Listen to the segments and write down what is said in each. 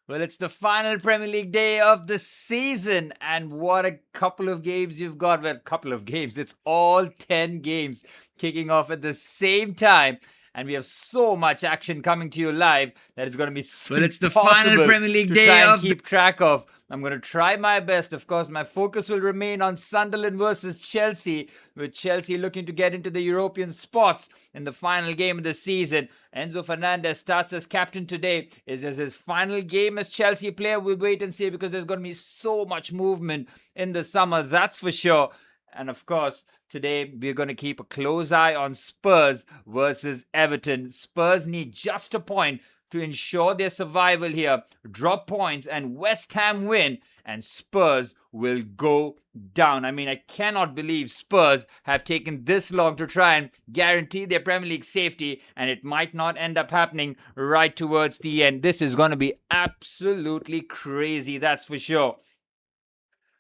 Well, it's the final Premier League day of the season, and what a couple of games you've got. Well, couple of games. It's all 10 games kicking off at the same time, and we have so much action coming to you live that it's going to be Well, it's the final impossible Premier League to day try and of the- keep track of. I'm going to try my best. Of course, my focus will remain on Sunderland versus Chelsea, with Chelsea looking to get into the European spots in the final game of the season. Enzo Fernandez starts as captain today. Is this his final game as Chelsea player? We'll wait and see, because there's going to be so much movement in the summer, that's for sure. And of course, today we're going to keep a close eye on Spurs versus Everton. Spurs need just a point to ensure their survival here. Drop points and West Ham win, and Spurs will go down. I mean, I cannot believe Spurs have taken this long to try and guarantee their Premier League safety, and it might not end up happening right towards the end. This is going to be absolutely crazy, that's for sure.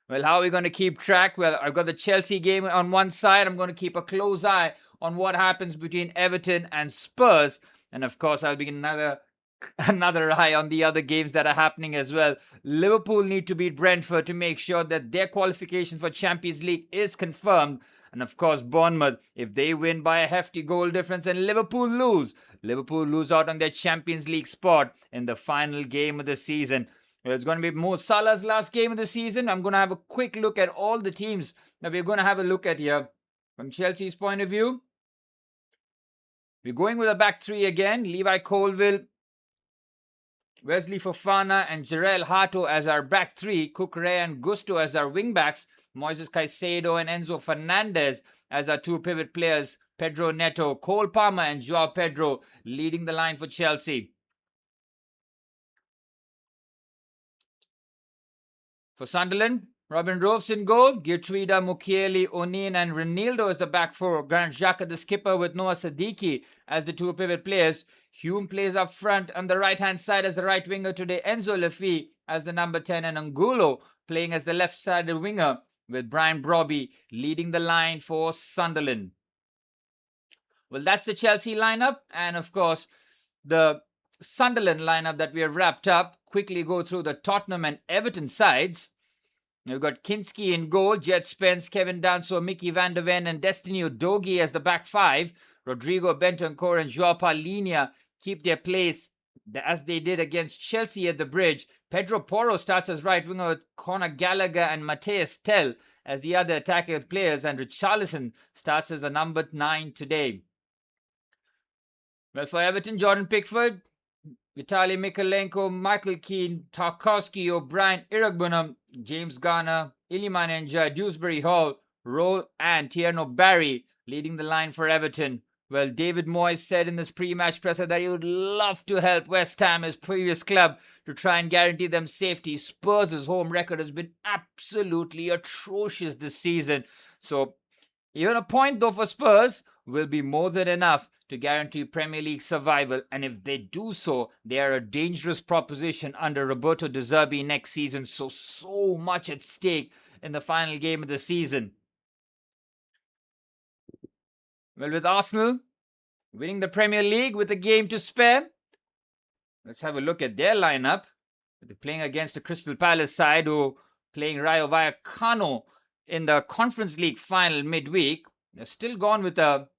Well, how are we going to keep track? Well, I've got the Chelsea game on one side. I'm going to keep a close eye on what happens between Everton and Spurs. And of course, I'll be another eye on the other games that are happening as well. Liverpool need to beat Brentford to make sure that their qualification for Champions League is confirmed. And of course, Bournemouth, if they win by a hefty goal difference and Liverpool lose out on their Champions League spot in the final game of the season. Well, it's going to be Mo Salah's last game of the season. I'm going to have a quick look at all the teams that we're going to have a look at here. From Chelsea's point of view, we're going with a back three again. Levi Colville, Wesley Fofana and Jarell Hato as our back three. Cucurella and Gusto as our wing backs. Moises Caicedo and Enzo Fernandez as our two pivot players. Pedro Neto, Cole Palmer and Joao Pedro leading the line for Chelsea. For Sunderland, Robin Roves in goal, Geertruida, Mukiele, O'Neill and Renildo as the back four, Grant Xhaka the skipper with Noah Sadiki as the two pivot players. Hume plays up front on the right-hand side as the right winger today, Enzo Lefi as the number 10 and Angulo playing as the left-sided winger with Brian Brobby leading the line for Sunderland. Well, that's the Chelsea lineup, and of course, the Sunderland lineup that we have wrapped up. Quickly go through the Tottenham and Everton sides. We've got Kinski in goal, Jet Spence, Kevin Danso, Mickey van der Ven and Destiny Udogie as the back five. Rodrigo Bentancur and Joao Palhinha keep their place as they did against Chelsea at the Bridge. Pedro Porro starts as right winger with Conor Gallagher and Mateus Tell as the other attacking players, and Richarlison starts as the number 9 today. Well, for Everton, Jordan Pickford, Vitaly Mikalenko, Michael Keane, Tarkowski, O'Brien, Iragbunam, James Garner, Iliman Enja, Dewsbury Hall, Rowe and Tierno Barry leading the line for Everton. Well, David Moyes said in this pre-match presser that he would love to help West Ham, his previous club, to try and guarantee them safety. Spurs' home record has been absolutely atrocious this season. So, even a point though for Spurs will be more than enough to guarantee Premier League survival, and if they do so, they are a dangerous proposition under Roberto De Zerbi next season. So much at stake in the final game of the season. Well, with Arsenal winning the Premier League with a game to spare, let's have a look at their lineup. They're playing against the Crystal Palace side, who playing Rayo Vallecano in the Conference League final midweek. They're still gone with a...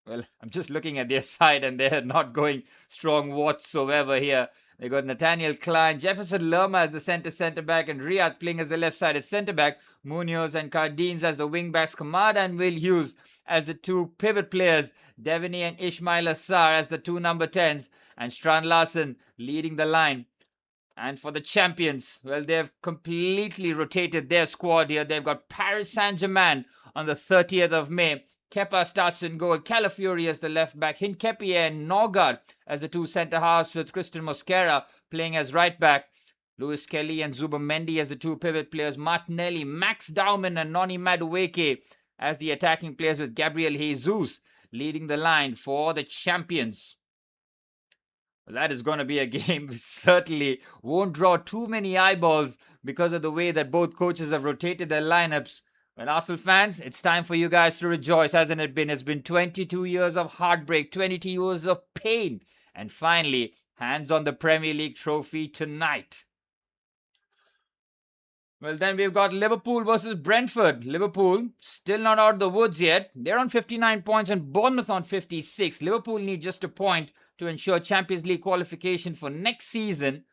Well, I'm just looking at their side and they're not going strong whatsoever here. They got Nathaniel Klein, Jefferson Lerma as the centre-back, and Riyadh playing as the left-sided centre-back. Munoz and Cardines as the wing-backs. Kamada and Will Hughes as the two pivot players. Devaney and Ismail Assar as the two number 10s. And Strand Larsen leading the line. And for the champions, well, they've completely rotated their squad here. They've got Paris Saint-Germain on the 30th of May. Kepa starts in goal, Calafiori as the left back, Hincapié and Norgard as the two centre halves, with Christian Mosquera playing as right back, Lewis Kelly and Zubomendi as the two pivot players, Martinelli, Max Dowman and Noni Madueke as the attacking players, with Gabriel Jesus leading the line for the champions. Well, that is going to be a game which certainly won't draw too many eyeballs because of the way that both coaches have rotated their lineups. Well, Arsenal fans, it's time for you guys to rejoice, hasn't it been? It's been 22 years of heartbreak, 22 years of pain, and finally, hands on the Premier League trophy tonight. Well, then we've got Liverpool versus Brentford. Liverpool still not out of the woods yet. They're on 59 points and Bournemouth on 56. Liverpool need just a point to ensure Champions League qualification for next season.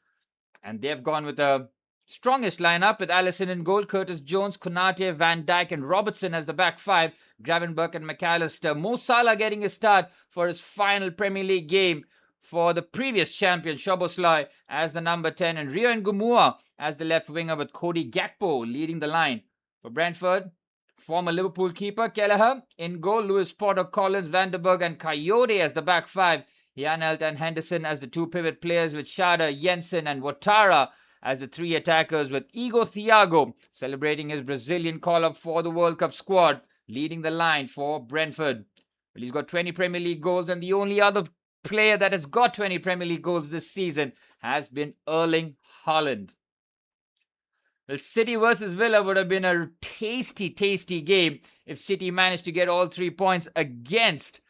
And they've gone with the strongest lineup with Alisson in goal, Curtis Jones, Konate, Van Dijk and Robertson as the back five, Gravenberch and McAllister. Mo Salah getting a start for his final Premier League game for the previous champion Szoboszlai as the number 10 and Rio Ngumua as the left winger with Cody Gakpo leading the line. For Brentford, former Liverpool keeper Kelleher in goal, Lewis Potter, Collins, Vanderberg and Coyote as the back five, Janelt and Henderson as the two pivot players with Schade, Jensen and Ouattara as the three attackers with Igor Thiago celebrating his Brazilian call-up for the World Cup squad leading the line for Brentford. Well, he's got 20 Premier League goals and the only other player that has got 20 Premier League goals this season has been Erling Haaland. Well, City versus Villa would have been a tasty game if City managed to get all 3 points against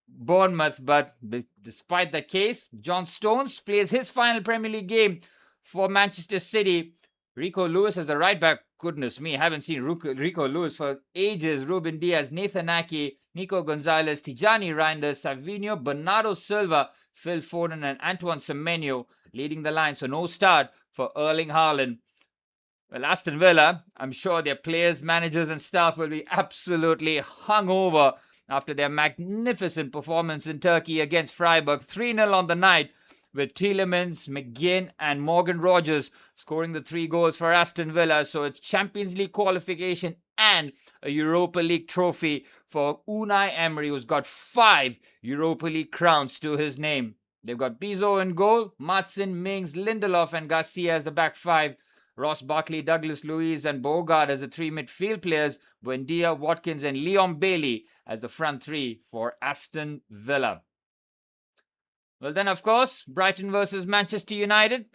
Bournemouth. But despite the case, John Stones plays his final Premier League game for Manchester City. Rico Lewis as a right back. Goodness me, I haven't seen Rico Lewis for ages. Ruben Diaz, Nathan Ake, Nico Gonzalez, Tijani Reinders, Savinho, Bernardo Silva, Phil Foden and Antoine Semenyo leading the line. So no start for Erling Haaland. Well, Aston Villa, I'm sure their players, managers and staff will be absolutely hungover after their magnificent performance in Turkey against Freiburg. 3-0 on the night with Tielemans, McGinn and Morgan Rogers scoring the 3 goals for Aston Villa. So it's Champions League qualification and a Europa League trophy for Unai Emery, who's got 5 Europa League crowns to his name. They've got Bizot in goal, Maatsen, Mings, Lindelof and Garcia as the back 5. Ross Barkley, Douglas Luiz and Bogard as the 3 midfield players. Buendia, Watkins and Leon Bailey as the front 3 for Aston Villa. Well then, of course, Brighton versus Manchester United.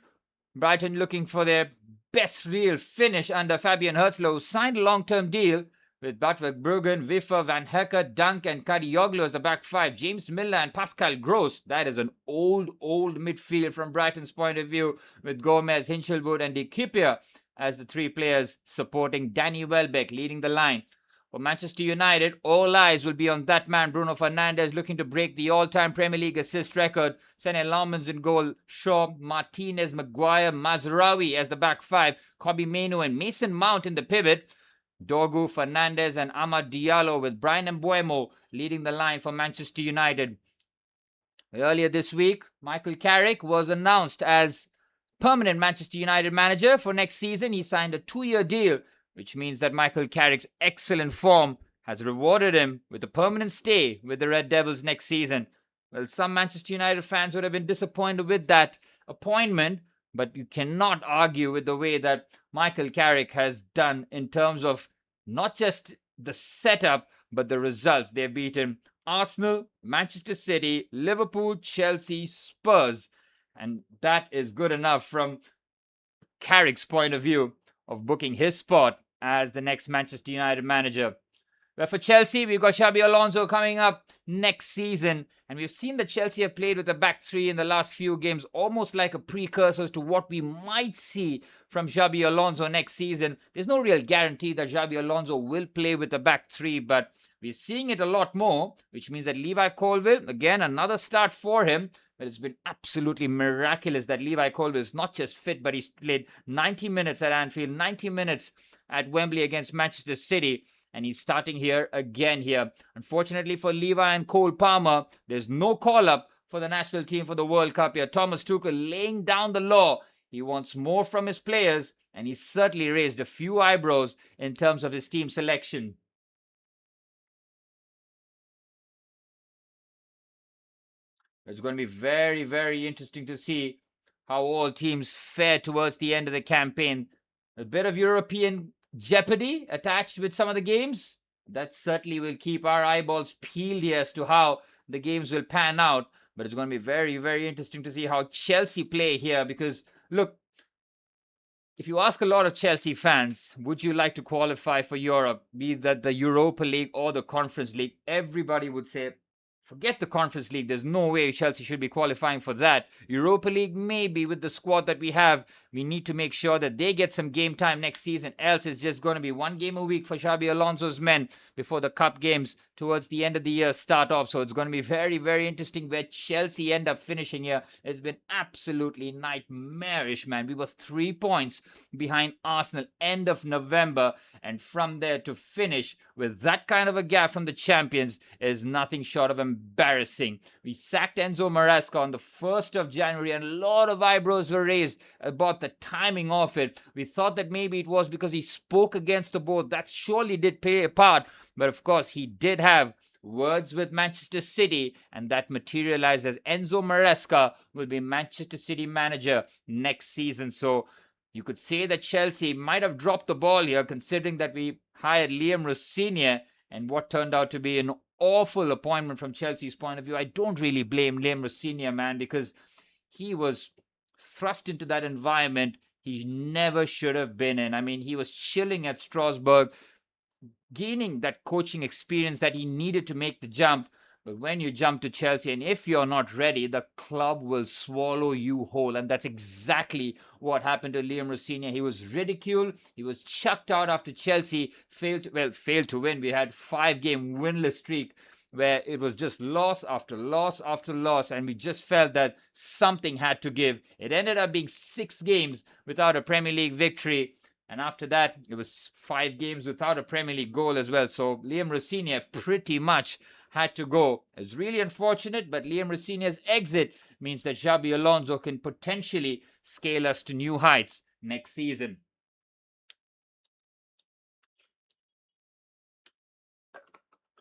Brighton looking for their best real finish under Fabian Herzler, who signed a long-term deal with Butwick, Bruggen, Wiffer, Van Hecker, Dunk and Kadioglu as the back 5. James Milner and Pascal Gross. That is an old midfield from Brighton's point of view, with Gomez, Hinchelwood and De Keeper as the 3 players supporting Danny Welbeck leading the line. For Manchester United, all eyes will be on that man, Bruno Fernandes, looking to break the all-time Premier League assist record. Sene Laumans in goal, Shaw, Martinez, Maguire, Mazraoui as the back 5, Kobbie Mainoo and Mason Mount in the pivot. Dorgu, Fernandes and Amad Diallo with Brian Mbeumo leading the line for Manchester United. Earlier this week, Michael Carrick was announced as permanent Manchester United manager for next season. He signed a 2-year deal, which means that Michael Carrick's excellent form has rewarded him with a permanent stay with the Red Devils next season. Well, some Manchester United fans would have been disappointed with that appointment, but you cannot argue with the way that Michael Carrick has done in terms of not just the setup, but the results. They've beaten Arsenal, Manchester City, Liverpool, Chelsea, Spurs. And that is good enough from Carrick's point of view of booking his spot as the next Manchester United manager. Well, for Chelsea, we've got Xabi Alonso coming up next season. And we've seen that Chelsea have played with a back 3 in the last few games, almost like a precursor to what we might see from Xabi Alonso next season. There's no real guarantee that Xabi Alonso will play with a back 3, but we're seeing it a lot more, which means that Levi Colwill, again, another start for him. But it's been absolutely miraculous that Levi Colwill is not just fit, but he's played 90 minutes at Anfield, 90 minutes at Wembley against Manchester City. And he's starting here again here. Unfortunately for Levi and Cole Palmer, there's no call-up for the national team for the World Cup here. Thomas Tuchel laying down the law. He wants more from his players, and he's certainly raised a few eyebrows in terms of his team selection. It's going to be very, very interesting to see how all teams fare towards the end of the campaign. A bit of European jeopardy attached with some of the games. That certainly will keep our eyeballs peeled as to how the games will pan out. But it's going to be very, very interesting to see how Chelsea play here. Because, look, if you ask a lot of Chelsea fans, would you like to qualify for Europe, be that the Europa League or the Conference League, everybody would say, Forget the Conference League. There's no way Chelsea should be qualifying for that. Europa League, maybe with the squad that we have. We need to make sure that they get some game time next season. Else, it's just going to be one game a week for Xabi Alonso's men before the cup games towards the end of the year start off. So it's going to be very, very interesting where Chelsea end up finishing here. It's been absolutely nightmarish, man. We were 3 points behind Arsenal end of November. And from there to finish with that kind of a gap from the champions is nothing short of embarrassing. We sacked Enzo Maresca on the 1st of January, and a lot of eyebrows were raised about the timing of it. We thought that maybe it was because he spoke against the board. That surely did play a part. But of course, he did have words with Manchester City, and that materialized as Enzo Maresca will be Manchester City manager next season. So you could say that Chelsea might have dropped the ball here, considering that we hired Liam Rossinier and what turned out to be an awful appointment from Chelsea's point of view. I don't really blame Liam Rossinier, man, because he was thrust into that environment he never should have been in. I mean, he was chilling at Strasbourg, gaining that coaching experience that he needed to make the jump. But when you jump to Chelsea, and if you're not ready, the club will swallow you whole. And that's exactly what happened to Liam Rossinier. He was ridiculed. He was chucked out after Chelsea failed to win. We had 5-game winless streak where it was just loss after loss after loss, and we just felt that something had to give. It ended up being 6 games without a Premier League victory. And after that, it was 5 games without a Premier League goal as well. So Liam Rossinier pretty much had to go. It's really unfortunate, but Liam Rossinier's exit means that Xabi Alonso can potentially scale us to new heights next season.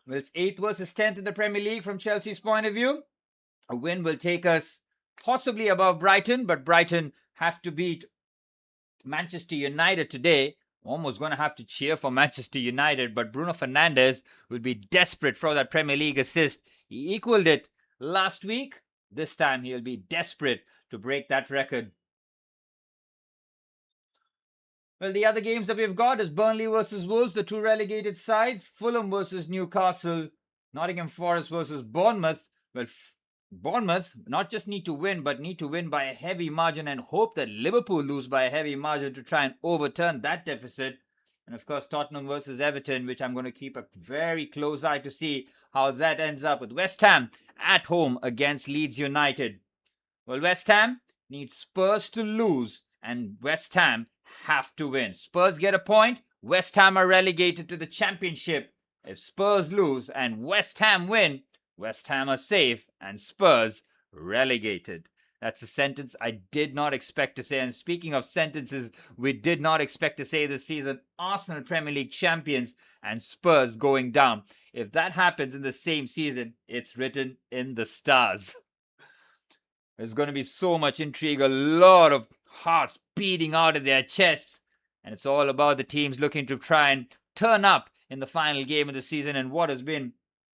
Well, it's 8th versus 10th in the Premier League from Chelsea's point of view. A win will take us possibly above Brighton, but Brighton have to beat Manchester United today. Almost going to have to cheer for Manchester United, but Bruno Fernandes will be desperate for that Premier League assist. He equaled it last week. This time he'll be desperate to break that record. Well, the other games that we've got is Burnley versus Wolves, the 2 relegated sides. Fulham versus Newcastle. Nottingham Forest versus Bournemouth. Well, Bournemouth not just need to win, but need to win by a heavy margin and hope that Liverpool lose by a heavy margin to try and overturn that deficit. And of course, Tottenham versus Everton, which I'm going to keep a very close eye to see how that ends up with West Ham at home against Leeds United. Well, West Ham needs Spurs to lose and West Ham have to win. Spurs get a point, West Ham are relegated to the Championship. If Spurs lose and West Ham win, West Ham are safe and Spurs relegated. That's a sentence I did not expect to say. And speaking of sentences we did not expect to say this season, Arsenal Premier League champions and Spurs going down. If that happens in the same season, it's written in the stars. There's going to be so much intrigue, a lot of hearts beating out of their chests. And it's all about the teams looking to try and turn up in the final game of the season. And what has been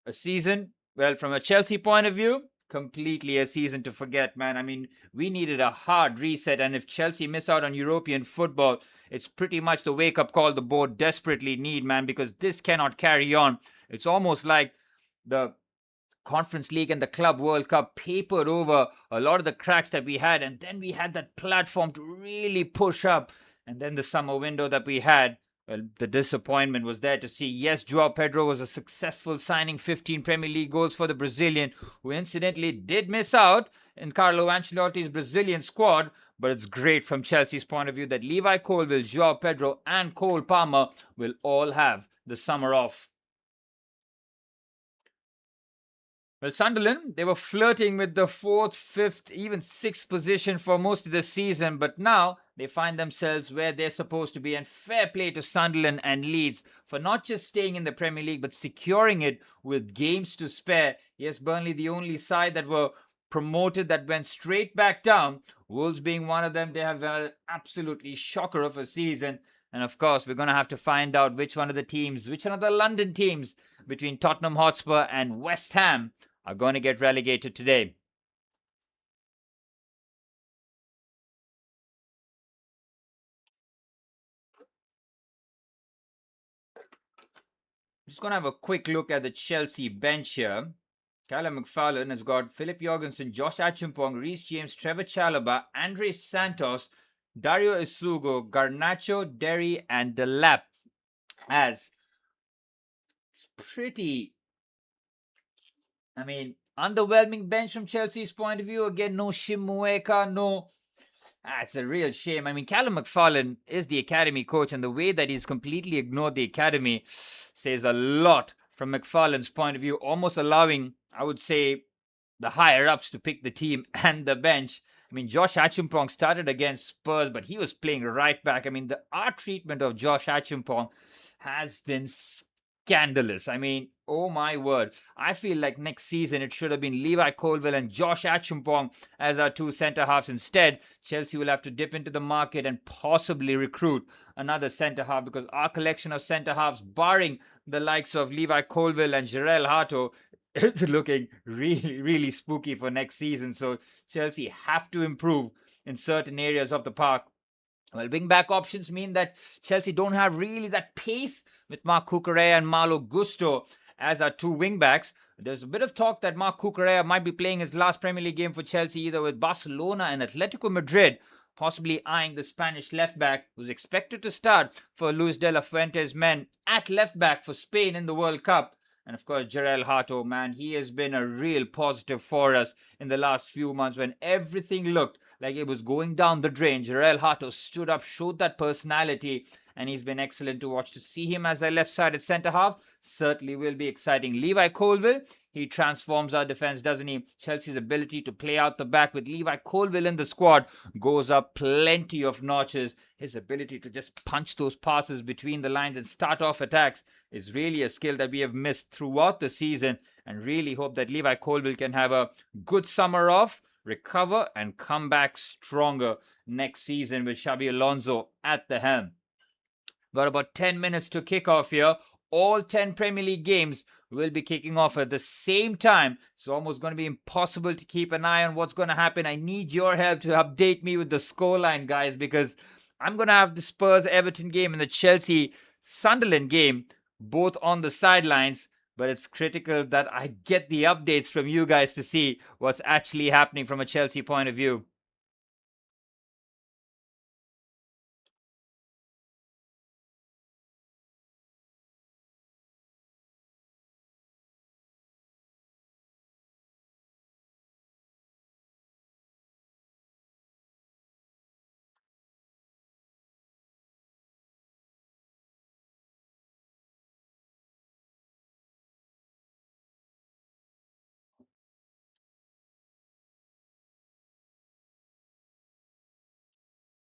a season, well, from a Chelsea point of view, completely a season to forget, man. I mean, we needed a hard reset. And if Chelsea miss out on European football, it's pretty much the wake-up call the board desperately need, man, because this cannot carry on. It's almost like the Conference League and the Club World Cup papered over a lot of the cracks that we had, and then we had that platform to really push up. And then the summer window that we had, well, the disappointment was there to see. Yes, Joao Pedro was a successful signing, 15 Premier League goals for the Brazilian, who incidentally did miss out in Carlo Ancelotti's Brazilian squad. But it's great from Chelsea's point of view that Levi Colwill, Joao Pedro and Cole Palmer will all have the summer off. Well, Sunderland, they were flirting with the 4th, 5th, even 6th position for most of the season, but now they find themselves where they're supposed to be. And fair play to Sunderland and Leeds for not just staying in the Premier League, but securing it with games to spare. Yes, Burnley, the only side that were promoted that went straight back down. Wolves being one of them, they have an absolutely shocker of a season. And of course, we're going to have to find out which one of the London teams between Tottenham Hotspur and West Ham are going to get relegated today. Just going to have a quick look at the Chelsea bench here. Callum McFarlane has got Philip Jorgensen, Josh Achimpong, Reece James, Trevor Chalobah, Andre Santos, Dario Isugo, Garnacho, Derry, and Delap as pretty, underwhelming bench from Chelsea's point of view. Again, no Shimueka, no. It's a real shame. Callum McFarlane is the academy coach, and the way that he's completely ignored the academy says a lot from McFarlane's point of view, almost allowing, I would say, the higher ups to pick the team and the bench. Josh Achimpong started against Spurs, but he was playing right back. Our treatment of Josh Achimpong has been scandalous. Oh my word. I feel like next season it should have been Levi Colville and Josh Achimpong as our two centre halves. Instead, Chelsea will have to dip into the market and possibly recruit another centre half, because our collection of centre halves, barring the likes of Levi Colville and Jarell Hato, it's looking really, really spooky for next season. So Chelsea have to improve in certain areas of the park. Well, wing back options mean that Chelsea don't have really that pace with Marc Cucurella and Malo Gusto as our two wing backs. There's a bit of talk that Marc Cucurella might be playing his last Premier League game for Chelsea, either with Barcelona and Atletico Madrid, possibly eyeing the Spanish left back, who's expected to start for Luis de la Fuente's men at left back for Spain in the World Cup. And of course, Jarell Hato, man, he has been a real positive for us in the last few months when everything looked like it was going down the drain. Jarell Hato stood up, showed that personality, and he's been excellent to watch. To see him as their left-sided centre-half certainly will be exciting. Levi Colville, he transforms our defence, doesn't he? Chelsea's ability to play out the back with Levi Colville in the squad goes up plenty of notches. His ability to just punch those passes between the lines and start off attacks is really a skill that we have missed throughout the season, and really hope that Levi Colville can have a good summer off, recover, and come back stronger next season with Xabi Alonso at the helm. Got about 10 minutes to kick off here. All 10 Premier League games will be kicking off at the same time. It's almost going to be impossible to keep an eye on what's going to happen. I need your help to update me with the scoreline, guys, because I'm going to have the Spurs-Everton game and the Chelsea-Sunderland game both on the sidelines. But it's critical that I get the updates from you guys to see what's actually happening from a Chelsea point of view.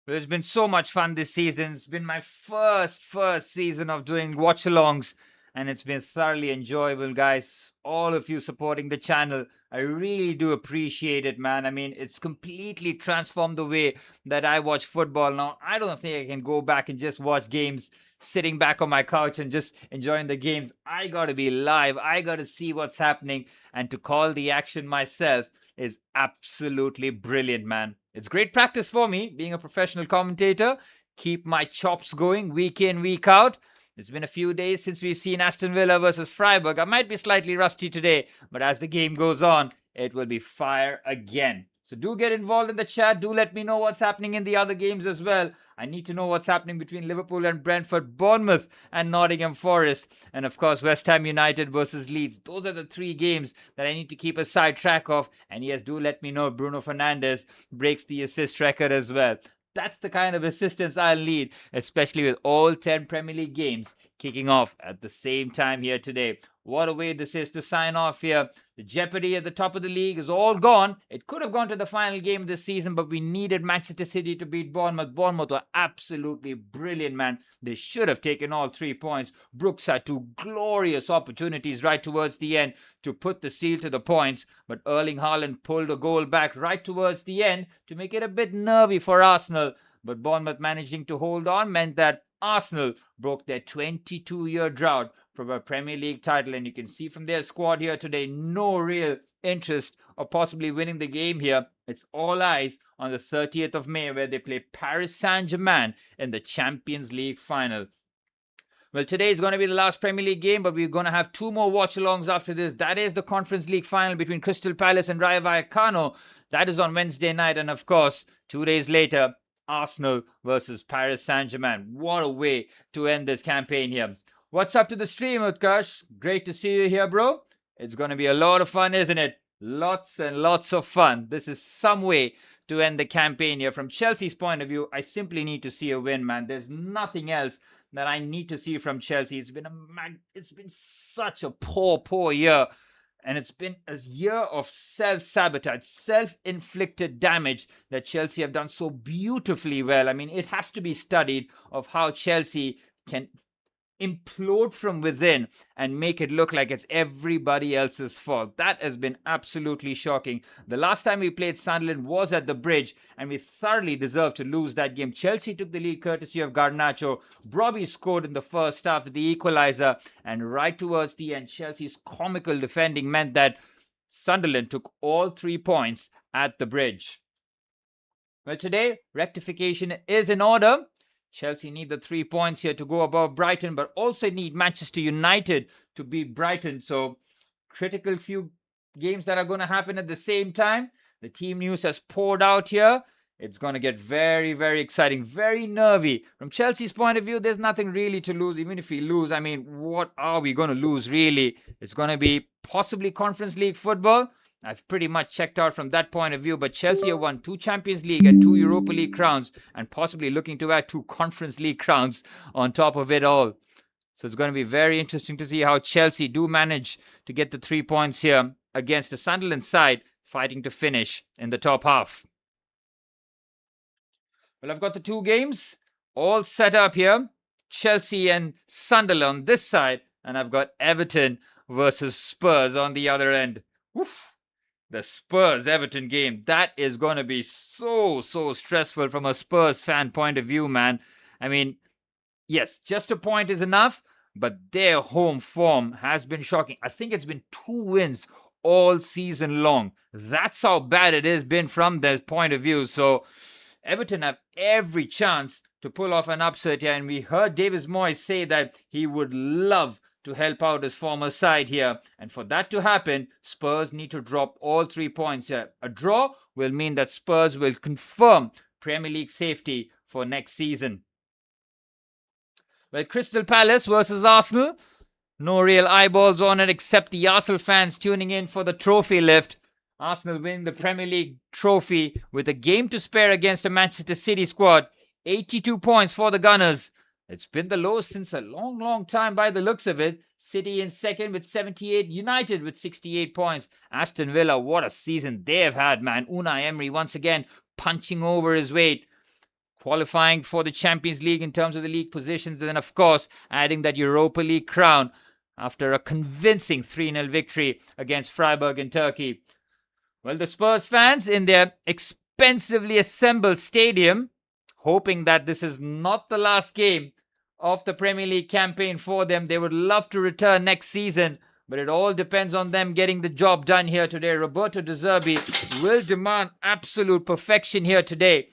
It's been so much fun this season. It's been my first season of doing watch-alongs, and it's been thoroughly enjoyable, guys. All of you supporting the channel, I really do appreciate it, man. It's completely transformed the way that I watch football now. I don't think I can go back and just watch games sitting back on my couch and just enjoying the games. I gotta be live. I gotta see what's happening, and to call the action myself is absolutely brilliant, man. It's great practice for me, being a professional commentator. Keep my chops going week in, week out. It's been a few days since we've seen Aston Villa versus Freiburg. I might be slightly rusty today, but as the game goes on, it will be fire again. So do get involved in the chat. Do let me know what's happening in the other games as well. I need to know what's happening between Liverpool and Brentford, Bournemouth and Nottingham Forest, and of course West Ham United versus Leeds. Those are the three games that I need to keep a side track of. And yes, do let me know if Bruno Fernandes breaks the assist record as well. That's the kind of assistance I'll need, especially with all 10 Premier League games kicking off at the same time here today. What a way this is to sign off here. The jeopardy at the top of the league is all gone. It could have gone to the final game of the season, but we needed Manchester City to beat Bournemouth. Bournemouth were absolutely brilliant, man. They should have taken all 3 points. Brooks had two glorious opportunities right towards the end to put the seal to the points, but Erling Haaland pulled a goal back right towards the end to make it a bit nervy for Arsenal. But Bournemouth managing to hold on meant that Arsenal broke their 22-year drought from a Premier League title. And you can see from their squad here today, no real interest of possibly winning the game here. It's all eyes on the 30th of May, where they play Paris Saint-Germain in the Champions League final. Well, today is going to be the last Premier League game, but we're going to have two more watch-alongs after this. That is the Conference League final between Crystal Palace and Rayo Vallecano. That is on Wednesday night. And of course, 2 days later, Arsenal versus Paris Saint-Germain. What a way to end this campaign here. What's up to the stream, Utkarsh? Great to see you here, bro. It's going to be a lot of fun, isn't it? Lots and lots of fun. This is some way to end the campaign here. From Chelsea's point of view, I simply need to see a win, man. There's nothing else that I need to see from Chelsea. It's been such a poor year. And it's been a year of self-sabotage, self-inflicted damage that Chelsea have done so beautifully well. I mean, it has to be studied of how Chelsea can implode from within and make it look like it's everybody else's fault. That has been absolutely shocking. The last time we played Sunderland was at the Bridge, and we thoroughly deserved to lose that game. Chelsea took the lead courtesy of Garnacho. Brobbey scored in the first half with the equalizer, and right towards the end, Chelsea's comical defending meant that Sunderland took all 3 points at the Bridge. Well, today, rectification is in order. Chelsea need the 3 points here to go above Brighton, but also need Manchester United to beat Brighton. So, critical few games that are going to happen at the same time. The team news has poured out here. It's going to get very, very exciting, very nervy. From Chelsea's point of view, there's nothing really to lose. Even if we lose, I mean, what are we going to lose really? It's going to be possibly Conference League football. I've pretty much checked out from that point of view, but Chelsea have won 2 Champions League and 2 Europa League crowns, and possibly looking to add 2 Conference League crowns on top of it all. So it's going to be very interesting to see how Chelsea do manage to get the 3 points here against the Sunderland side, fighting to finish in the top half. Well, I've got the 2 games all set up here. Chelsea and Sunderland on this side, and I've got Everton versus Spurs on the other end. Oof. The Spurs-Everton game, that is going to be so stressful from a Spurs fan point of view, man. I mean, yes, just a point is enough, but their home form has been shocking. I think it's been 2 wins all season long. That's how bad it has been from their point of view. So, Everton have every chance to pull off an upset here, and we heard David Moyes say that he would love to help out his former side here. And for that to happen, Spurs need to drop all 3 points here. A draw will mean that Spurs will confirm Premier League safety for next season. Well, Crystal Palace versus Arsenal. No real eyeballs on it except the Arsenal fans tuning in for the trophy lift. Arsenal win the Premier League trophy with a game to spare against a Manchester City squad. 82 points for the Gunners. It's been the lowest since a long time by the looks of it. City in second with 78, United with 68 points. Aston Villa, what a season they have had, man. Unai Emery once again punching over his weight. Qualifying for the Champions League in terms of the league positions. And then, of course, adding that Europa League crown after a convincing 3-0 victory against Freiburg in Turkey. Well, the Spurs fans in their expensively assembled stadium, hoping that this is not the last game of the Premier League campaign for them. They would love to return next season, but it all depends on them getting the job done here today. Roberto De Zerbi will demand absolute perfection here today.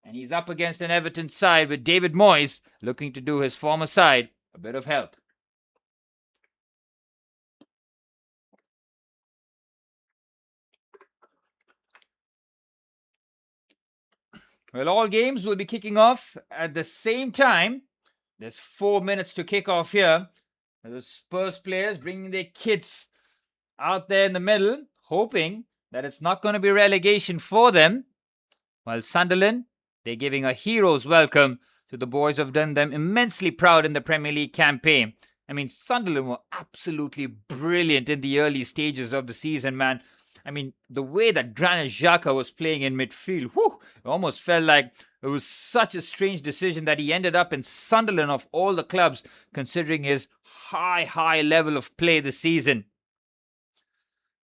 And he's up against an Everton side with David Moyes looking to do his former side a bit of help. Well, all games will be kicking off at the same time. There's 4 minutes to kick off here. The Spurs players bringing their kids out there in the middle, hoping that it's not going to be relegation for them. While Sunderland, they're giving a hero's welcome to the boys who have done them immensely proud in the Premier League campaign. I mean, Sunderland were absolutely brilliant in the early stages of the season, man. I mean, the way that Granit Xhaka was playing in midfield, it almost felt like it was such a strange decision that he ended up in Sunderland of all the clubs, considering his high level of play this season.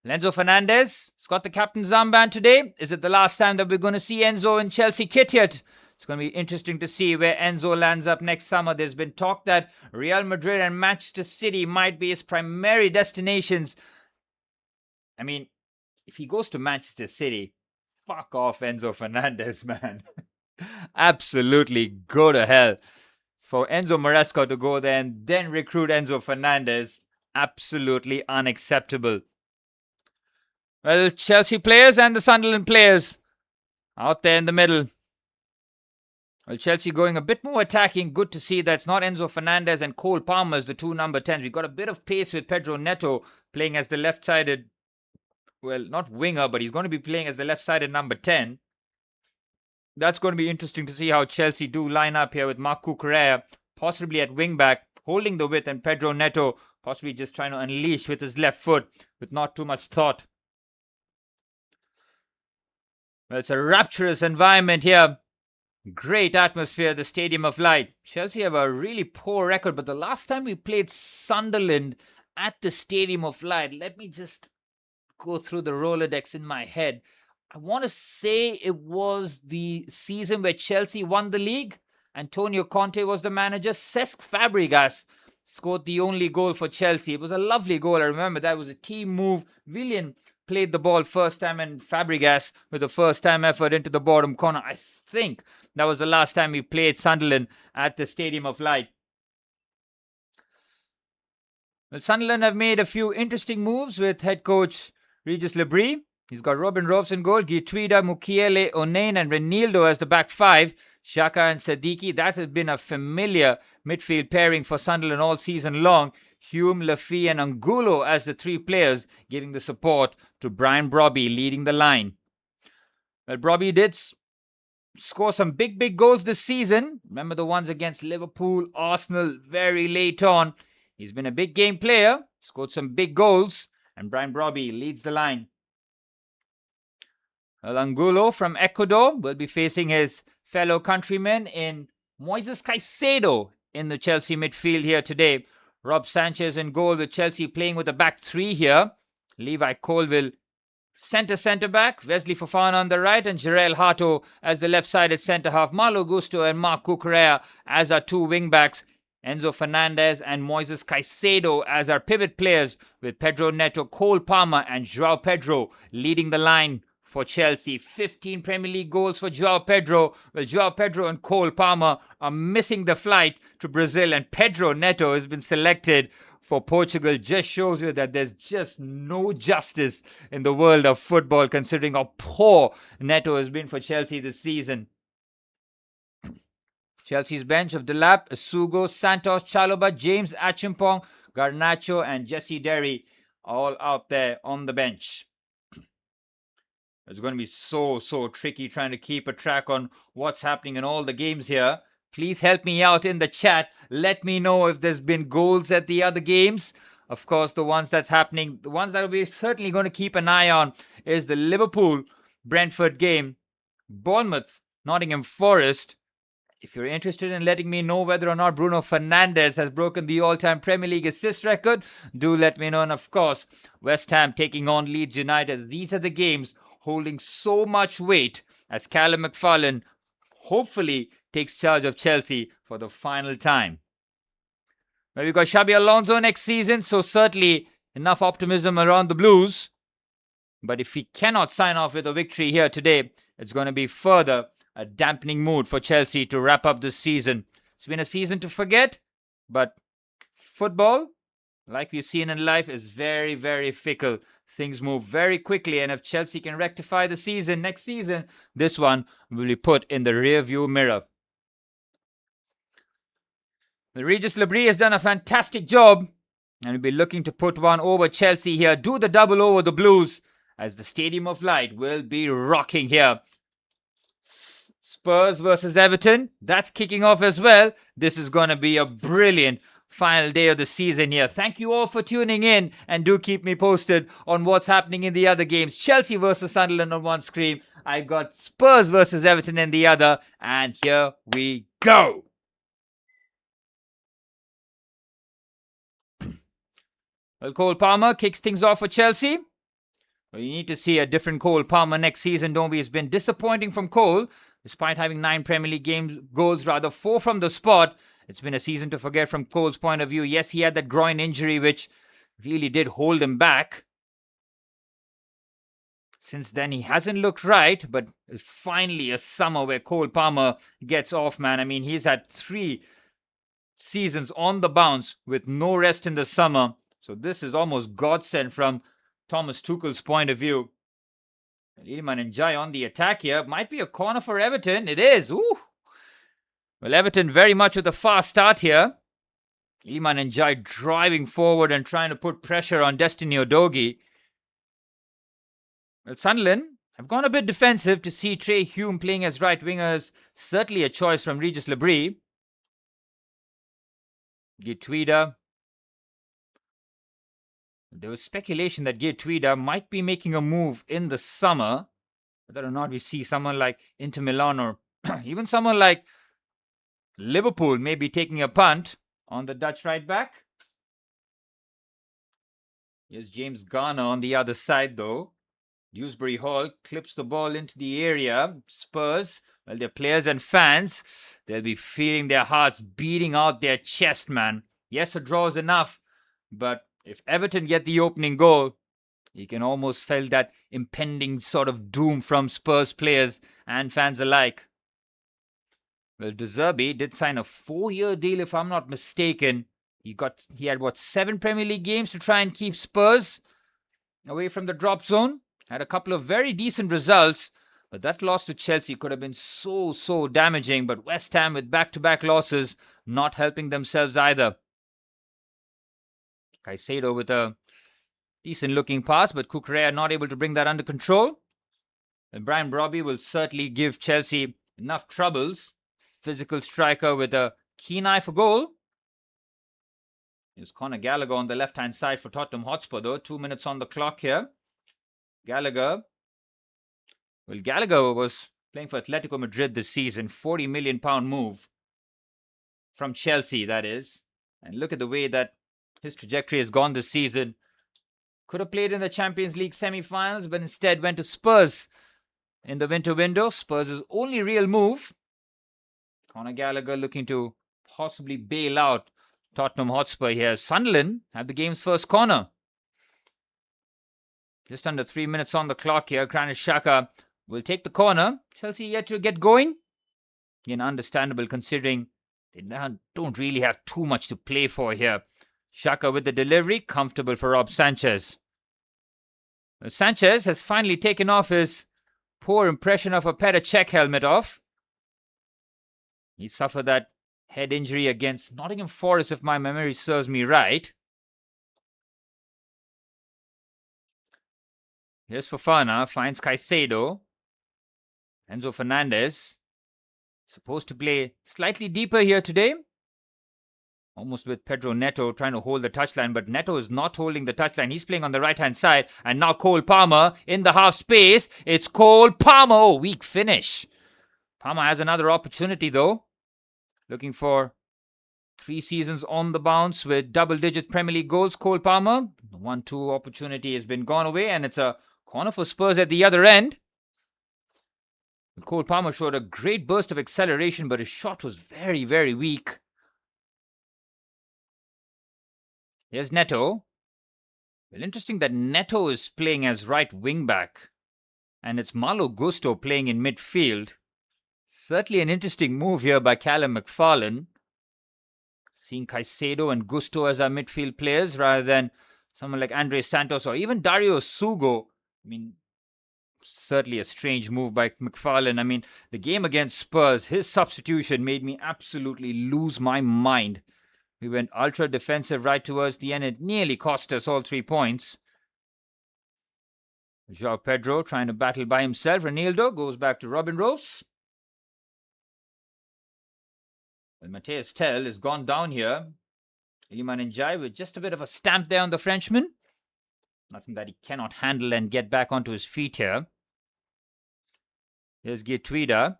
Enzo Fernandez has got the captain's armband today. Is it the last time that we're going to see Enzo in Chelsea kit yet? It's going to be interesting to see where Enzo lands up next summer. There's been talk that Real Madrid and Manchester City might be his primary destinations. I mean, if he goes to Manchester City, fuck off Enzo Fernandez, man. Absolutely go to hell. for Enzo Maresca to go there and then recruit Enzo Fernandez. Absolutely unacceptable. Well, Chelsea players and the Sunderland players out there in the middle. Well, Chelsea going a bit more attacking. Good to see that's not Enzo Fernandez and Cole Palmer as the two number 10s. We've got a bit of pace with Pedro Neto playing as the left-sided, well, not winger, but he's going to be playing as the left-sided number 10. That's going to be interesting to see how Chelsea do line up here with Marc Cucurella possibly at wing-back, holding the width, and Pedro Neto possibly just trying to unleash with his left foot with not too much thought. Well, it's a rapturous environment here. Great atmosphere, the Stadium of Light. Chelsea have a really poor record, but the last time we played Sunderland at the Stadium of Light, let me just go through the Rolodex in my head. I want to say it was the season where Chelsea won the league. Antonio Conte was the manager. Cesc Fabregas scored the only goal for Chelsea. It was a lovely goal. I remember that was a team move. Willian played the ball first time and Fabregas with a first time effort into the bottom corner. I think that was the last time we played Sunderland at the Stadium of Light. Well, Sunderland have made a few interesting moves with head coach Regis Lebris. He's got Robin Robson in goal, Guituida, Mukiele, Onain and Renildo as the back five. Xhaka and Sadiki. That has been a familiar midfield pairing for Sunderland all season long. Hume, Lafie and Angulo as the three players, giving the support to Brian Brobby leading the line. Well, Brobby did score some big goals this season. Remember the ones against Liverpool, Arsenal very late on. He's been a big game player, scored some big goals, and Brian Brobby leads the line. Well, Angulo from Ecuador will be facing his fellow countrymen in Moises Caicedo in the Chelsea midfield here today. Rob Sanchez in goal with Chelsea playing with a back three here. Levi Colville centre back, Wesley Fofana on the right and Jarell Hato as the left-sided centre-half. Malo Gusto and Marc Cucurella as our two wing-backs. Enzo Fernandez and Moises Caicedo as our pivot players with Pedro Neto, Cole Palmer and João Pedro leading the line for Chelsea. 15 Premier League goals for João Pedro. Well, João Pedro and Cole Palmer are missing the flight to Brazil and Pedro Neto has been selected for Portugal. Just shows you that there's just no justice in the world of football considering how poor Neto has been for Chelsea this season. Chelsea's bench of Delap, Asugo, Santos, Chalobah, James Achimpong, Garnacho and Jesse Derry all out there on the bench. It's going to be so tricky trying to keep a track on what's happening in all the games here. Please help me out in the chat. Let me know if there's been goals at the other games. Of course, the ones that's happening, the ones that we're certainly going to keep an eye on is the Liverpool-Brentford game, Bournemouth, Nottingham Forest. If you're interested in letting me know whether or not Bruno Fernandes has broken the all-time Premier League assist record, do let me know. And of course, West Ham taking on Leeds United. These are the games holding so much weight as Callum McFarlane hopefully takes charge of Chelsea for the final time. Well, we've got Xabi Alonso next season, so certainly enough optimism around the Blues. But if he cannot sign off with a victory here today, it's going to be further a dampening mood for Chelsea to wrap up this season. It's been a season to forget, but football, like we've seen in life, is very fickle. Things move very quickly, and if Chelsea can rectify the season next season, this one will be put in the rear view mirror. The Regis Lebris has done a fantastic job, and will be looking to put one over Chelsea here. Do the double over the Blues, as the Stadium of Light will be rocking here. Spurs versus Everton, that's kicking off as well. This is going to be a brilliant final day of the season here. Thank you all for tuning in, and do keep me posted on what's happening in the other games. Chelsea versus Sunderland on one screen. I got Spurs versus Everton in the other, and here we go. Well, Cole Palmer kicks things off for Chelsea. Well, you need to see a different Cole Palmer next season, don't we? It's been disappointing from Cole. Despite having 9 Premier League goals, 4 from the spot. It's been a season to forget from Cole's point of view. Yes, he had that groin injury, which really did hold him back. Since then, he hasn't looked right, but it's finally a summer where Cole Palmer gets off, man. I mean, he's had 3 seasons on the bounce with no rest in the summer. So this is almost godsend from Thomas Tuchel's point of view. Iliman Ndiaye on the attack here. Might be a corner for Everton. It is. Ooh. Well, Everton very much with a fast start here. Iliman Ndiaye driving forward and trying to put pressure on Destiny Udogie. Well, Sunderland have gone a bit defensive to see Trey Hume playing as right wingers. Certainly a choice from Regis Labrie. Gituida. There was speculation that Gituida might be making a move in the summer. Whether or not we see someone like Inter Milan or even someone like Liverpool maybe taking a punt on the Dutch right back. Here's James Garner on the other side though. Dewsbury Hall clips the ball into the area. Spurs, well, their players and fans, they'll be feeling their hearts beating out their chest, man. Yes, a draw is enough, but if Everton get the opening goal, you can almost feel that impending sort of doom from Spurs players and fans alike. Well, De Zerbi did sign a 4-year deal, if I'm not mistaken. He had 7 Premier League games to try and keep Spurs away from the drop zone. Had a couple of very decent results, but that loss to Chelsea could have been so damaging. But West Ham with back-to-back losses not helping themselves either. Caicedo with a decent-looking pass, but Cucurella not able to bring that under control. And Brian Brobby will certainly give Chelsea enough troubles. Physical striker with a keen eye for goal. Here's Conor Gallagher on the left-hand side for Tottenham Hotspur though. 2 minutes on the clock here. Gallagher. Well, Gallagher was playing for Atletico Madrid this season. £40 million move. From Chelsea, that is. And look at the way that his trajectory has gone this season. Could have played in the Champions League semi-finals, but instead went to Spurs in the winter window. Spurs' only real move. Conor Gallagher looking to possibly bail out Tottenham Hotspur here. Sunderland have the game's first corner. Just under 3 minutes on the clock here. Granit Xhaka will take the corner. Chelsea yet to get going. Again, understandable considering they don't really have too much to play for here. Xhaka with the delivery. Comfortable for Rob Sanchez. Sanchez has finally taken off his poor impression of a Petr Cech helmet off. He suffered that head injury against Nottingham Forest, if my memory serves me right. Here's Fofana, finds Caicedo. Enzo Fernandez. Supposed to play slightly deeper here today. Almost with Pedro Neto trying to hold the touchline, but Neto is not holding the touchline. He's playing on the right-hand side. And now Cole Palmer in the half space. It's Cole Palmer. Oh, weak finish. Palmer has another opportunity though. Looking for 3 seasons on the bounce with double-digit Premier League goals. Cole Palmer. The 1-2 opportunity has been gone away, and it's a corner for Spurs at the other end. Cole Palmer showed a great burst of acceleration, but his shot was very weak. Here's Neto. Well, interesting that Neto is playing as right wing-back, and it's Malo Gusto playing in midfield. Certainly an interesting move here by Callum McFarlane. Seeing Caicedo and Gusto as our midfield players rather than someone like Andre Santos or even Dario Sugo. I mean, certainly a strange move by McFarlane. I mean, the game against Spurs, his substitution made me absolutely lose my mind. We went ultra defensive right towards the end. It nearly cost us all 3 points. João Pedro trying to battle by himself. Ronaldo goes back to Robin Rose. Well, Matthias Tell has gone down here. Iliman Ndiaye with just a bit of a stamp there on the Frenchman. Nothing that he cannot handle and get back onto his feet here. Here's Gituida.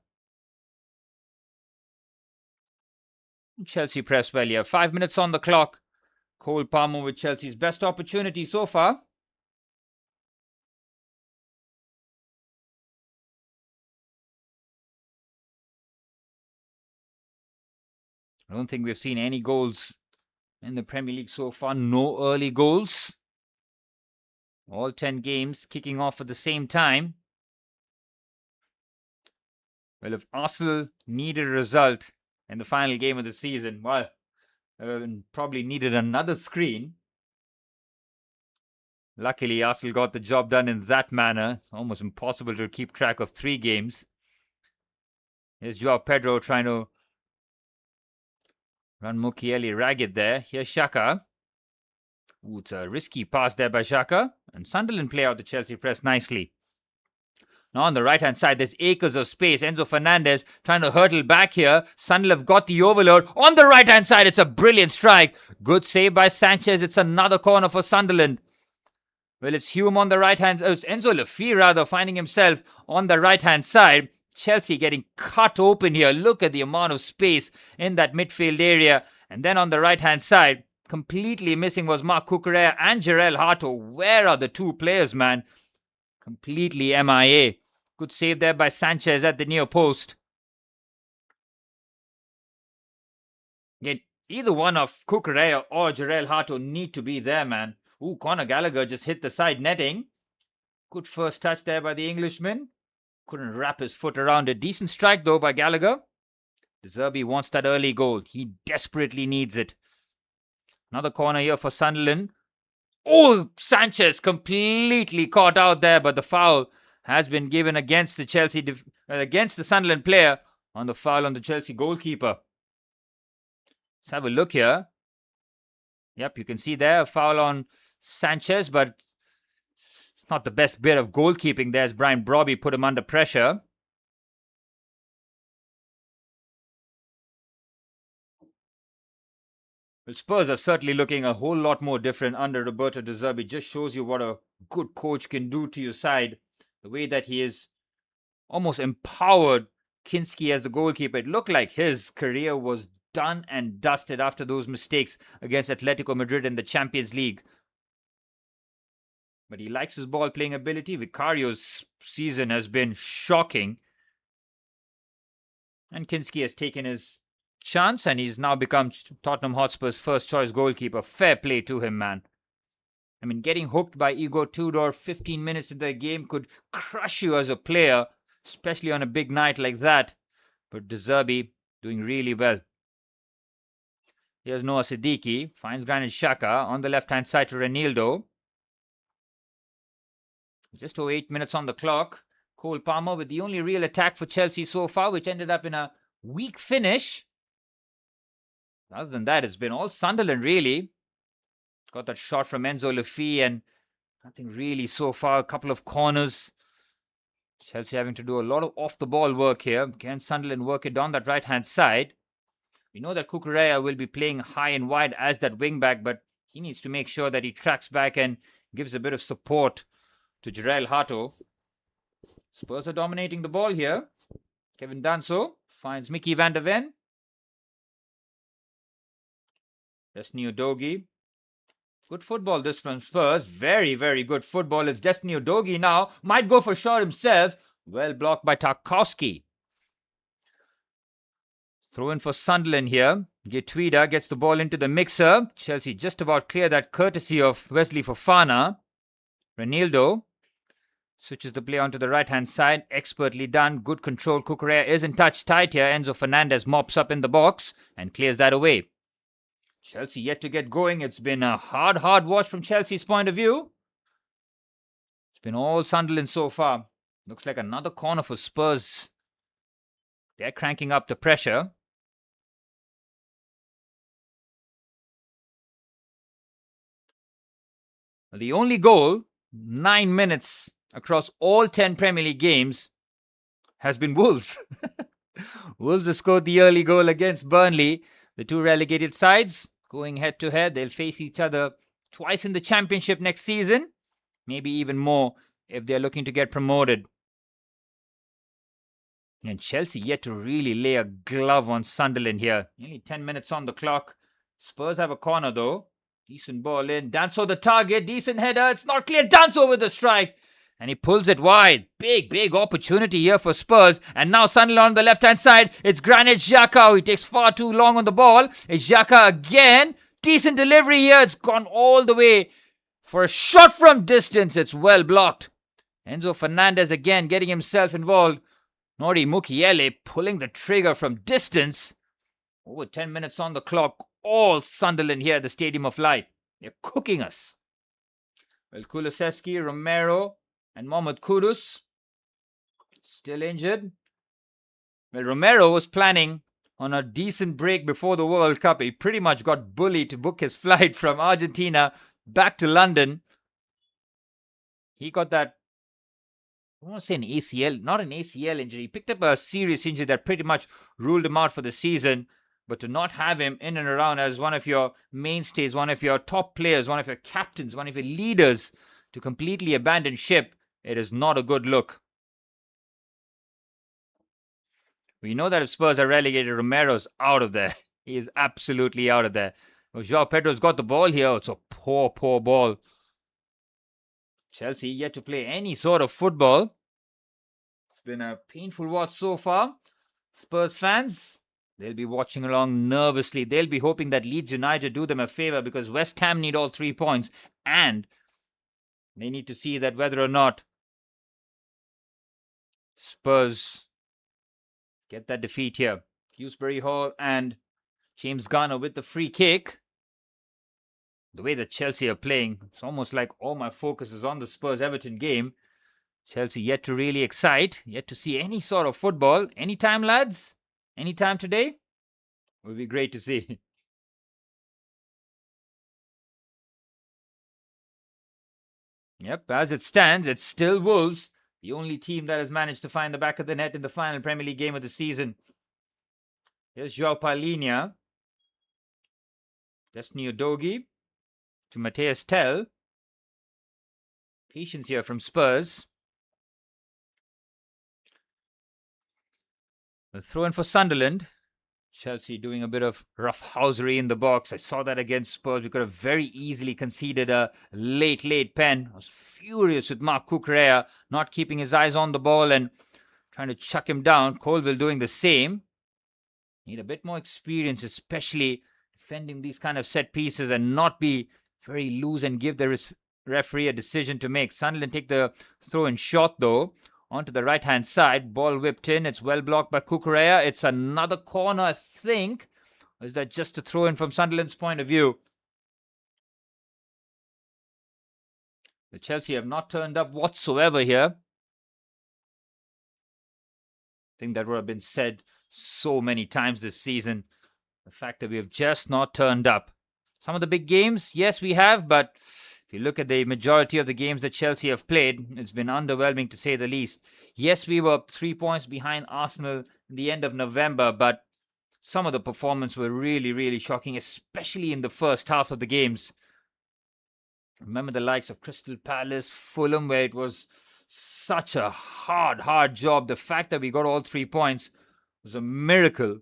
Chelsea press well here. 5 minutes on the clock. Cole Palmer with Chelsea's best opportunity so far. I don't think we've seen any goals in the Premier League so far. No early goals. All 10 games kicking off at the same time. Well, if Arsenal needed a result in the final game of the season, well, Probably needed another screen. Luckily, Arsenal got the job done in that manner. Almost impossible to keep track of 3 games. Here's Joao Pedro trying to run Mukiele ragged there. Here's Xhaka. Ooh, it's a risky pass there by Xhaka. And Sunderland play out the Chelsea press nicely. Now on the right-hand side, there's acres of space. Enzo Fernandez trying to hurtle back here. Sunderland have got the overload. On the right-hand side, it's a brilliant strike. Good save by Sanchez. It's another corner for Sunderland. Well, it's Hume on the right-hand side. It's Enzo Lafie, rather, finding himself on the right-hand side. Chelsea getting cut open here. Look at the amount of space in that midfield area. And then on the right-hand side, completely missing was Mark Cucurella and Jarell Hato. Where are the 2 players, man? Completely MIA. Good save there by Sanchez at the near post. Again, either one of Cucurella or Jarell Hato need to be there, man. Ooh, Conor Gallagher just hit the side netting. Good first touch there by the Englishman. Couldn't wrap his foot around it. Decent strike, though, by Gallagher. De Zerbi wants that early goal. He desperately needs it. Another corner here for Sunderland. Oh, Sanchez completely caught out there, but the foul has been given against the against the Sunderland player on the foul on the Chelsea goalkeeper. Let's have a look here. Yep, you can see there a foul on Sanchez, but it's not the best bit of goalkeeping there as Brian Brobby put him under pressure. Well, Spurs are certainly looking a whole lot more different under Roberto De Zerbi. Just shows you what a good coach can do to your side. The way that he is almost empowered Kinski as the goalkeeper. It looked like his career was done and dusted after those mistakes against Atletico Madrid in the Champions League. But he likes his ball playing ability. Vicario's season has been shocking. And Kinski has taken his chance and he's now become Tottenham Hotspur's first choice goalkeeper. Fair play to him, man. I mean, getting hooked by Igor Tudor 15 minutes into the game could crush you as a player, especially on a big night like that. But De Zerbi doing really well. Here's Noah Siddiqui, finds Granit Xhaka on the left-hand side to Renildo. Just over 8 minutes on the clock. Cole Palmer with the only real attack for Chelsea so far, which ended up in a weak finish. Other than that, it's been all Sunderland, really. Got that shot from Enzo Lafie and nothing really so far. A couple of corners. Chelsea having to do a lot of off-the-ball work here. Can Sunderland work it down that right-hand side? We know that Cucurella will be playing high and wide as that wing-back, but he needs to make sure that he tracks back and gives a bit of support to Jarell Hato. Spurs are dominating the ball here. Kevin Danso finds Mickey van der Ven. Destiny Udogie. Good football this from Spurs. Very, very good football. It's Destiny Udogie now. Might go for shot himself. Well blocked by Tarkowski. Throw in for Sunderland here. Getuida gets the ball into the mixer. Chelsea just about clear that courtesy of Wesley Fofana. Renildo switches the play onto the right-hand side. Expertly done. Good control. Cucurella is in touch tight here. Enzo Fernandez mops up in the box and clears that away. Chelsea yet to get going. It's been a hard watch from Chelsea's point of view. It's been all Sunderland so far. Looks like another corner for Spurs. They're cranking up the pressure. The only goal, 9 minutes across all 10 Premier League games, has been Wolves. Wolves have scored the early goal against Burnley. The 2 relegated sides going head to head. They'll face each other twice in the Championship next season. Maybe even more if they're looking to get promoted. And Chelsea yet to really lay a glove on Sunderland here. Nearly 10 minutes on the clock. Spurs have a corner though. Decent ball in. Danso the target. Decent header. It's not clear. Danso with the strike. And he pulls it wide. Big opportunity here for Spurs. And now Sunderland on the left-hand side. It's Granit Xhaka. He takes far too long on the ball. It's Xhaka again. Decent delivery here. It's gone all the way for a shot from distance. It's well blocked. Enzo Fernandez again getting himself involved. Nori Mukiele pulling the trigger from distance. Over 10 minutes on the clock. all Sunderland here at the Stadium of Light. They're cooking us. Well, Kulusevski, Romero, and Mohamed Kudus still injured. Well, Romero was planning on a decent break before the World Cup. He pretty much got bullied to book his flight from Argentina back to London. He got that, I want to say an ACL, not an ACL injury. He picked up a serious injury that pretty much ruled him out for the season. But to not have him in and around as one of your mainstays, one of your top players, one of your captains, one of your leaders, to completely abandon ship, it is not a good look. We know that if Spurs are relegated, Romero's out of there. He is absolutely out of there. Well, João Pedro's got the ball here. It's a poor ball. Chelsea yet to play any sort of football. It's been a painful watch so far. Spurs fans, they'll be watching along nervously. They'll be hoping that Leeds United do them a favour because West Ham need all 3 points. And they need to see that whether or not Spurs get that defeat here. Dewsbury Hall and James Garner with the free kick. The way that Chelsea are playing, it's almost like all my focus is on the Spurs-Everton game. Chelsea yet to really excite, yet to see any sort of football. Anytime, lads? Anytime today? Would be great to see. Yep, as it stands, it's still Wolves, the only team that has managed to find the back of the net in the final Premier League game of the season. Here's João Palhinha. Destiny Udogie to Matthias Tell. Patience here from Spurs. The throw in for Sunderland. Chelsea doing a bit of roughhousery in the box. I saw that against Spurs. We could have very easily conceded a late pen. I was furious with Marc Cucurella not keeping his eyes on the ball and trying to chuck him down. Colville doing the same. Need a bit more experience, especially defending these kind of set pieces and not be very loose and give the referee a decision to make. Sunderland take the throw-in shot though. Onto the right-hand side. Ball whipped in. It's well blocked by Cucurella. It's another corner, I think. Or is that just a throw-in from Sunderland's point of view? The Chelsea have not turned up whatsoever here. I think that would have been said so many times this season. The fact that we have just not turned up. Some of the big games, yes, we have, but if you look at the majority of the games that Chelsea have played, it's been underwhelming to say the least. Yes, we were 3 points behind Arsenal in the end of November, but some of the performances were really shocking, especially in the first half of the games. Remember the likes of Crystal Palace, Fulham, where it was such a hard job. The fact that we got all 3 points was a miracle.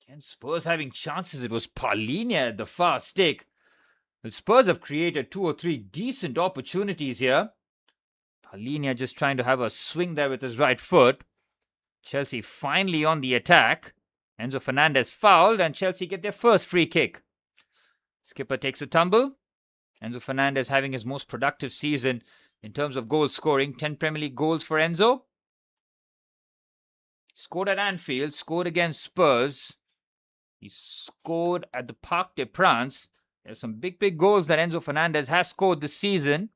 And Spurs having chances. It was Palhinha at the far stick. The Spurs have created 2 or 3 decent opportunities here. Palhinha just trying to have a swing there with his right foot. Chelsea finally on the attack. Enzo Fernandez fouled and Chelsea get their first free kick. Skipper takes a tumble. Enzo Fernandez having his most productive season in terms of goal scoring. 10 Premier League goals for Enzo. Scored at Anfield, scored against Spurs. He scored at the Parc des Princes. There's some big goals that Enzo Fernandez has scored this season.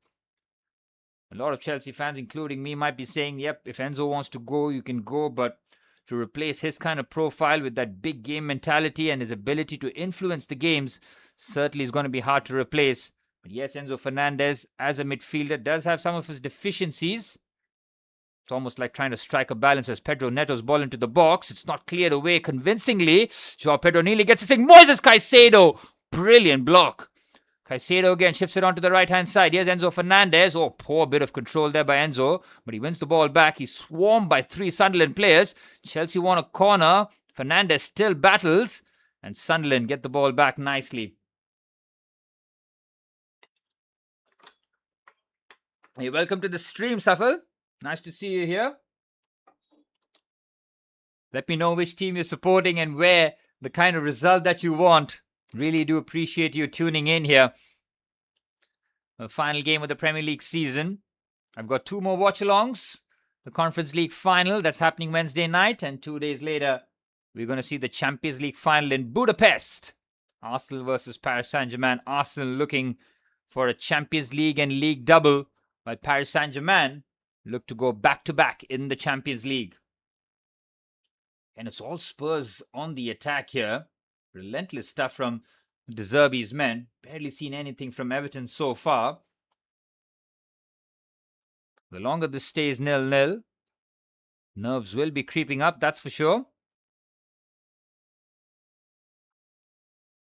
A lot of Chelsea fans, including me, might be saying, yep, if Enzo wants to go, you can go. But to replace his kind of profile with that big game mentality and his ability to influence the games certainly is going to be hard to replace. But yes, Enzo Fernandez, as a midfielder, does have some of his deficiencies. It's almost like trying to strike a balance as Pedro Neto's ball into the box. It's not cleared away convincingly. Joao Pedro nearly gets a thing. Moises Caicedo! Brilliant block. Caicedo again shifts it onto the right-hand side. Here's Enzo Fernandez. Oh, poor bit of control there by Enzo. But he wins the ball back. He's swarmed by 3 Sunderland players. Chelsea want a corner. Fernandez still battles. And Sunderland get the ball back nicely. Hey, welcome to the stream, Safal. Nice to see you here. Let me know which team you're supporting and where the kind of result that you want. Really do appreciate you tuning in here. The final game of the Premier League season. I've got 2 more watch-alongs. The Conference League final that's happening Wednesday night. And 2 days later, We're going to see the Champions League final in Budapest. Arsenal versus Paris Saint-Germain. Arsenal looking for a Champions League and League double, while Paris Saint-Germain look to go back-to-back in the Champions League. And it's all Spurs on the attack here. Relentless stuff from De Zerbi's men. Barely seen anything from Everton so far. The longer this stays 0-0, nerves will be creeping up, that's for sure.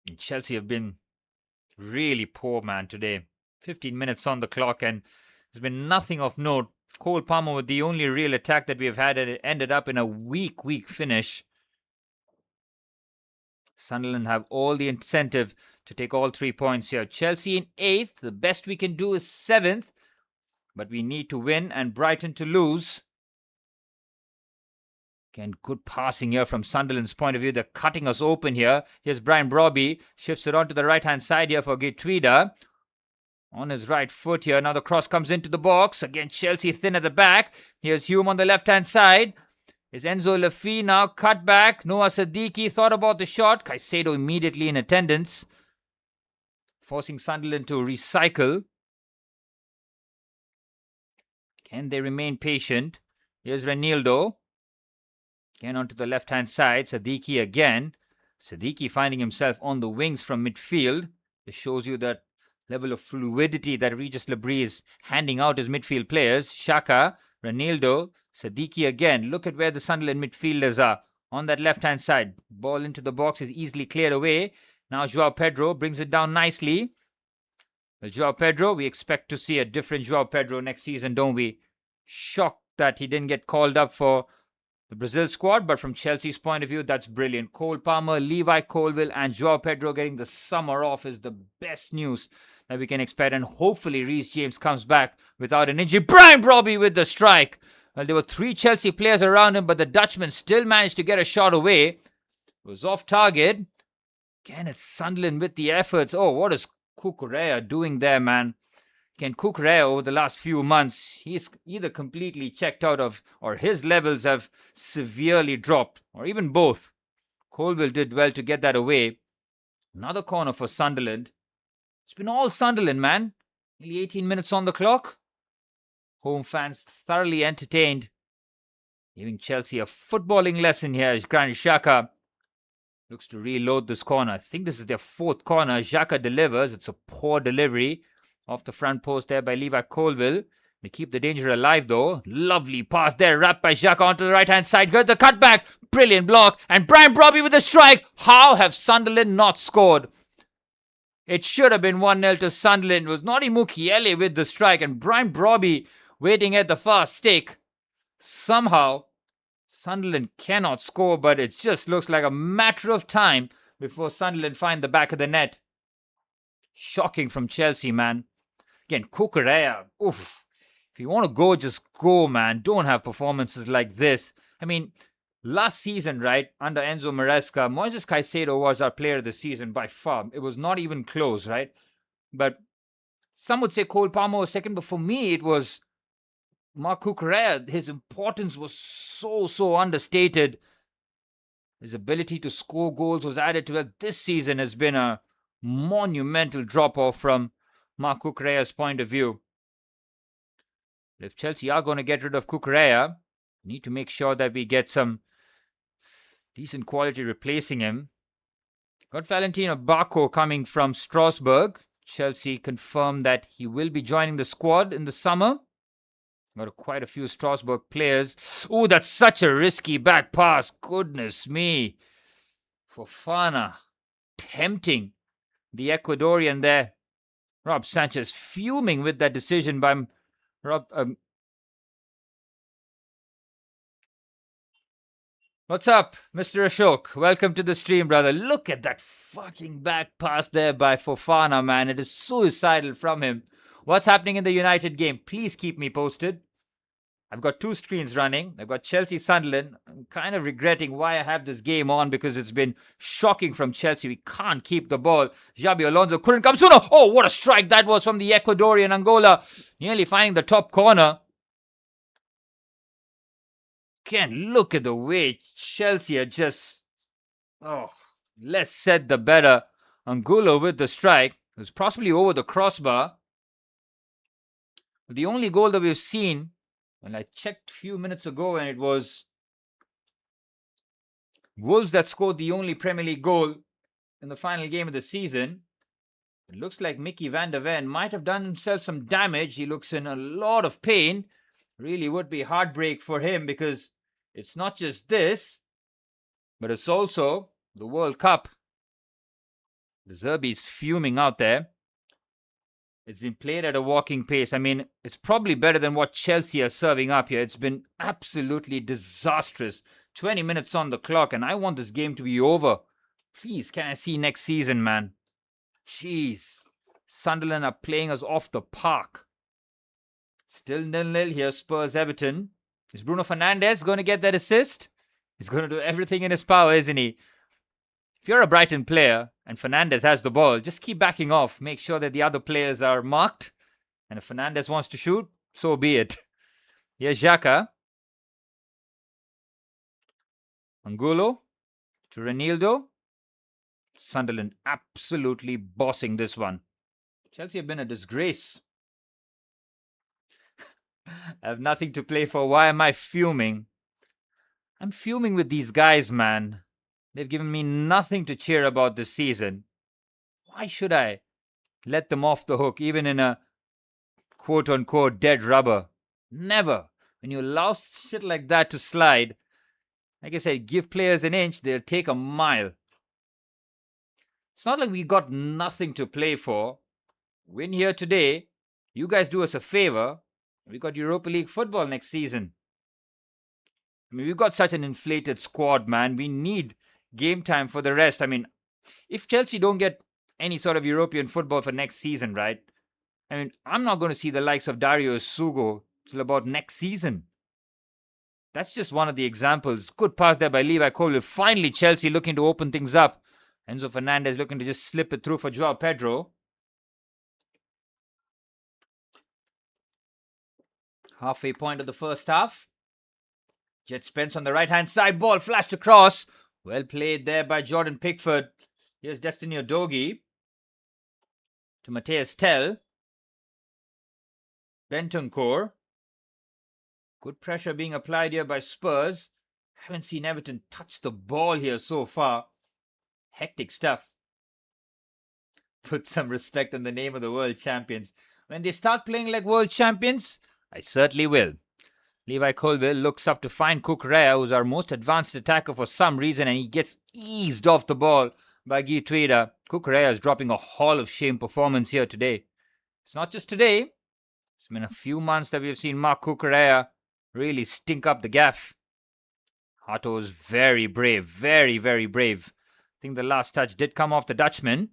And Chelsea have been really poor, man, today. 15 minutes on the clock and there's been nothing of note. Cole Palmer with the only real attack that we've had, and it ended up in a weak finish. Sunderland have all the incentive to take all 3 points here. Chelsea in 8th. The best we can do is 7th. But we need to win and Brighton to lose. Again, good passing here from Sunderland's point of view. They're cutting us open here. Here's Brian Brobby. Shifts it onto the right-hand side here for Gituida. On his right foot here. Now the cross comes into the box. Again, Chelsea thin at the back. Here's Hume on the left-hand side. Is Enzo Lafi now cut back. Noah Sadiki thought about the shot. Caicedo immediately in attendance, forcing Sunderland to recycle. Can they remain patient? Here's Renildo. Again onto the left-hand side. Sadiki again. Sadiki finding himself on the wings from midfield. This shows you that level of fluidity that Regis Labrie is handing out his midfield players. Xhaka, Renildo, Sadiki again. Look at where the Sunderland midfielders are. On that left-hand side. Ball into the box is easily cleared away. Now Joao Pedro brings it down nicely. Well, Joao Pedro, we expect to see a different Joao Pedro next season, don't we? Shocked that he didn't get called up for the Brazil squad, but from Chelsea's point of view, that's brilliant. Cole Palmer, Levi Colwill and Joao Pedro getting the summer off is the best news that we can expect, and hopefully Reece James comes back without an injury. Brian Brobby with the strike. Well, there were 3 Chelsea players around him, but the Dutchman still managed to get a shot away. It was off target. Again, it's Sunderland with the efforts. Oh, what is Cucurella doing there, man? Again, Cucurella over the last few months, he's either completely checked out of, or his levels have severely dropped, or even both. Colwill did well to get that away. Another corner for Sunderland. It's been all Sunderland, man. Nearly 18 minutes on the clock. Home fans thoroughly entertained. Giving Chelsea a footballing lesson here as Granit Xhaka looks to reload this corner. I think this is their 4th corner. Xhaka delivers. It's a poor delivery off the front post there by Levi Colwill. They keep the danger alive though. Lovely pass there, wrapped by Xhaka onto the right-hand side. Good, the cutback. Brilliant block. And Brian Brobby with the strike. How have Sunderland not scored? It should have been 1-0 to Sunderland. It was Noni Mukiele with the strike. And Brian Brobby waiting at the far stick. Somehow, Sunderland cannot score, but it just looks like a matter of time before Sunderland find the back of the net. Shocking from Chelsea, man. Again, Cucurella. Oof. If you want to go, just go, man. Don't have performances like this. I mean, last season, right, under Enzo Maresca, Moises Caicedo was our player of the season by far. It was not even close, right? But some would say Cole Palmer was second, but for me, it was Marc Cucurella. His importance was so understated. His ability to score goals was added to it. This season has been a monumental drop-off from Marc Cucurella's point of view. If Chelsea are going to get rid of Cucurella, we need to make sure that we get some decent quality replacing him. Got Valentino Barco coming from Strasbourg. Chelsea confirmed that he will be joining the squad in the summer. Got quite a few Strasbourg players. Oh, that's such a risky back pass. Goodness me. Fofana tempting the Ecuadorian there. Rob Sanchez fuming with that decision by Rob. What's up, Mr. Ashok? Welcome to the stream, brother. Look at that fucking back pass there by Fofana, man. It is suicidal from him. What's happening in the United game? Please keep me posted. I've got 2 screens running. I've got Chelsea Sunderland. I'm kind of regretting why I have this game on because it's been shocking from Chelsea. We can't keep the ball. Xabi Alonso couldn't come sooner. Oh, what a strike that was from the Ecuadorian Angola. Nearly finding the top corner. Again, look at the way Chelsea are just Oh, less said the better. Angulo with the strike. It was possibly over the crossbar. The only goal that we've seen, and I checked a few minutes ago, and it was Wolves that scored the only Premier League goal in the final game of the season. It looks like Mickey van der Ven might have done himself some damage. He looks in a lot of pain. Really would be heartbreak for him because it's not just this, but it's also the World Cup. The Zerbi's fuming out there. It's been played at a walking pace. I mean, it's probably better than what Chelsea are serving up here. It's been absolutely disastrous. 20 minutes on the clock, and I want this game to be over. Please, can I see next season, man? Jeez. Sunderland are playing us off the park. Still 0-0 here, Spurs Everton. Is Bruno Fernandes going to get that assist? He's going to do everything in his power, isn't he? If you're a Brighton player and Fernandes has the ball, just keep backing off. Make sure that the other players are marked. And if Fernandes wants to shoot, so be it. Here's Xhaka. Angulo to Renildo. Sunderland absolutely bossing this one. Chelsea have been a disgrace. I have nothing to play for. Why am I fuming? I'm fuming with these guys, man. They've given me nothing to cheer about this season. Why should I let them off the hook, even in a quote-unquote dead rubber? Never. When you allow shit like that to slide, like I said, give players an inch, they'll take a mile. It's not like we got nothing to play for. Win here today. You guys do us a favor. We got Europa League football next season. I mean, we've got such an inflated squad, man. We need game time for the rest. I mean, if Chelsea don't get any sort of European football for next season, right? I mean, I'm not going to see the likes of Dario Sugo till about next season. That's just one of the examples. Good pass there by Levi Colwill. Finally, Chelsea looking to open things up. Enzo Fernandez looking to just slip it through for Joao Pedro. Halfway point of the first half. Jet Spence on the right-hand side. Ball flashed across. Well played there by Jordan Pickford. Here's Destiny Udogie. To Matthias Tell. Bentancur. Good pressure being applied here by Spurs. Haven't seen Everton touch the ball here so far. Hectic stuff. Put some respect on the name of the world champions. When they start playing like world champions, I certainly will. Levi Colwill looks up to find Cucurella, who's our most advanced attacker for some reason, and he gets eased off the ball by Guy Tuida. Cucurella is dropping a Hall of Shame performance here today. It's not just today. It's been a few months that we've seen Mark Cucurella really stink up the gaff. Hato is very brave, very, very brave. I think the last touch did come off the Dutchman.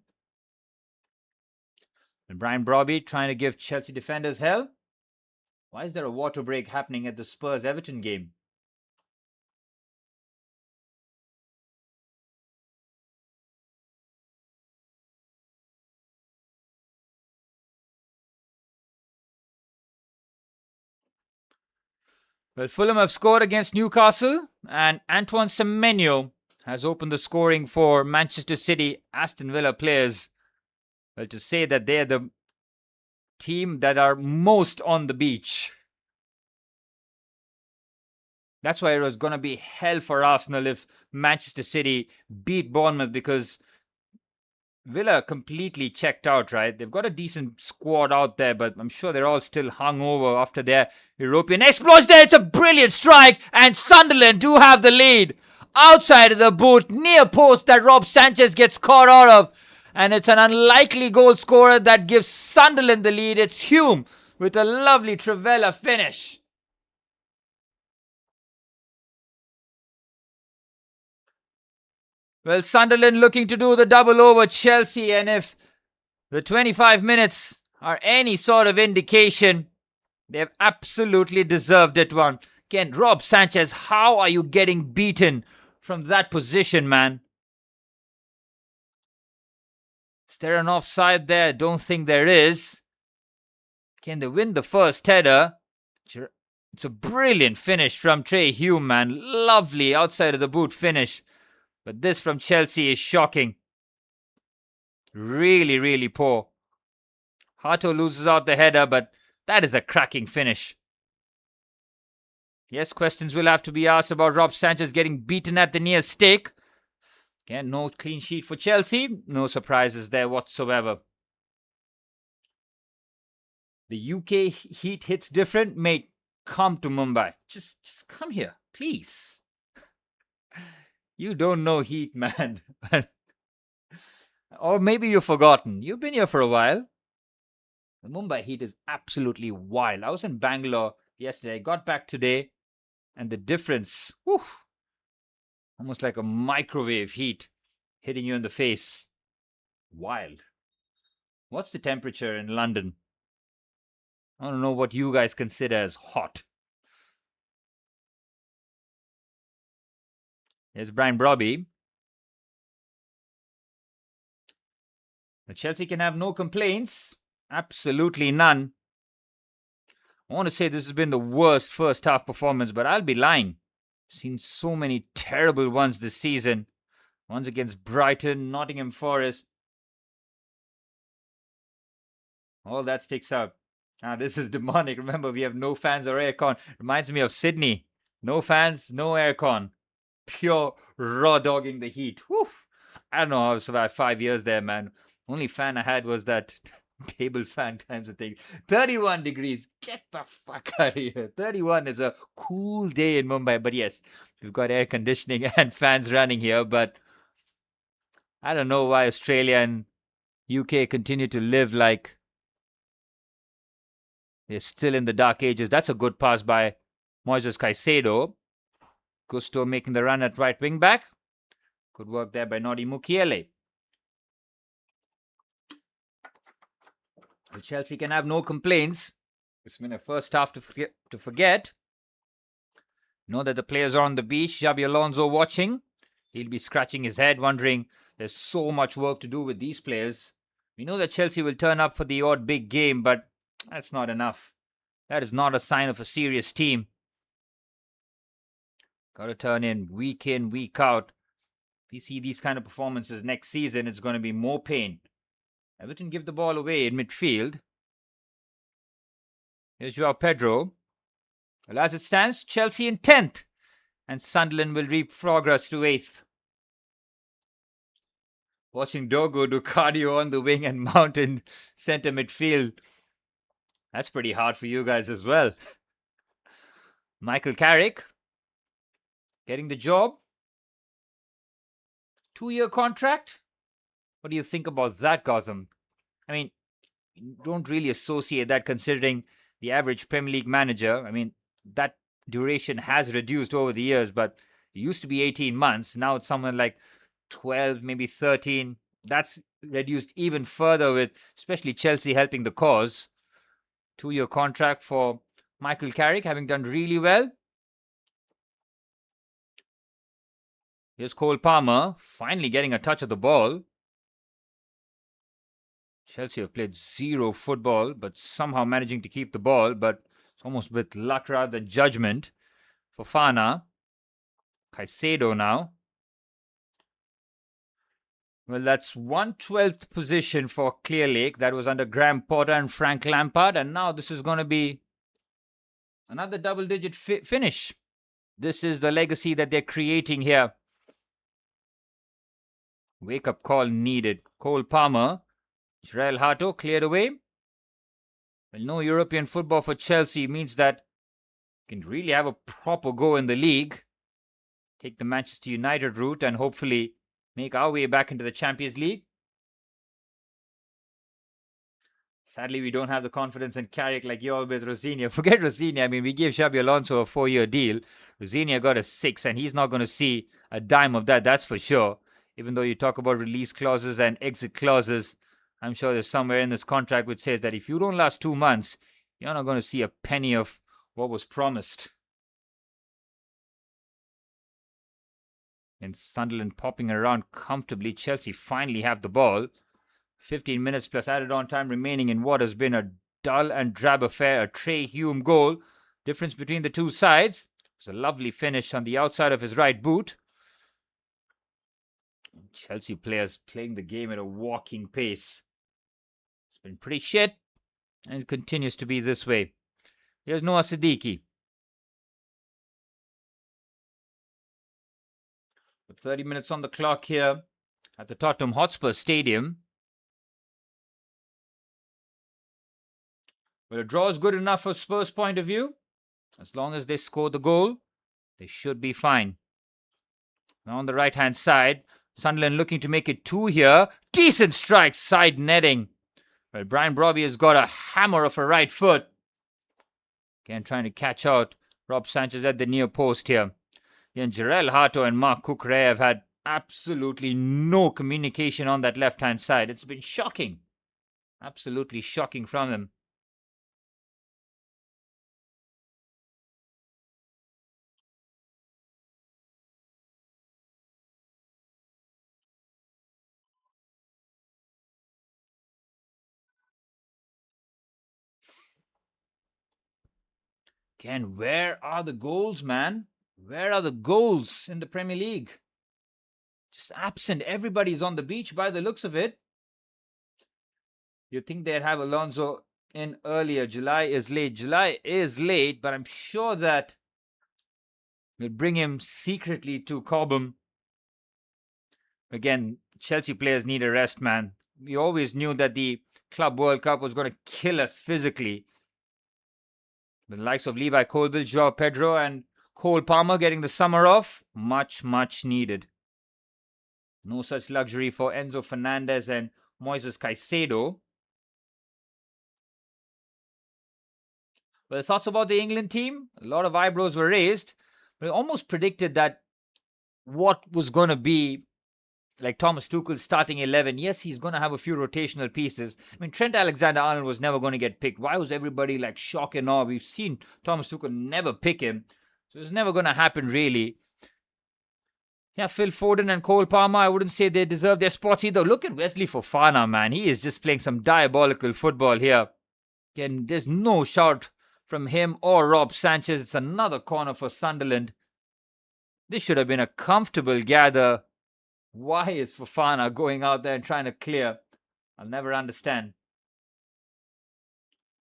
And Brian Brobby trying to give Chelsea defenders hell. Why is there a water break happening at the Spurs-Everton game? Well, Fulham have scored against Newcastle, and Antoine Semenyo has opened the scoring for Manchester City Aston Villa players. Well, to say that they're the team that are most on the beach. That's why it was going to be hell for Arsenal if Manchester City beat Bournemouth, because Villa completely checked out, right? They've got a decent squad out there, but I'm sure they're all still hungover after their European exploits there. It's a brilliant strike, and Sunderland do have the lead. Outside of the boot, near post that Rob Sanchez gets caught out of. And it's an unlikely goal scorer that gives Sunderland the lead. It's Hume with a lovely Trivela finish. Well, Sunderland looking to do the double over Chelsea, and if the 25 minutes are any sort of indication, they've absolutely deserved it one. Again, Rob Sanchez, how are you getting beaten from that position, man? Is there an offside there? Don't think there is. Can they win the first header? It's a brilliant finish from Trey Hume, man. Lovely outside of the boot finish. But this from Chelsea is shocking. Really, really poor. Hato loses out the header, but that is a cracking finish. Yes, questions will have to be asked about Rob Sanchez getting beaten at the near stake. Again, no clean sheet for Chelsea. No surprises there whatsoever. The UK heat hits different. Mate, come to Mumbai. Just come here, please. You don't know heat, man. Or maybe you've forgotten. You've been here for a while. The Mumbai heat is absolutely wild. I was in Bangalore yesterday. I got back today. And the difference, whew, almost like a microwave heat hitting you in the face. Wild. What's the temperature in London? I don't know what you guys consider as hot. Here's Brian Brobby. The Chelsea can have no complaints. Absolutely none. I want to say this has been the worst first half performance, but I'll be lying. I've seen so many terrible ones this season. Ones against Brighton, Nottingham Forest. All that sticks out. This is demonic. Remember, we have no fans or aircon. Reminds me of Sydney. No fans, no aircon. Pure raw dogging the heat. Whew. I don't know how I survived 5 years there, man. Only fan I had was that table fan kinds of thing. 31 degrees. Get the fuck out of here. 31 is a cool day in Mumbai. But yes, we've got air conditioning and fans running here. But I don't know why Australia and UK continue to live like they're still in the dark ages. That's a good pass by Moises Caicedo. Gusto making the run at right wing back. Good work there by Nodi Mukiele. Well, Chelsea can have no complaints. It's been a first half to forget. Know that the players are on the beach. Xabi Alonso watching. He'll be scratching his head, wondering there's so much work to do with these players. We know that Chelsea will turn up for the odd big game, but that's not enough. That is not a sign of a serious team. Got to turn in, week out. If we see these kind of performances next season, it's going to be more pain. Everton give the ball away in midfield. Here's Joao Pedro. Well, as it stands, Chelsea in 10th. And Sunderland will reap progress to 8th. Watching Dogo do cardio on the wing and Mount in centre midfield. That's pretty hard for you guys as well. Michael Carrick getting the job. 2-year contract. What do you think about that, Gotham? I mean, you don't really associate that considering the average Premier League manager. I mean, that duration has reduced over the years, but it used to be 18 months. Now it's somewhere like 12, maybe 13. That's reduced even further with especially Chelsea helping the cause. 2-year contract for Michael Carrick, having done really well. Here's Cole Palmer, finally getting a touch of the ball. Chelsea have played zero football, but somehow managing to keep the ball, but it's almost with luck rather than judgment. Fofana. Caicedo now. Well, that's 1/12th position for Clear Lake. That was under Graham Potter and Frank Lampard. And now this is going to be another double-digit finish. This is the legacy that they're creating here. Wake-up call needed. Cole Palmer. Israel Hato cleared away. Well, no European football for Chelsea means that you can really have a proper go in the league. Take the Manchester United route and hopefully make our way back into the Champions League. Sadly, we don't have the confidence in Carrick like you all with Rosinia. Forget Rosinia. I mean, we gave Xabi Alonso a 4-year deal. Rosinia got a 6, and he's not going to see a dime of that, that's for sure. Even though you talk about release clauses and exit clauses, I'm sure there's somewhere in this contract which says that if you don't last 2 months, you're not going to see a penny of what was promised. And Sunderland popping around comfortably. Chelsea finally have the ball. 15 minutes plus added on time remaining in what has been a dull and drab affair. A Trey Hume goal. Difference between the two sides. It was a lovely finish on the outside of his right boot. Chelsea players playing the game at a walking pace. It's been pretty shit, and it continues to be this way. Here's Noah Siddiqui. With 30 minutes on the clock here at the Tottenham Hotspur Stadium. Well, a draw is good enough for Spurs' point of view. As long as they score the goal, they should be fine. Now on the right-hand side, Sunderland looking to make it 2 here. Decent strike, side netting. Well, Brian Brobby has got a hammer of a right foot. Again, trying to catch out Rob Sanchez at the near post here. Again, Jarell Hato and Mark Cucurella have had absolutely no communication on that left-hand side. It's been shocking. Absolutely shocking from them. Again, where are the goals, man? Where are the goals in the Premier League? Just absent. Everybody's on the beach by the looks of it. You'd think they'd have Alonso in earlier. July is late, but I'm sure that they'll bring him secretly to Cobham. Again, Chelsea players need a rest, man. We always knew that the Club World Cup was going to kill us physically. The likes of Levi Colwill, Joao Pedro, and Cole Palmer getting the summer off, much, much needed. No such luxury for Enzo Fernandez and Moises Caicedo. Well, thoughts about the England team? A lot of eyebrows were raised, but I almost predicted that what was going to be like Thomas Tuchel's starting 11. Yes, he's going to have a few rotational pieces. I mean, Trent Alexander-Arnold was never going to get picked. Why was everybody like shocked and awe? We've seen Thomas Tuchel never pick him. So it's never going to happen, really. Yeah, Phil Foden and Cole Palmer, I wouldn't say they deserve their spots either. Look at Wesley Fofana, man. He is just playing some diabolical football here. Again, there's no shout from him or Rob Sanchez. It's another corner for Sunderland. This should have been a comfortable gather. Why is Fofana going out there and trying to clear? I'll never understand.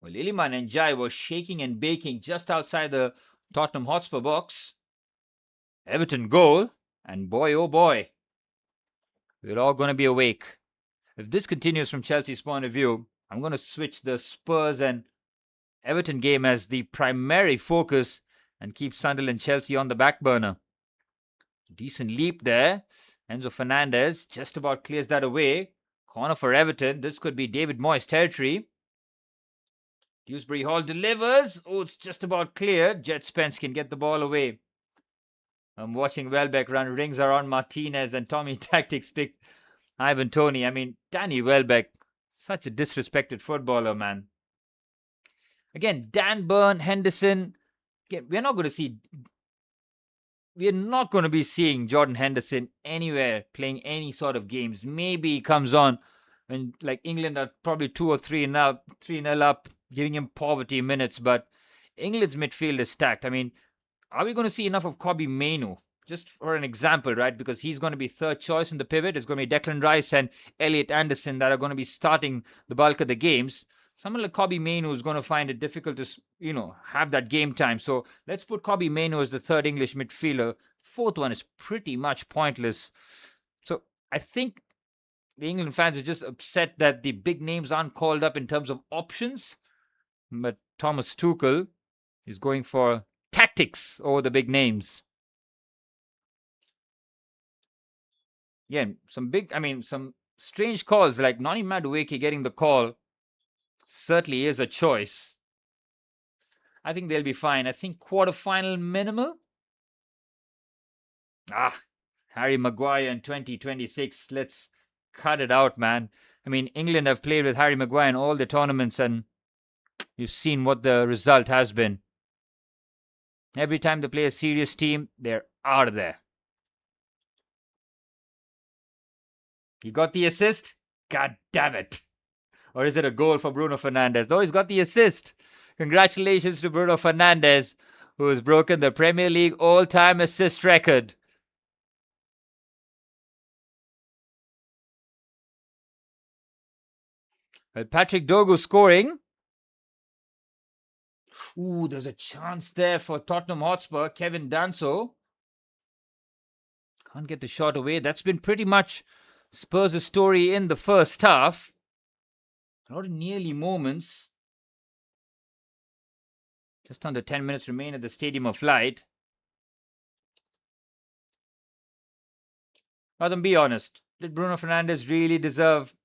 Well, Iliman Ndiaye was shaking and baking just outside the Tottenham Hotspur box. Everton goal. And boy, oh boy, we're all going to be awake. If this continues from Chelsea's point of view, I'm going to switch the Spurs and Everton game as the primary focus and keep Sunderland-Chelsea on the back burner. Decent leap there. Enzo Fernandez just about clears that away. Corner for Everton. This could be David Moyes territory. Dewsbury Hall delivers. Oh, it's just about cleared. Jet Spence can get the ball away. I'm watching Welbeck run rings around Martinez, and Tommy Tactics picked Ivan Toney. I mean, Danny Welbeck, such a disrespected footballer, man. Again, Dan Burn, Henderson. Again, we're not going to be seeing Jordan Henderson anywhere playing any sort of games. Maybe he comes on when like England are probably 2 or 3-0 up, giving him poverty minutes. But England's midfield is stacked. I mean, are we going to see enough of Kobbie Mainoo? Just for an example, right? Because he's going to be third choice in the pivot. It's going to be Declan Rice and Elliot Anderson that are going to be starting the bulk of the games. Someone like Kobbie Mainoo is going to find it difficult to, have that game time. So let's put Kobbie Mainoo as the third English midfielder. Fourth one is pretty much pointless. So I think the England fans are just upset that the big names aren't called up in terms of options. But Thomas Tuchel is going for tactics over the big names. Yeah, some strange calls like Noni Madueke getting the call certainly is a choice. I think they'll be fine. I think quarterfinal minimal. Harry Maguire in 2026. Let's cut it out, man. I mean, England have played with Harry Maguire in all the tournaments, and you've seen what the result has been. Every time they play a serious team, they're out of there. You got the assist? God damn it. Or is it a goal for Bruno Fernandes? No, he's got the assist. Congratulations to Bruno Fernandes, who has broken the Premier League all-time assist record. Well, Patrick Dogu scoring. Ooh, there's a chance there for Tottenham Hotspur. Kevin Danso. Can't get the shot away. That's been pretty much Spurs' story in the first half. A lot of nearly moments. Just under 10 minutes remain at the Stadium of Light. Adam, be honest. Did Bruno Fernandes really deserve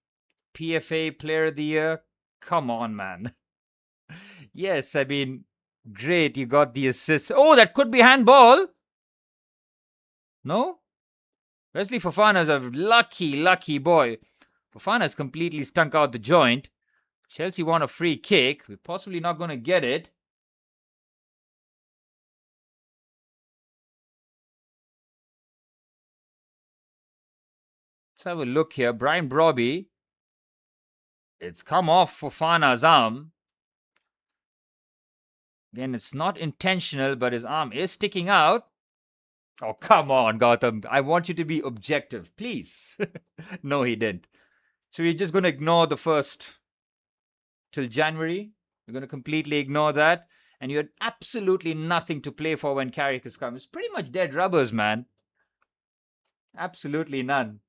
PFA Player of the Year? Come on, man. Yes, I mean, great. You got the assist. Oh, that could be handball. No? Wesley Fofana's a lucky boy. Fofana's completely stunk out the joint. Chelsea want a free kick. We're possibly not going to get it. Let's have a look here. Brian Brobby. It's come off Fofana's arm. Again, it's not intentional, but his arm is sticking out. Oh, come on, Gotham. I want you to be objective, please. No, he didn't. So we're just going to ignore the first till January. We're going to completely ignore that. And you had absolutely nothing to play for when Carrick has come. It's pretty much dead rubbers, man. Absolutely none.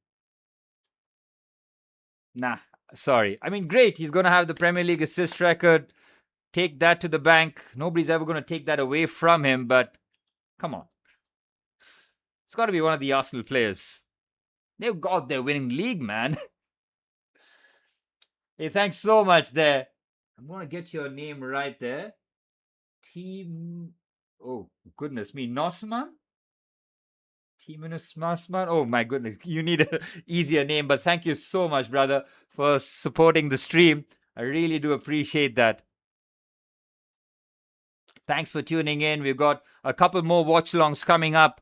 Nah, sorry. I mean, great. He's going to have the Premier League assist record. Take that to the bank. Nobody's ever going to take that away from him, but come on. It's got to be one of the Arsenal players. They've got their winning league, man. Hey, thanks so much there. I'm going to get your name right there. Team... Oh, goodness me. Nosman? Timinus Masman? Oh, my goodness. You need an easier name, but thank you so much, brother, for supporting the stream. I really do appreciate that. Thanks for tuning in. We've got a couple more watch-alongs coming up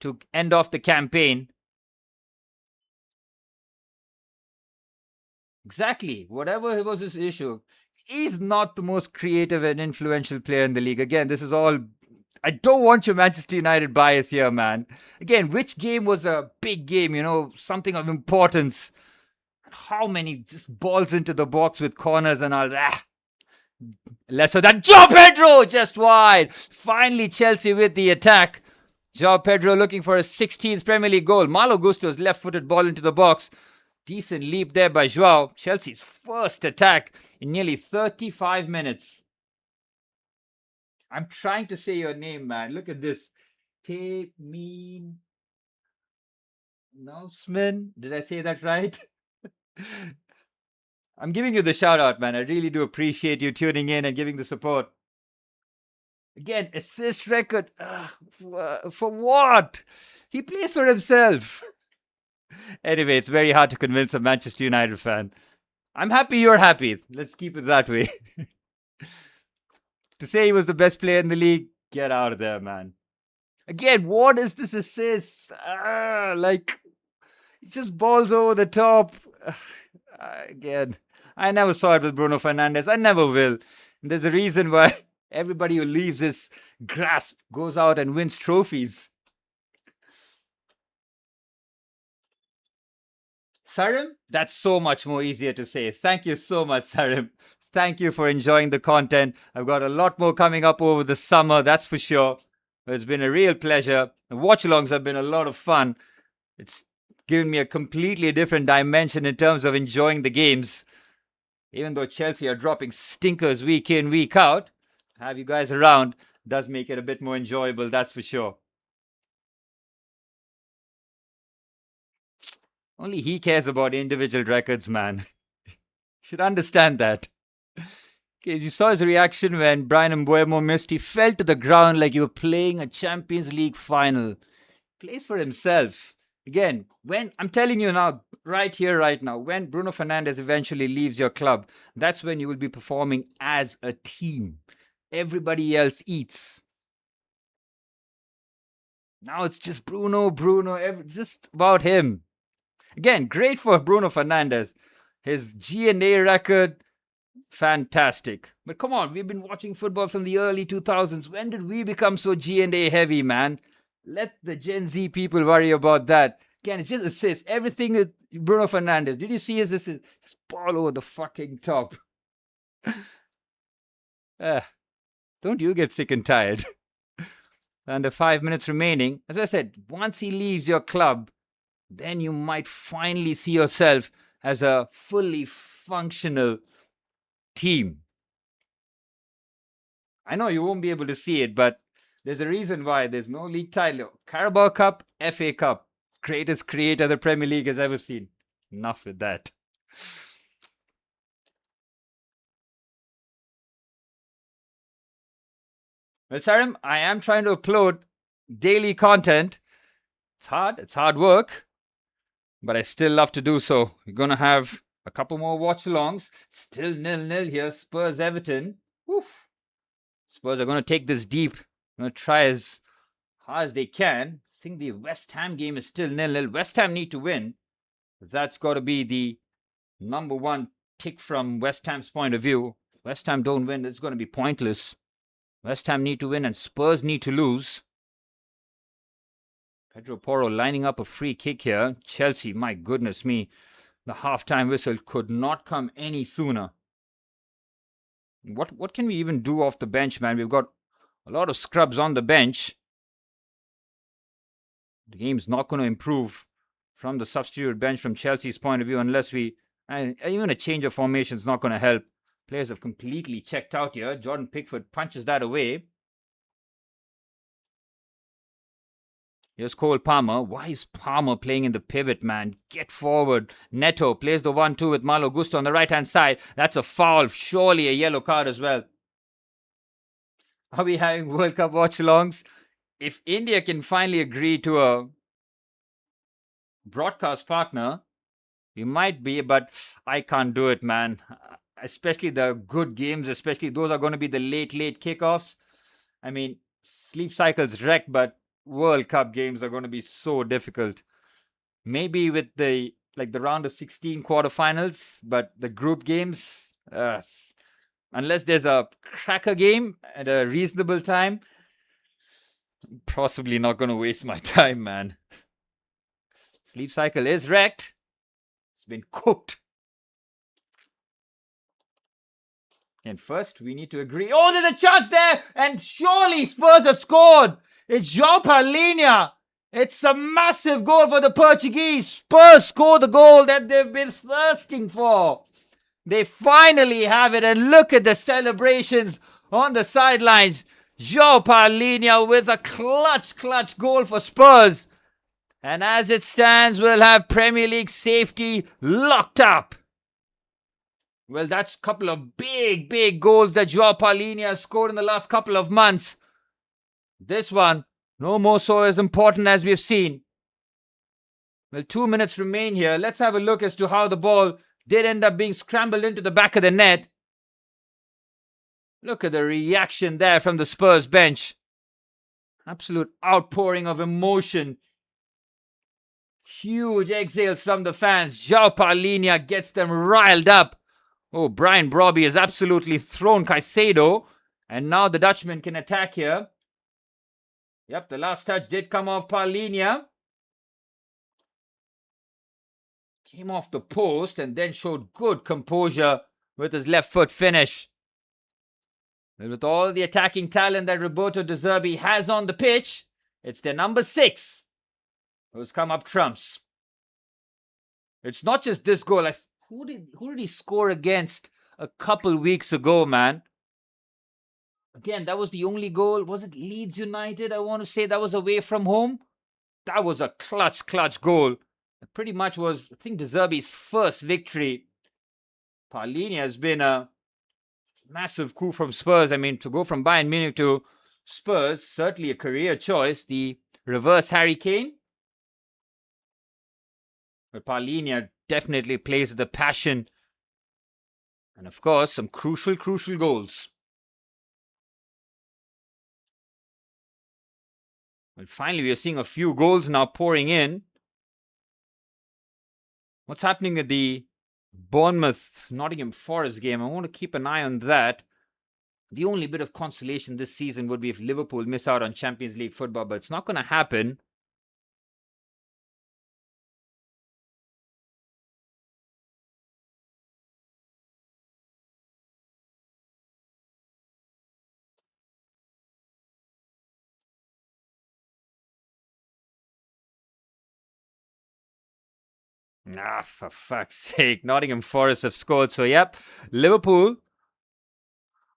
to end off the campaign. Exactly. Whatever was his issue, he's not the most creative and influential player in the league. Again, this is all... I don't want your Manchester United bias here, man. Again, which game was a big game, you know, something of importance? How many just balls into the box with corners and all that? Lesser than João Pedro, just wide. Finally, Chelsea with the attack. João Pedro looking for a 16th Premier League goal. Malo Gusto's left-footed ball into the box. Decent leap there by João. Chelsea's first attack in nearly 35 minutes. I'm trying to say your name, man. Look at this. Temin Nosman. Did I say that right? I'm giving you the shout out, man. I really do appreciate you tuning in and giving the support. Again, assist record. For what? He plays for himself. Anyway, it's very hard to convince a Manchester United fan. I'm happy you're happy. Let's keep it that way. To say he was the best player in the league, get out of there, man. Again, what is this assist? Like, it just balls over the top. Again, I never saw it with Bruno Fernandes. I never will. And there's a reason why everybody who leaves his grasp goes out and wins trophies. Sarim, that's so much more easier to say. Thank you so much, Sarim. Thank you for enjoying the content. I've got a lot more coming up over the summer, that's for sure. It's been a real pleasure. The watch-alongs have been a lot of fun. It's given me a completely different dimension in terms of enjoying the games. Even though Chelsea are dropping stinkers week in, week out, have you guys around does make it a bit more enjoyable, that's for sure. Only he cares about individual records, man. You should understand that. Okay, you saw his reaction when Brian Mbuemo missed. He fell to the ground like you were playing a Champions League final. He plays for himself. Again, when I'm telling you now, right here, right now, when Bruno Fernandes eventually leaves your club, that's when you will be performing as a team. Everybody else eats. Now it's just Bruno, just about him. Again, great for Bruno Fernandes. His G&A record, fantastic. But come on, we've been watching football from the early 2000s. When did we become so G&A heavy, man? Let the Gen Z people worry about that. Again, it's just assists. Everything is Bruno Fernandes. Did you see his assist? Just ball over the fucking top. Don't you get sick and tired? Under 5 minutes remaining. As I said, once he leaves your club, then you might finally see yourself as a fully functional team. I know you won't be able to see it, but there's a reason why there's no league title. Carabao Cup, FA Cup. Greatest creator the Premier League has ever seen. Enough with that. Well, Sarim, I am trying to upload daily content. It's hard work, but I still love to do so. We're going to have a couple more watch-alongs. Still 0-0 here, Spurs Everton. Oof. Spurs are going to take this deep. Going to try as hard as they can. I think the West Ham game is still 0-0. West Ham need to win. That's got to be the number one tick from West Ham's point of view. If West Ham don't win, it's going to be pointless. West Ham need to win and Spurs need to lose. Pedro Porro lining up a free kick here. Chelsea, my goodness me. The halftime whistle could not come any sooner. What can we even do off the bench, man? We've got a lot of scrubs on the bench. The game's not going to improve from the substitute bench from Chelsea's point of view unless even a change of formation is not going to help. Players have completely checked out here. Jordan Pickford punches that away. Here's Cole Palmer. Why is Palmer playing in the pivot, man? Get forward. Neto plays the 1-2 with Malo Gusto on the right-hand side. That's a foul. Surely a yellow card as well. Are we having World Cup watch-alongs? If India can finally agree to a broadcast partner, we might be, but I can't do it, man. Especially the good games, especially those are going to be the late kickoffs. I mean, sleep cycle's wrecked, but World Cup games are going to be so difficult. Maybe with the round of 16 quarterfinals, but the group games, unless there's a cracker game at a reasonable time, I'm possibly not going to waste my time, man. Sleep cycle is wrecked. It's been cooked. And first, we need to agree. Oh, there's a chance there! And surely Spurs have scored! It's João Palhinha! It's a massive goal for the Portuguese. Spurs score the goal that they've been thirsting for. They finally have it, and look at the celebrations on the sidelines. João Palhinha with a clutch goal for Spurs. And as it stands, we'll have Premier League safety locked up. Well, that's a couple of big goals that João Palhinha has scored in the last couple of months. This one, no more so as important as we've seen. Well, 2 minutes remain here. Let's have a look as to how the ball did end up being scrambled into the back of the net. Look at the reaction there from the Spurs bench. Absolute outpouring of emotion. Huge exhales from the fans. João Palhinha gets them riled up. Oh, Brian Brobby has absolutely thrown Caicedo. And now the Dutchman can attack here. Yep, the last touch did come off Palhinha. Came off the post and then showed good composure with his left foot finish. And with all the attacking talent that Roberto De Zerbi has on the pitch, it's their number 6 who's come up trumps. It's not just this goal. Who did he score against a couple weeks ago, man? Again, that was the only goal. Was it Leeds United? I want to say that was away from home. That was a clutch goal. It pretty much was, I think, De Zerbi's first victory. Palhinha has been a massive coup from Spurs. I mean, to go from Bayern Munich to Spurs, certainly a career choice. The reverse Harry Kane. But Palhinha definitely plays with the passion. And of course, some crucial goals. Well, finally, we are seeing a few goals now pouring in. What's happening at the Bournemouth-Nottingham Forest game? I want to keep an eye on that. The only bit of consolation this season would be if Liverpool miss out on Champions League football, but it's not going to happen. Ah, for fuck's sake. Nottingham Forest have scored. So, yep, Liverpool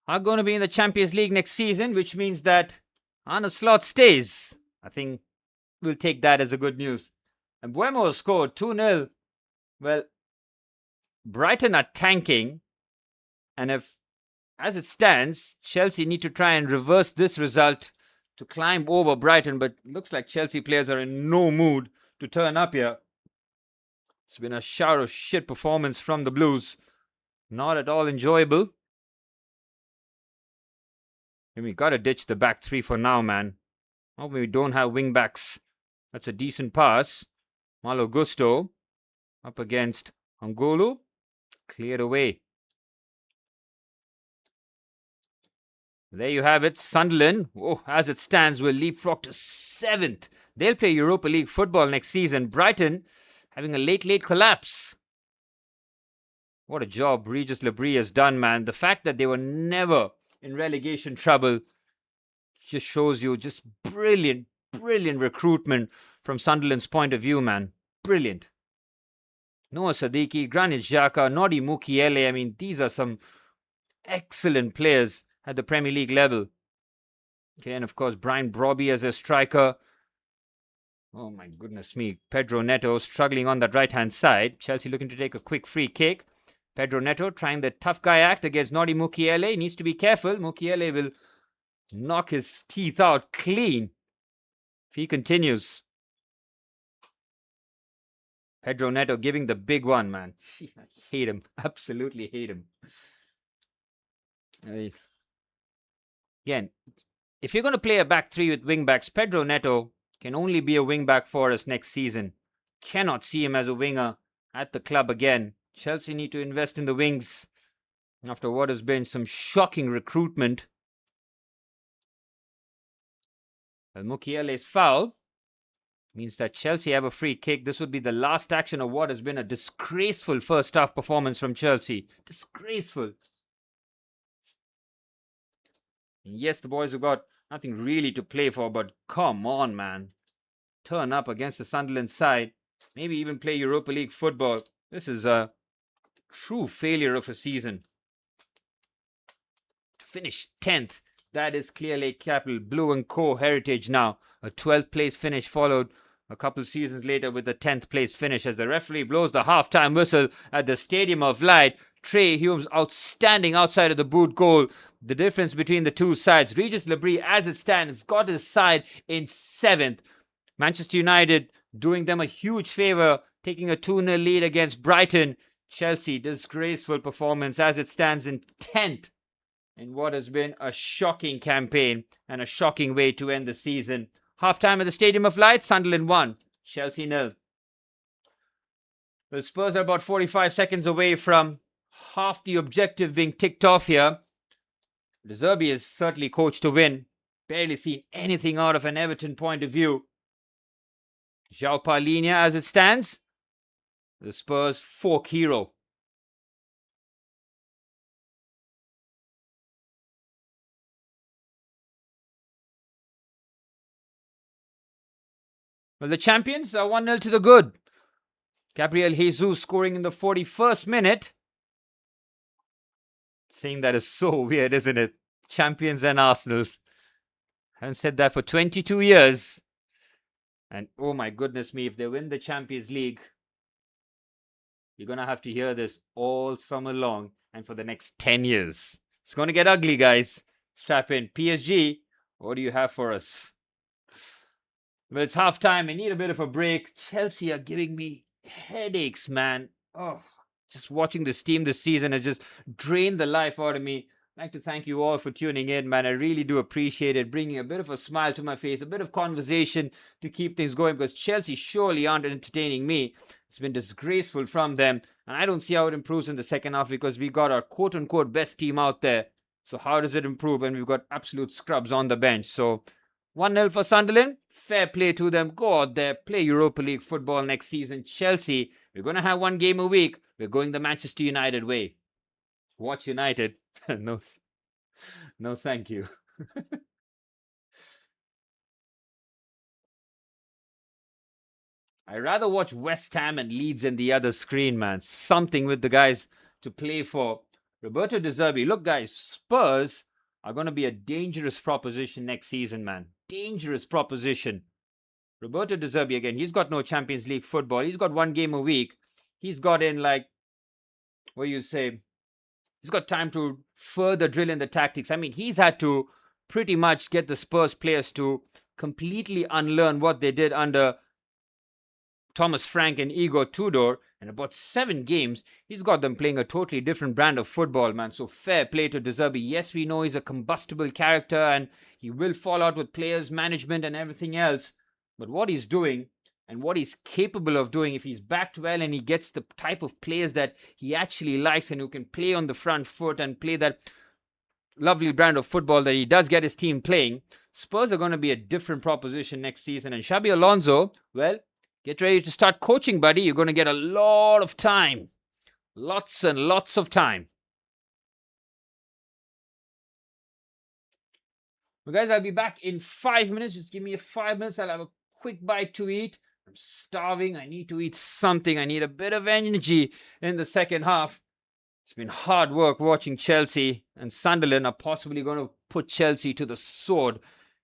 are going to be in the Champions League next season, which means that Arne Slot stays. I think we'll take that as a good news. And Buemo scored 2-0. Well, Brighton are tanking. And if, as it stands, Chelsea need to try and reverse this result to climb over Brighton. But looks like Chelsea players are in no mood to turn up here. It's been a shower of shit performance from the Blues. Not at all enjoyable. And we gotta ditch the back three for now, man. Oh, we don't have wing backs. That's a decent pass. Malo Gusto up against Angolo. Cleared away. There you have it. Sunderland, as it stands, will leapfrog to 7th. They'll play Europa League football next season. Brighton having a late collapse. What a job Regis Labrie has done, man. The fact that they were never in relegation trouble just shows you just brilliant recruitment from Sunderland's point of view, man. Brilliant. Noah Sadiki, Granit Xhaka, Nodi Mukiele. I mean, these are some excellent players at the Premier League level. Okay, and of course, Brian Brobby as a striker. Oh my goodness me. Pedro Neto struggling on that right-hand side. Chelsea looking to take a quick free kick. Pedro Neto trying the tough guy act against Nodi Mukiele. Needs to be careful. Mukiele will knock his teeth out clean if he continues. Pedro Neto giving the big one, man. I hate him. Absolutely hate him. Again, if you're going to play a back three with wing backs, Pedro Neto can only be a wing back for us next season. Cannot see him as a winger at the club again. Chelsea need to invest in the wings after what has been some shocking recruitment. Well, Mukiele's foul means that Chelsea have a free kick. This would be the last action of what has been a disgraceful first half performance from Chelsea. Disgraceful. Yes, the boys have got nothing really to play for, but come on, man. Turn up against the Sunderland side. Maybe even play Europa League football. This is a true failure of a season. Finish 10th. That is clearly capital Blue and Co. heritage now. A 12th place finish followed a couple seasons later with a 10th place finish as the referee blows the half-time whistle at the Stadium of Light. Trey Humes outstanding outside of the boot goal. The difference between the two sides. Regis Labrie, as it stands, got his side in 7th. Manchester United doing them a huge favour, taking a 2-0 lead against Brighton. Chelsea, disgraceful performance as it stands in 10th. In what has been a shocking campaign and a shocking way to end the season. Half-time at the Stadium of Light, Sunderland 1, Chelsea 0. The Spurs are about 45 seconds away from half the objective being ticked off here. De Zerbi is certainly coached to win. Barely seen anything out of an Everton point of view. João Palhinha as it stands. The Spurs folk hero. Well, the champions are 1-0 to the good. Gabriel Jesus scoring in the 41st minute. Saying that is so weird, isn't it? Champions and Arsenals. Haven't said that for 22 years. And oh my goodness me, if they win the Champions League, you're going to have to hear this all summer long and for the next 10 years. It's going to get ugly, guys. Strap in. PSG, what do you have for us? Well, it's half time. I need a bit of a break. Chelsea are giving me headaches, man. Oh, just watching this team this season has just drained the life out of me. I'd like to thank you all for tuning in, man. I really do appreciate it, bringing a bit of a smile to my face, a bit of conversation to keep things going, because Chelsea surely aren't entertaining me. It's been disgraceful from them, and I don't see how it improves in the second half because we got our quote-unquote best team out there. So how does it improve when we've got absolute scrubs on the bench? So 1-0 for Sunderland. Fair play to them. Go out there, play Europa League football next season. Chelsea, we're going to have one game a week. We're going the Manchester United way. Watch United. No, thank you. I'd rather watch West Ham and Leeds than the other screen, man. Something with the guys to play for. Roberto De Zerbi. Look, guys, Spurs are going to be a dangerous proposition next season, man. Dangerous proposition. Roberto De Zerbi, again, he's got no Champions League football. He's got one game a week. He's got in, like, what do you say? He's got time to further drill in the tactics. I mean, he's had to pretty much get the Spurs players to completely unlearn what they did under Thomas Frank and Igor Tudor. In about 7 games, he's got them playing a totally different brand of football, man. So fair play to De Zerbi. Yes, we know he's a combustible character and he will fall out with players, management and everything else. But what he's doing and what he's capable of doing, if he's backed well and he gets the type of players that he actually likes and who can play on the front foot and play that lovely brand of football that he does get his team playing, Spurs are going to be a different proposition next season. And Xabi Alonso, well, get ready to start coaching, buddy. You're going to get a lot of time. Lots and lots of time. Well, guys, I'll be back in 5 minutes. Just give me 5 minutes. I'll have a quick bite to eat. I'm starving. I need to eat something. I need a bit of energy in the second half. It's been hard work watching Chelsea, and Sunderland are possibly going to put Chelsea to the sword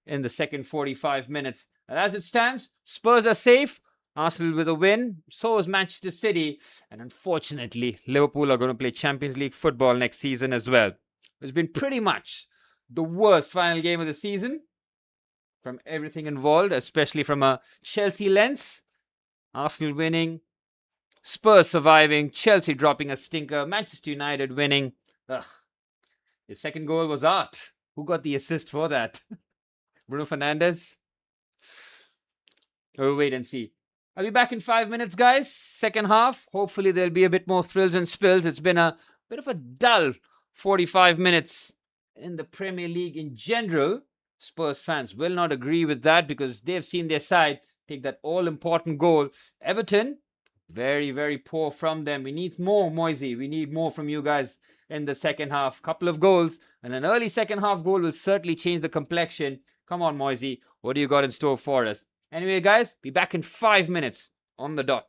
in the second 45 minutes. And as it stands, Spurs are safe. Arsenal with a win. So is Manchester City. And unfortunately, Liverpool are going to play Champions League football next season as well. It's been pretty much the worst final game of the season from everything involved, especially from a Chelsea lens. Arsenal winning, Spurs surviving, Chelsea dropping a stinker, Manchester United winning. Ugh. The second goal was art. Who got the assist for that? Bruno Fernandes? We'll wait and see. I'll be back in 5 minutes, guys. Second half. Hopefully there'll be a bit more thrills and spills. It's been a bit of a dull 45 minutes in the Premier League in general. Spurs fans will not agree with that because they've seen their side take that all-important goal. Everton, very, very poor from them. We need more, Moisey. We need more from you guys in the second half. Couple of goals and an early second half goal will certainly change the complexion. Come on, Moisey. What do you got in store for us? Anyway, guys, be back in 5 minutes on the dot.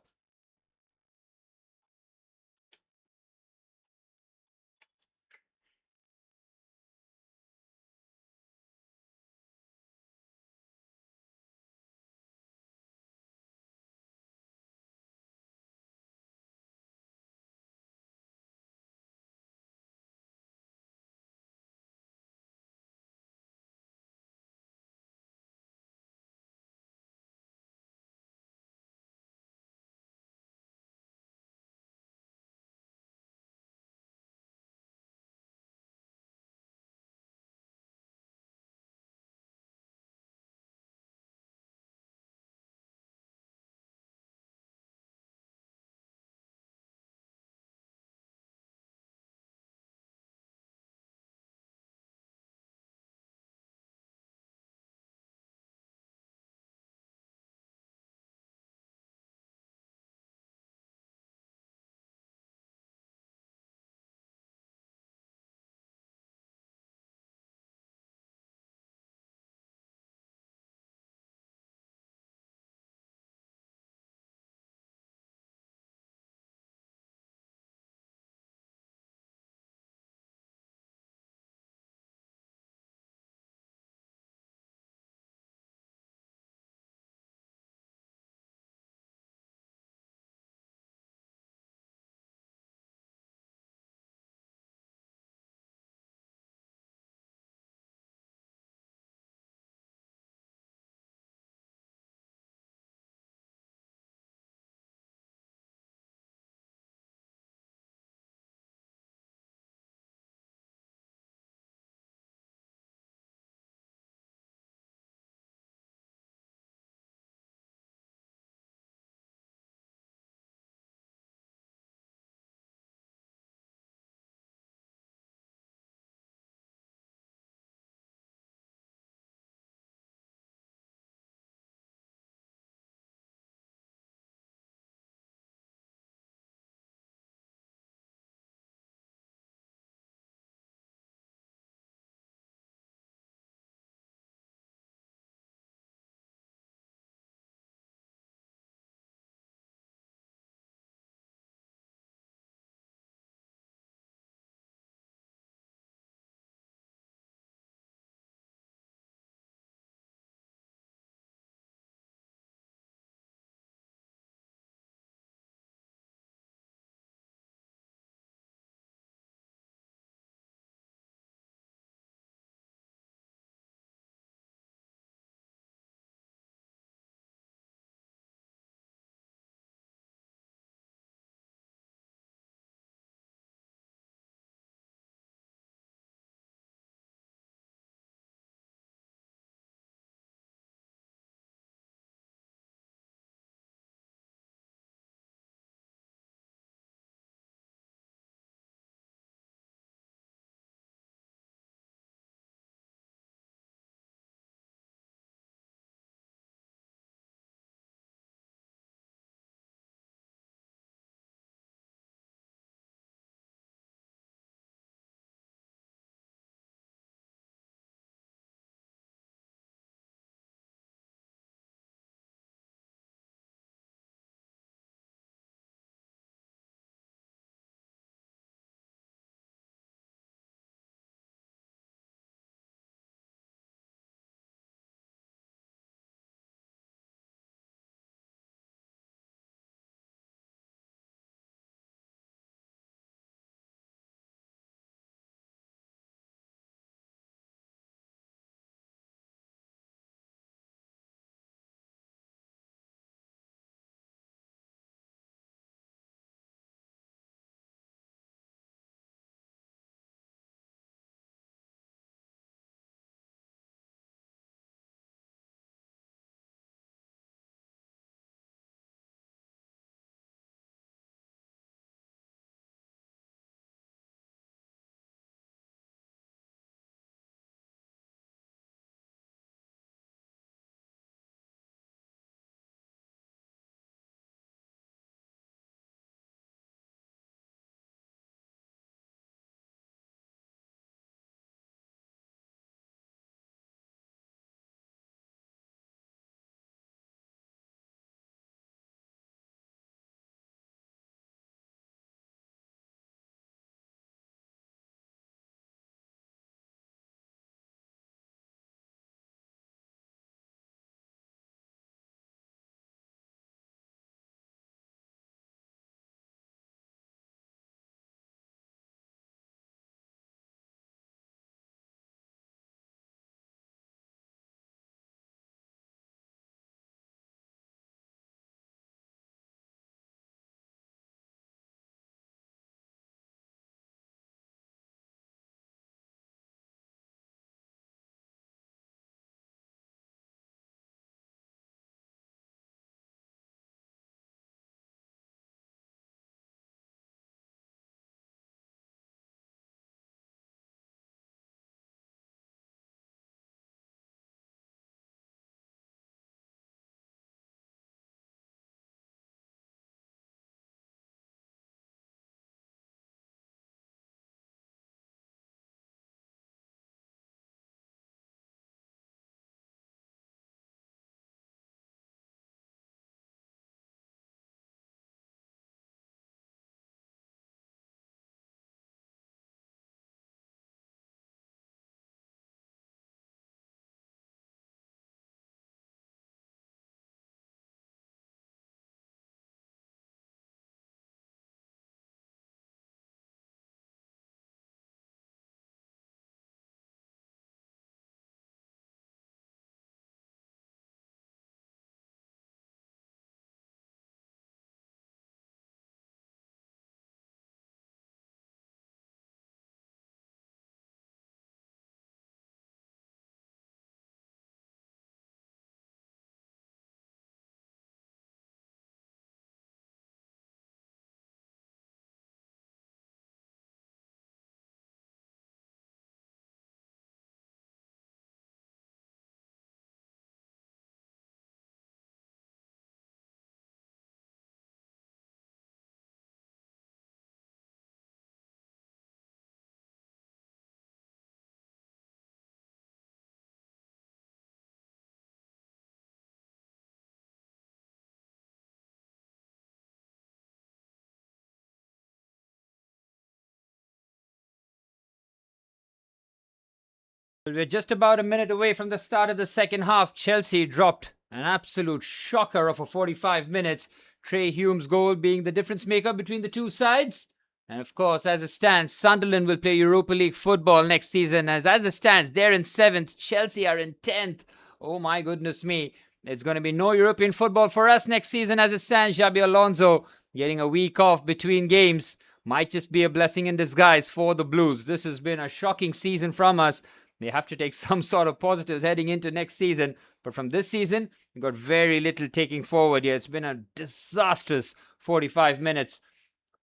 Well, we're just about a minute away from the start of the second half. Chelsea dropped an absolute shocker of a 45 minutes. Trey Hume's goal being the difference maker between the two sides. And of course, as it stands, Sunderland will play Europa League football next season. As it stands, they're in 7th. Chelsea are in 10th. Oh my goodness me. It's going to be no European football for us next season as it stands. Xabi Alonso getting a week off between games might just be a blessing in disguise for the Blues. This has been a shocking season from us. They have to take some sort of positives heading into next season. But from this season, we got very little taking forward here. It's been a disastrous 45 minutes.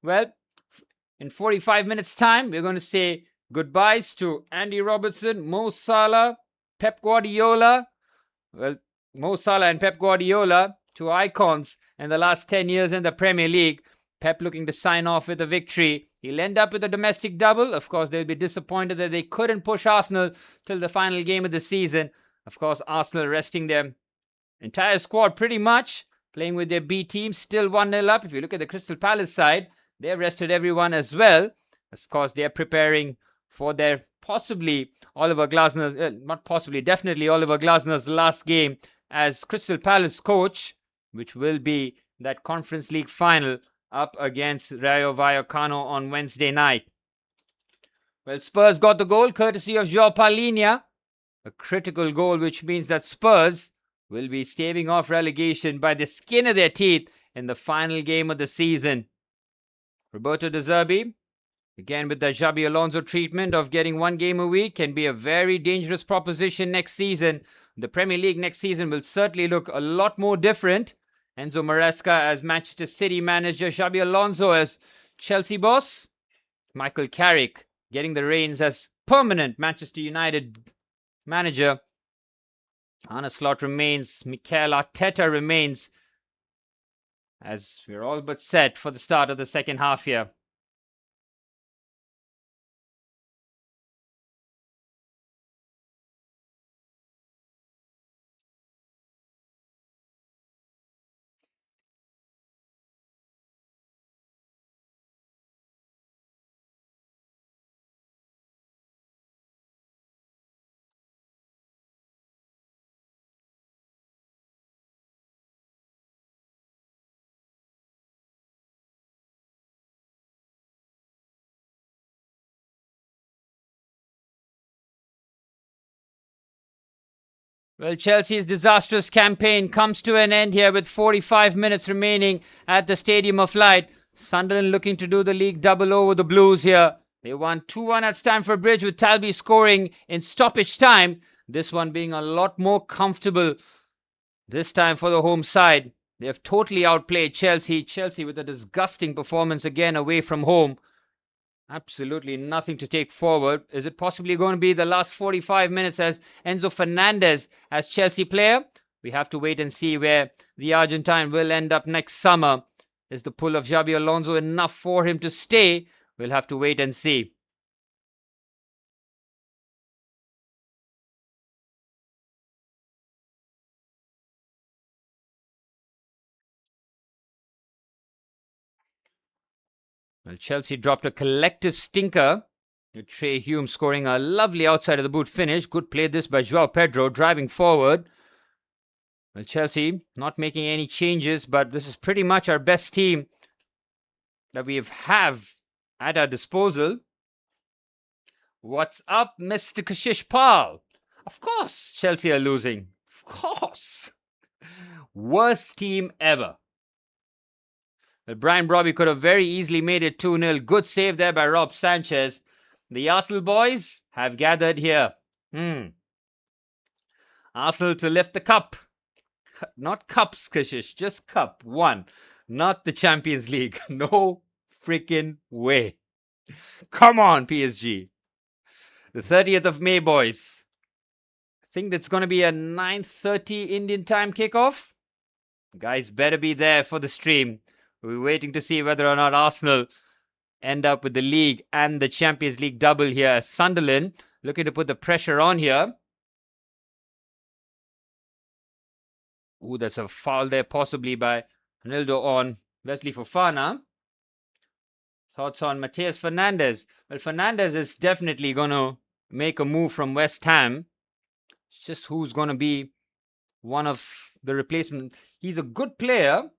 Well, in 45 minutes' time, we're going to say goodbyes to Andy Robertson, Mo Salah, Pep Guardiola. Well, Mo Salah and Pep Guardiola, two icons in the last 10 years in the Premier League. Pep looking to sign off with a victory. He'll end up with a domestic double. Of course, they'll be disappointed that they couldn't push Arsenal till the final game of the season. Of course, Arsenal resting their entire squad pretty much, playing with their B team, still 1-0 up. If you look at the Crystal Palace side, they've rested everyone as well. Of course, they're preparing for their possibly Oliver Glasner's, not possibly, definitely Oliver Glasner's last game as Crystal Palace coach, which will be that Conference League final up against Rayo Vallecano on Wednesday night. Well, Spurs got the goal courtesy of João Palhinha. A critical goal, which means that Spurs will be staving off relegation by the skin of their teeth in the final game of the season. Roberto De Zerbi, again with the Xabi Alonso treatment of getting one game a week, can be a very dangerous proposition next season. The Premier League next season will certainly look a lot more different. Enzo Maresca as Manchester City manager, Xabi Alonso as Chelsea boss, Michael Carrick getting the reins as permanent Manchester United manager. Arne Slot remains, Mikel Arteta remains, as we're all but set for the start of the second half here. Well, Chelsea's disastrous campaign comes to an end here with 45 minutes remaining at the Stadium of Light. Sunderland looking to do the league double over the Blues here. They won 2-1 at Stamford Bridge with Talby scoring in stoppage time. This one being a lot more comfortable this time for the home side. They have totally outplayed Chelsea. Chelsea with a disgusting performance again away from home. Absolutely nothing to take forward. Is it possibly going to be the last 45 minutes as Enzo Fernandez as Chelsea player? We have to wait and see where the Argentine will end up next summer. Is the pull of Xabi Alonso enough for him to stay? We'll have to wait and see. Well, Chelsea dropped a collective stinker. Trey Hume scoring a lovely outside of the boot finish. Good play this by Joao Pedro, driving forward. Well, Chelsea not making any changes, but this is pretty much our best team that we have at our disposal. What's up, Mr. Kashish Pal? Of course, Chelsea are losing. Of course. Worst team ever. Well, Brian Brobby could have very easily made it 2-0. Good save there by Rob Sanchez. The Arsenal boys have gathered here. Arsenal to lift the cup. Not cups, Kashish, just cup. One. Not the Champions League. No freaking way. Come on, PSG. The 30th of May, boys. I think that's going to be a 9:30 Indian time kickoff. Guys, better be there for the stream. We're waiting to see whether or not Arsenal end up with the league and the Champions League double here. Sunderland looking to put the pressure on here. Ooh, that's a foul there possibly by Ronaldo on Wesley Fofana. Thoughts on Mateus Fernandes? Well, Fernandes is definitely going to make a move from West Ham. It's just who's going to be one of the replacements. He's a good player,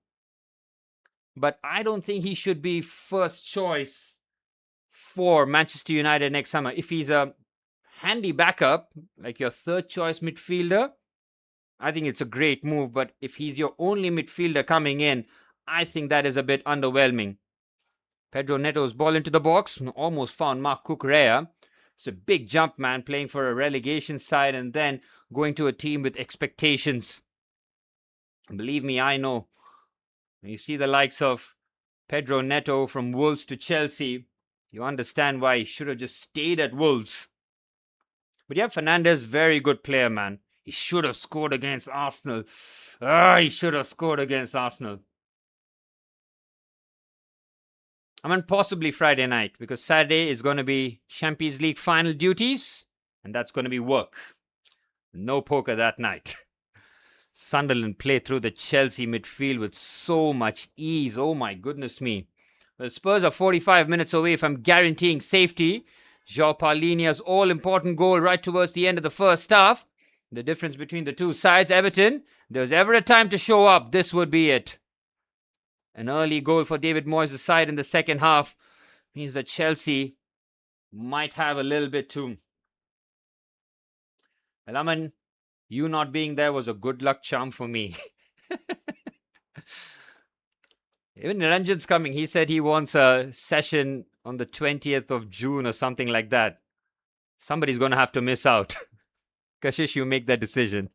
but I don't think he should be first choice for Manchester United next summer. If he's a handy backup, like your third choice midfielder, I think it's a great move. But if he's your only midfielder coming in, I think that is a bit underwhelming. Pedro Neto's ball into the box, almost found Mark Cucurella. It's a big jump, man, playing for a relegation side and then going to a team with expectations. Believe me, I know. You see the likes of Pedro Neto from Wolves to Chelsea, you understand why he should have just stayed at Wolves. But yeah, Fernandes, very good player, man. He should have scored against Arsenal. He should have scored against Arsenal. I mean, possibly Friday night, because Saturday is going to be Champions League final duties, and that's going to be work. No poker that night. Sunderland play through the Chelsea midfield with so much ease. Oh my goodness me. The Spurs are 45 minutes away from guaranteeing safety. João Paulinia's all-important goal right towards the end of the first half. The difference between the two sides, Everton, if there was ever a time to show up, this would be it. An early goal for David Moyes' side in the second half means that Chelsea might have a little bit too. Well, I mean, you not being there was a good luck charm for me. Even Niranjan's coming. He said he wants a session on the 20th of June or something like that. Somebody's going to have to miss out. Kashish, you make that decision.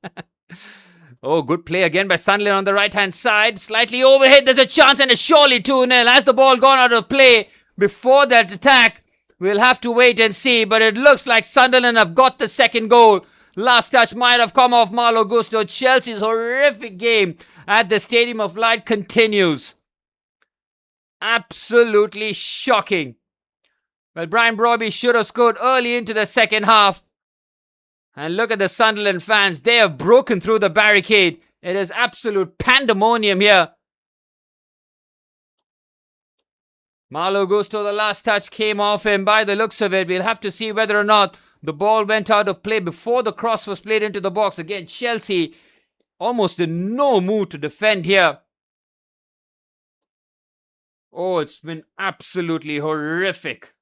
Oh, good play again by Sunderland on the right-hand side. Slightly overhead. There's a chance and it's surely 2-0. Has the ball gone out of play before that attack? We'll have to wait and see. But it looks like Sunderland have got the second goal. Last touch might have come off Malo Gusto. Chelsea's horrific game at the Stadium of Light continues. Absolutely shocking. Well, Brian Brobby should have scored early into the second half. And look at the Sunderland fans. They have broken through the barricade. It is absolute pandemonium here. Malo Gusto, the last touch came off him by the looks of it. We'll have to see whether or not the ball went out of play before the cross was played into the box. Again, Chelsea almost in no mood to defend here. Oh, it's been absolutely horrific.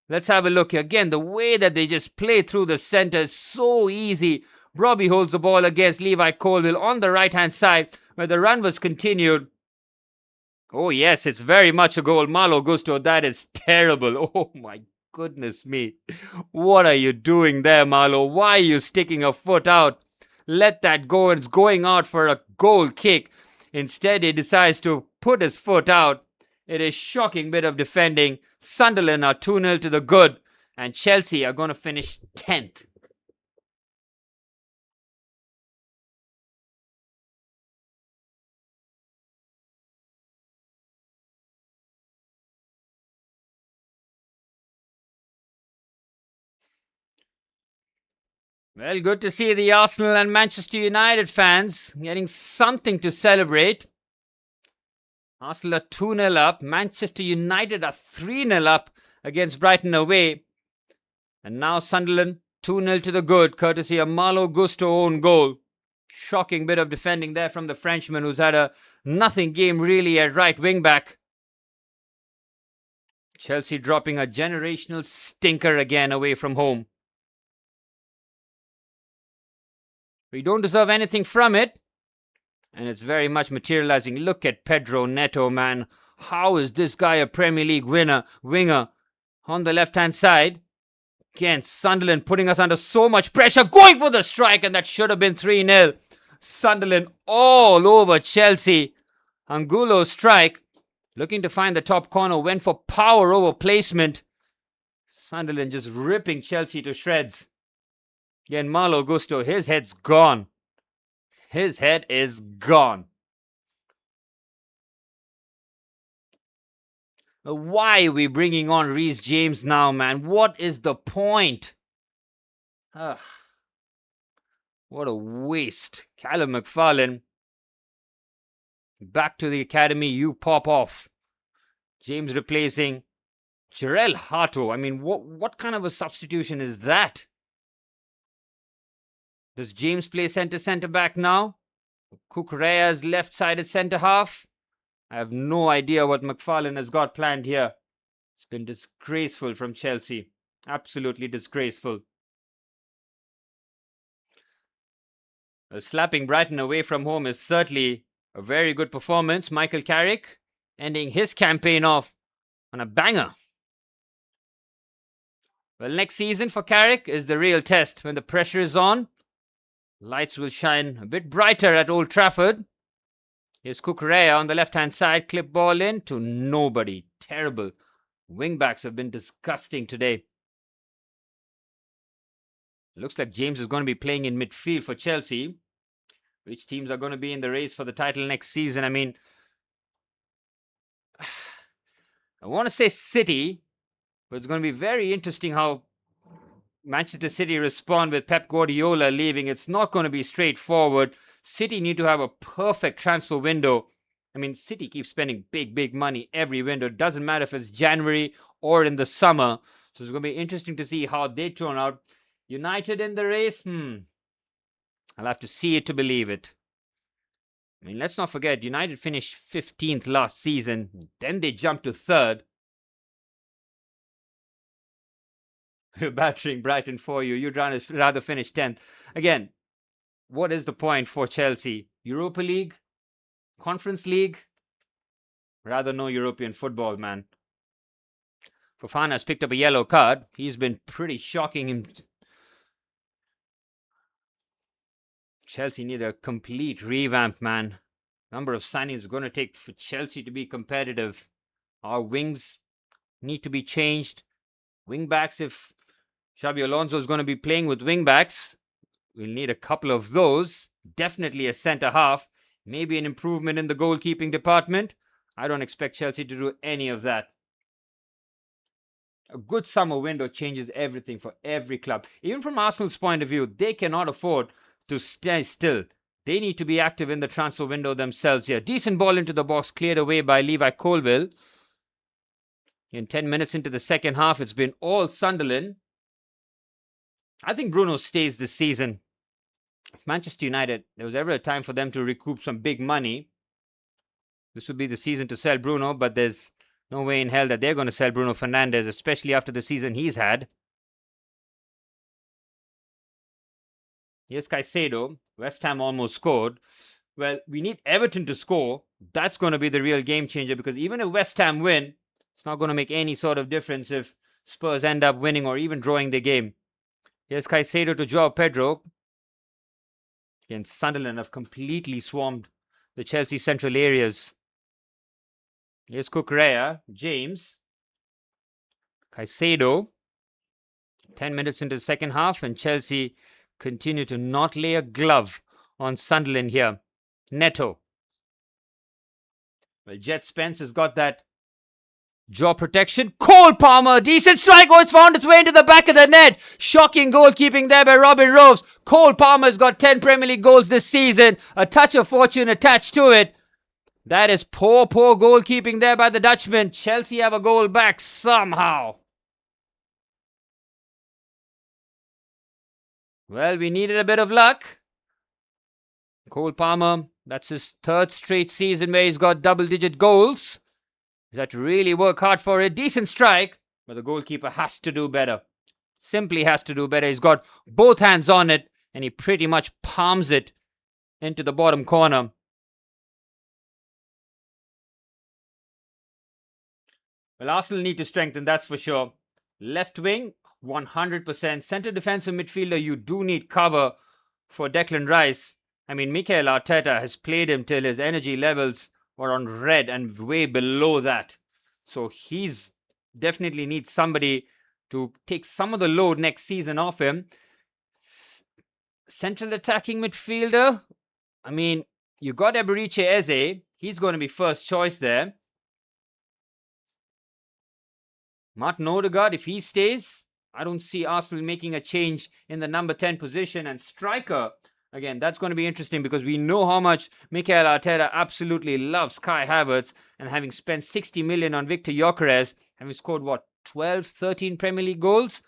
Let's have a look here. Again, the way that they just play through the center is so easy. Robbie holds the ball against Levi Colville on the right-hand side where the run was continued. Oh, yes, it's very much a goal. Malo Gusto, that is terrible. Oh, my goodness me. What are you doing there, Malo? Why are you sticking a foot out? Let that go. It's going out for a goal kick. Instead, he decides to put his foot out. It is a shocking bit of defending. Sunderland are 2-0 to the good. And Chelsea are going to finish 10th. Well, good to see the Arsenal and Manchester United fans getting something to celebrate. Arsenal are 2-0 up. Manchester United are 3-0 up against Brighton away. And now Sunderland 2-0 to the good, courtesy of Malo Gusto own goal. Shocking bit of defending there from the Frenchman, who's had a nothing game really at right wing back. Chelsea dropping a generational stinker again away from home. We don't deserve anything from it. And it's very much materializing. Look at Pedro Neto, man. How is this guy a Premier League winger on the left-hand side? Again, Sunderland putting us under so much pressure. Going for the strike, and that should have been 3-0. Sunderland all over Chelsea. Angulo's strike. Looking to find the top corner. Went for power over placement. Sunderland just ripping Chelsea to shreds. Again, Malo Gusto, his head's gone. His head is gone. Why are we bringing on Reece James now, man? What is the point? What a waste. Callum McFarlane. Back to the academy, you pop off. James replacing Jarell Hato. I mean, what kind of a substitution is that? Does James play centre back now? Kukureya's left-sided centre-half? I have no idea what McFarlane has got planned here. It's been disgraceful from Chelsea. Absolutely disgraceful. Slapping Brighton away from home is certainly a very good performance. Michael Carrick ending his campaign off on a banger. Well, next season for Carrick is the real test. When the pressure is on, lights will shine a bit brighter at Old Trafford. Here's Kukureya on the left-hand side. Clip ball in to nobody. Terrible. Wingbacks have been disgusting today. Looks like James is going to be playing in midfield for Chelsea. Which teams are going to be in the race for the title next season? I mean, I want to say City, but it's going to be very interesting how Manchester City respond with Pep Guardiola leaving. It's not going to be straightforward. City need to have a perfect transfer window. I mean, City keeps spending big money every window. It doesn't matter if it's January or in the summer. So it's going to be interesting to see how they turn out. United in the race? I'll have to see it to believe it. I mean, let's not forget, United finished 15th last season. Then they jumped to 3rd. We're battering Brighton for you. You'd rather finish 10th. Again, what is the point for Chelsea? Europa League? Conference League? Rather no European football, man. Fofana has picked up a yellow card. He's been pretty shocking. Chelsea need a complete revamp, man. Number of signings is going to take for Chelsea to be competitive. Our wings need to be changed. Wingbacks, if Xabi Alonso is going to be playing with wingbacks, we'll need a couple of those. Definitely a centre-half. Maybe an improvement in the goalkeeping department. I don't expect Chelsea to do any of that. A good summer window changes everything for every club. Even from Arsenal's point of view, they cannot afford to stay still. They need to be active in the transfer window themselves here. Decent ball into the box, cleared away by Levi Colwill. In 10 minutes into the second half, it's been all Sunderland. I think Bruno stays this season. If Manchester United, there was ever a time for them to recoup some big money, this would be the season to sell Bruno, but there's no way in hell that they're going to sell Bruno Fernandes, especially after the season he's had. Here's Caicedo. West Ham almost scored. Well, we need Everton to score. That's going to be the real game changer, because even if West Ham win, it's not going to make any sort of difference if Spurs end up winning or even drawing the game. Here's Caicedo to Joao Pedro. Again, Sunderland have completely swarmed the Chelsea central areas. Here's Kukureya, James, Caicedo. 10 minutes into the second half, and Chelsea continue to not lay a glove on Sunderland here. Neto. Well, Jet Spence has got that jaw protection. Cole Palmer, decent strike. Oh, it's found its way into the back of the net. Shocking goalkeeping there by Robin Rose. Cole Palmer's got 10 Premier League goals this season. A touch of fortune attached to it. That is poor goalkeeping there by the Dutchman. Chelsea have a goal back somehow. Well, we needed a bit of luck. Cole Palmer, that's his 3rd straight season where he's got double-digit goals. He's had to really work hard for it. Decent strike, but the goalkeeper has to do better. Simply has to do better. He's got both hands on it, and he pretty much palms it into the bottom corner. Well, Arsenal need to strengthen, that's for sure. Left wing, 100%. Centre defensive midfielder, you do need cover for Declan Rice. I mean, Mikel Arteta has played him till his energy levels were on red and way below that. So he's definitely needs somebody to take some of the load next season off him. Central attacking midfielder, I mean, you got Eberiche Eze. He's going to be first choice there. Martin Odegaard, if he stays, I don't see Arsenal making a change in the number 10 position. And striker, again, that's going to be interesting because we know how much Mikel Arteta absolutely loves Kai Havertz, and having spent 60 million on Victor Gyökeres, having scored, 12, 13 Premier League goals?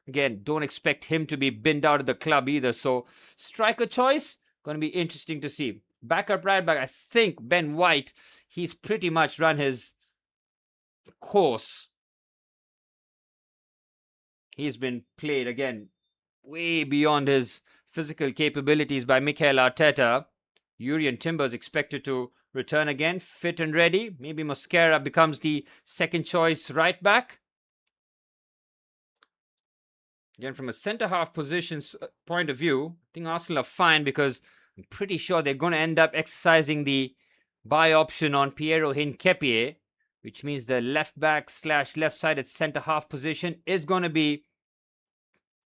Again, don't expect him to be binned out of the club either. So, striker choice, going to be interesting to see. Backup right back, I think Ben White, he's pretty much run his course. He's been played, again, way beyond his physical capabilities by Mikel Arteta. Urian Timber's expected to return again, fit and ready. Maybe Mosquera becomes the second choice right back. Again, from a centre-half position's point of view, I think Arsenal are fine because I'm pretty sure they're going to end up exercising the buy option on Piero Hincapié, which means the left-back / left-sided centre-half position is going to be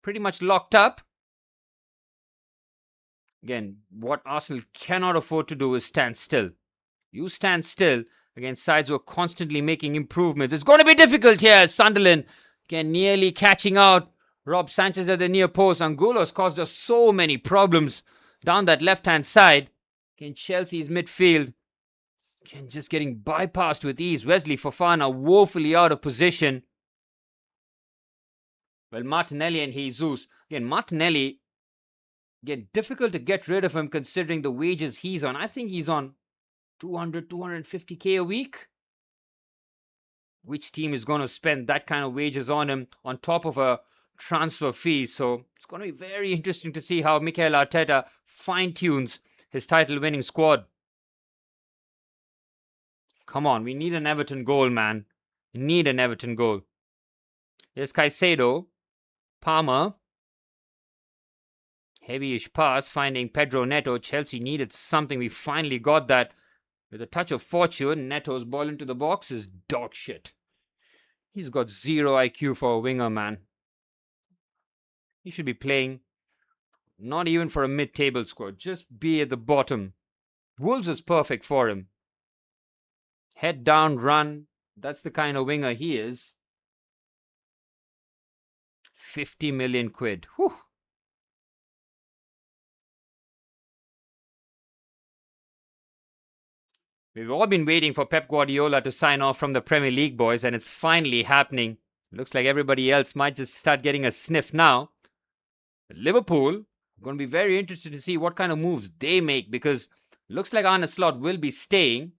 pretty much locked up. Again, what Arsenal cannot afford to do is stand still. You stand still against sides who are constantly making improvements. It's going to be difficult here. Sunderland, again, nearly catching out Rob Sanchez at the near post. Angulo's caused us so many problems down that left-hand side. Again, Chelsea's midfield, again, just getting bypassed with ease. Wesley Fofana woefully out of position. Well, Martinelli and Jesus. Again, Martinelli, again, difficult to get rid of him considering the wages he's on. I think he's on 200, 250k a week. Which team is going to spend that kind of wages on him on top of a transfer fee? So it's going to be very interesting to see how Mikel Arteta fine-tunes his title-winning squad. Come on, we need an Everton goal, man. We need an Everton goal. Here's Caicedo. Palmer. Heavy-ish pass, finding Pedro Neto. Chelsea needed something. We finally got that. With a touch of fortune, Neto's ball into the box is dog shit. He's got 0 IQ for a winger, man. He should be playing not even for a mid-table squad. Just be at the bottom. Wolves is perfect for him. Head down, run. That's the kind of winger he is. 50 million quid. Whew. We've all been waiting for Pep Guardiola to sign off from the Premier League, boys, and it's finally happening. Looks like everybody else might just start getting a sniff now. But Liverpool, going to be very interested to see what kind of moves they make because looks like Arne Slot will be staying.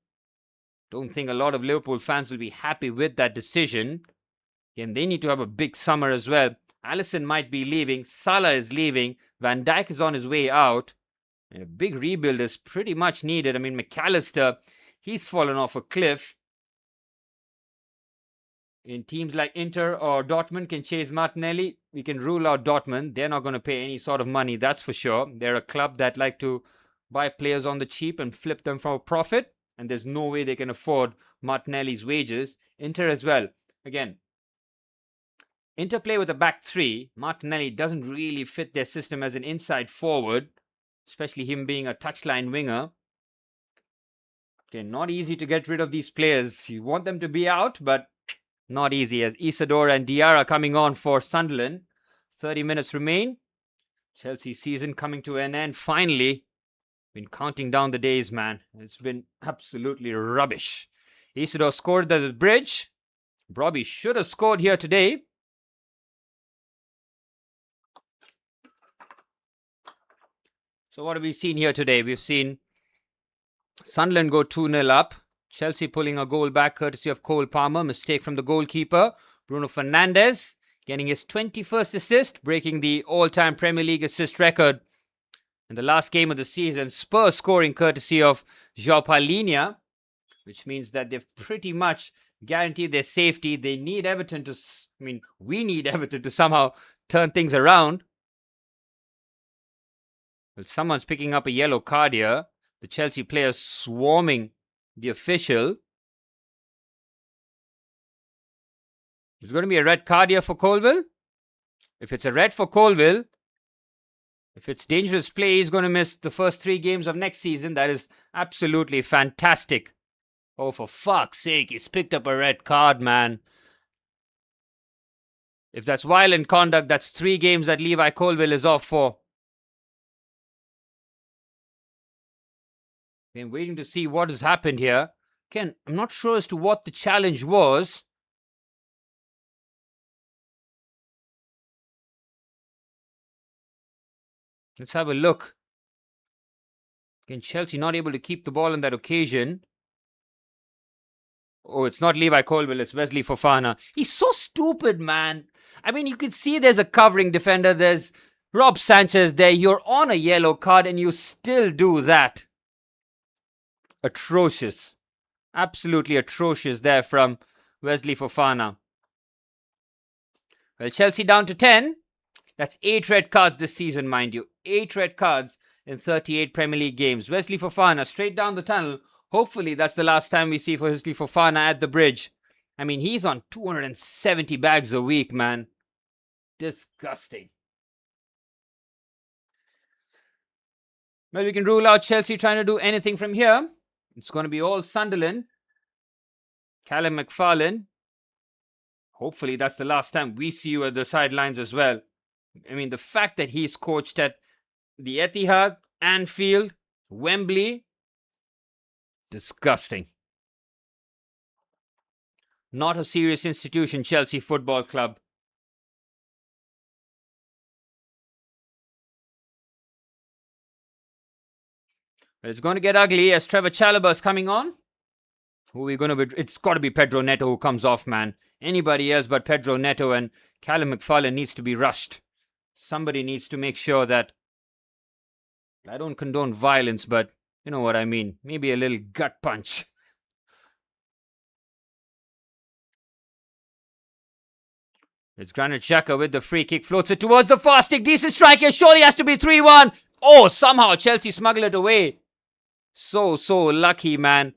Don't think a lot of Liverpool fans will be happy with that decision. Again, they need to have a big summer as well. Alisson might be leaving. Salah is leaving. Van Dijk is on his way out. And a big rebuild is pretty much needed. I mean, McAllister, he's fallen off a cliff. In teams like Inter or Dortmund can chase Martinelli, we can rule out Dortmund. They're not going to pay any sort of money, that's for sure. They're a club that like to buy players on the cheap and flip them for a profit. And there's no way they can afford Martinelli's wages. Inter as well. Again, Inter play with a back three. Martinelli doesn't really fit their system as an inside forward, especially him being a touchline winger. Okay, not easy to get rid of these players. You want them to be out, but not easy as Isadora and Diarra coming on for Sunderland. 30 minutes remain. Chelsea season coming to an end finally. Been counting down the days, man. It's been absolutely rubbish. Isidore scored at the bridge. Robbie should have scored here today. So what have we seen here today? We've seen Sunderland go 2-0 up. Chelsea pulling a goal back courtesy of Cole Palmer. Mistake from the goalkeeper. Bruno Fernandes getting his 21st assist, breaking the all-time Premier League assist record in the last game of the season. Spurs scoring courtesy of João Palhinha, which means that they've pretty much guaranteed their safety. They need Everton to, we need Everton to somehow turn things around. Well, someone's picking up a yellow card here. The Chelsea players swarming the official. There's going to be a red card here for Colville. If it's a red for Colville, if it's dangerous play, he's going to miss the first 3 games of next season. That is absolutely fantastic. Oh, for fuck's sake, he's picked up a red card, man. If that's violent conduct, that's 3 games that Levi Colville is off for. I'm waiting to see what has happened here. Again, I'm not sure as to what the challenge was. Let's have a look. Again, Chelsea not able to keep the ball on that occasion. Oh, it's not Levi Colwill, it's Wesley Fofana. He's so stupid, man. I mean, you can see there's a covering defender. There's Rob Sanchez there. You're on a yellow card and you still do that. Atrocious. Absolutely atrocious there from Wesley Fofana. Well, Chelsea down to 10. That's 8 red cards this season, mind you. 8 red cards in 38 Premier League games. Wesley Fofana straight down the tunnel. Hopefully that's the last time we see Wesley Fofana at the bridge. I mean, he's on 270 bags a week, man. Disgusting. Well, we can rule out Chelsea trying to do anything from here. It's going to be all Sunderland. Callum McFarlane. Hopefully that's the last time we see you at the sidelines as well. I mean, the fact that he's coached at the Etihad, Anfield, Wembley, disgusting. Not a serious institution, Chelsea Football Club. But it's going to get ugly as Trevor Chalobah is coming on. Who are we going to be? It's got to be Pedro Neto who comes off, man. Anybody else but Pedro Neto, and Callum McFarlane needs to be rushed. Somebody needs to make sure that, I don't condone violence, but you know what I mean. Maybe a little gut punch. It's Granit Xhaka with the free kick. Floats it towards the far stick. Decent strike here. Surely has to be 3-1. Oh, somehow Chelsea smuggle it away. So lucky, man.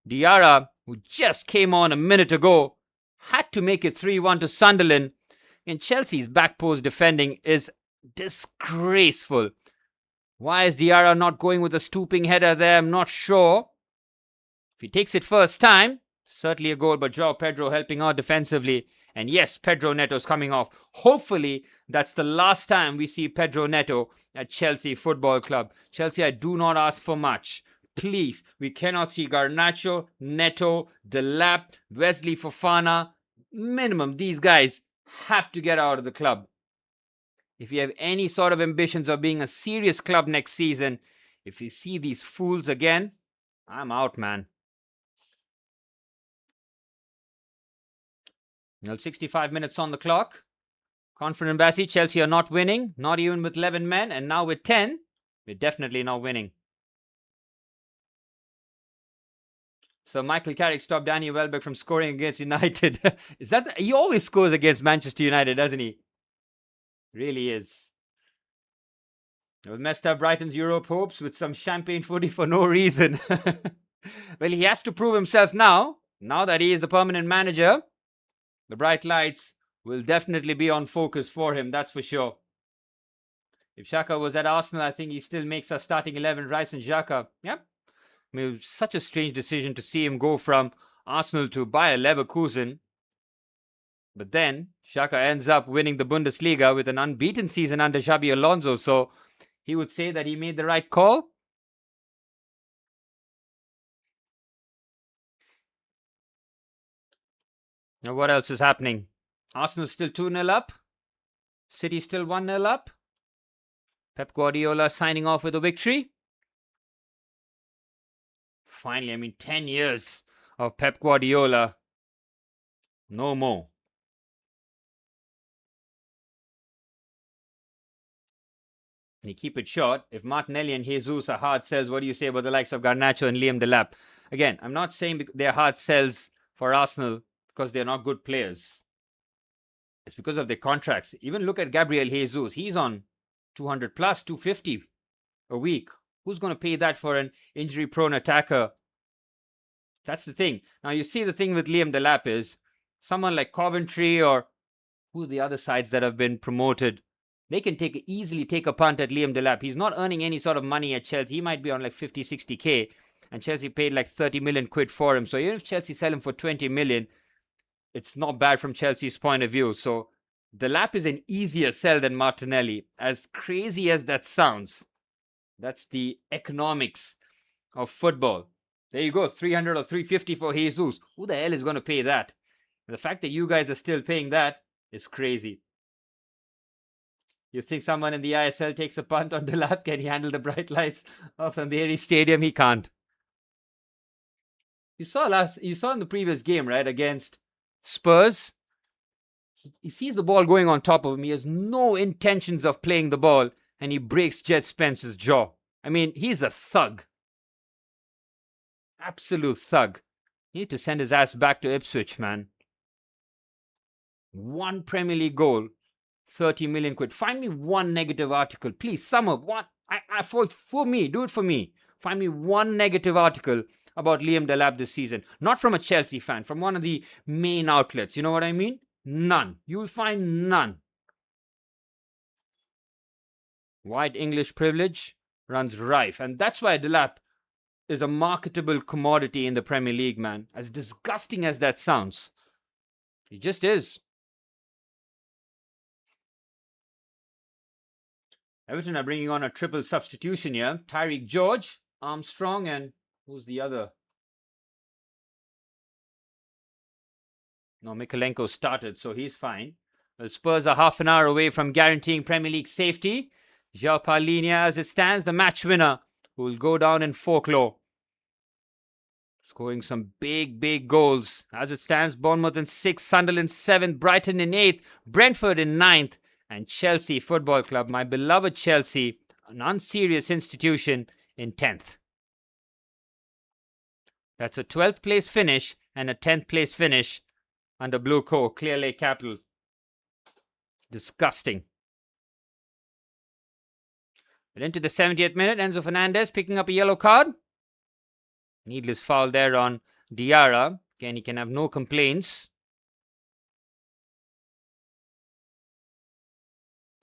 Diarra, who just came on a minute ago, had to make it 3-1 to Sunderland. And Chelsea's back post defending is disgraceful. Why is Diarra not going with a stooping header there? I'm not sure. If he takes it first time, certainly a goal, but João Pedro helping out defensively. And yes, Pedro Neto's coming off. Hopefully, that's the last time we see Pedro Neto at Chelsea Football Club. Chelsea, I do not ask for much. Please, we cannot see Garnacho, Neto, Delap, Wesley Fofana. Minimum, these guys have to get out of the club. If you have any sort of ambitions of being a serious club next season, if you see these fools again, I'm out, man. Now 65 minutes on the clock. Confident Bassi, Chelsea are not winning, not even with 11 men, and now with 10, we're definitely not winning. So Michael Carrick stopped Danny Welbeck from scoring against United. He always scores against Manchester United, doesn't he? Really is. We've messed up Brighton's Europe hopes with some champagne footy for no reason. Well, he has to prove himself now that he is the permanent manager. The bright lights will definitely be on focus for him, that's for sure. If Xhaka was at Arsenal, I think he still makes our starting 11, Rice and Xhaka. Yep. I mean, it was such a strange decision to see him go from Arsenal to Bayer Leverkusen. But then, Xhaka ends up winning the Bundesliga with an unbeaten season under Xabi Alonso. So, he would say that he made the right call. Now, what else is happening? Arsenal still 2-0 up. City still 1-0 up. Pep Guardiola signing off with a victory. Finally, I mean, 10 years of Pep Guardiola. No more. You keep it short. If Martinelli and Jesus are hard sells, what do you say about the likes of Garnacho and Liam Delap? Again, I'm not saying they're hard sells for Arsenal because they're not good players. It's because of their contracts. Even look at Gabriel Jesus. He's on 200 plus, 250 a week. Who's going to pay that for an injury-prone attacker? That's the thing. Now, you see the thing with Liam Delap is someone like Coventry or who are the other sides that have been promoted, they can easily take a punt at Liam Delap. He's not earning any sort of money at Chelsea. He might be on like 50, 60k, and Chelsea paid like 30 million quid for him. So even if Chelsea sell him for 20 million, it's not bad from Chelsea's point of view. So Delap is an easier sell than Martinelli. As crazy as that sounds, that's the economics of football. There you go, 300 or 350 for Jesus. Who the hell is going to pay that? And the fact that you guys are still paying that is crazy. You think someone in the ISL takes a punt on Delap? Can he handle the bright lights of Andheri Stadium? He can't. You saw in the previous game, right, against Spurs. He sees the ball going on top of him. He has no intentions of playing the ball, and he breaks Jet Spence's jaw. I mean, he's a thug. Absolute thug. Need to send his ass back to Ipswich, man. One Premier League goal, 30 million quid. Find me one negative article, please. Some of what for me, do it for me. Find me one negative article about Liam Delap this season. Not from a Chelsea fan, from one of the main outlets. You know what I mean? None. You will find none. White English privilege runs rife, and that's why Delap is a marketable commodity in the Premier League, man. As disgusting as that sounds, he just is. Everton are bringing on a triple substitution here. Tyreek George, Armstrong, and who's the other? No, Mikalenko started, so he's fine. Well, Spurs are half an hour away from guaranteeing Premier League safety. João Palhinha, as it stands, the match winner, who will go down in folklore. Scoring some big goals. As it stands, Bournemouth in 6th, Sunderland 7th, Brighton in 8th, Brentford in 9th, and Chelsea Football Club, my beloved Chelsea, an unserious institution, in 10th. That's a 12th place finish and a 10th place finish under Blue Co, Clear Lake Capital. Disgusting. But into the 70th minute, Enzo Fernandez picking up a yellow card. Needless foul there on Diarra. Again, he can have no complaints.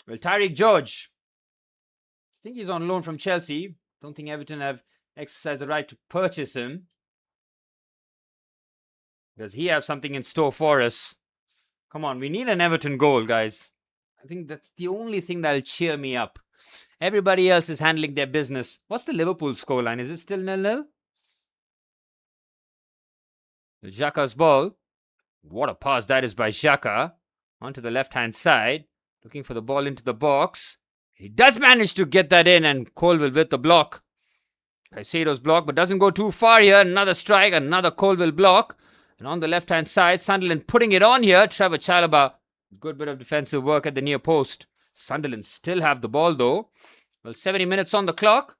Well, Tyreek George, I think he's on loan from Chelsea. Don't think Everton have exercised the right to purchase him. Does he have something in store for us? Come on, we need an Everton goal, guys. I think that's the only thing that'll cheer me up. Everybody else is handling their business. What's the Liverpool scoreline? Is it still 0-0? Xhaka's ball. What a pass that is by Xhaka. Onto the left-hand side. Looking for the ball into the box. He does manage to get that in, and Colville with the block. Caicedo's block, but doesn't go too far here. Another strike, another Colville block. And on the left-hand side, Sunderland putting it on here. Trevor Chalobah. Good bit of defensive work at the near post. Sunderland still have the ball though. Well, 70 minutes on the clock.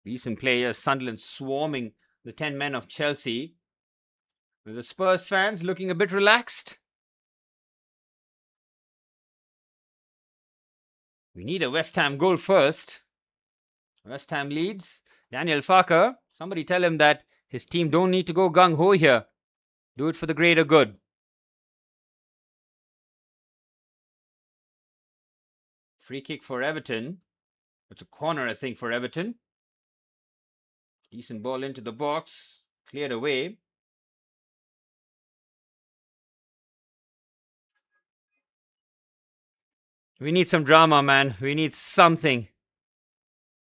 Decent players. Sunderland swarming the 10 men of Chelsea. With the Spurs fans looking a bit relaxed. We need a West Ham goal first. West Ham leads. Daniel Farker. Somebody tell him that his team don't need to go gung-ho here. Do it for the greater good. Free kick for Everton. It's a corner, I think, for Everton. Decent ball into the box. Cleared away. We need some drama, man. We need something.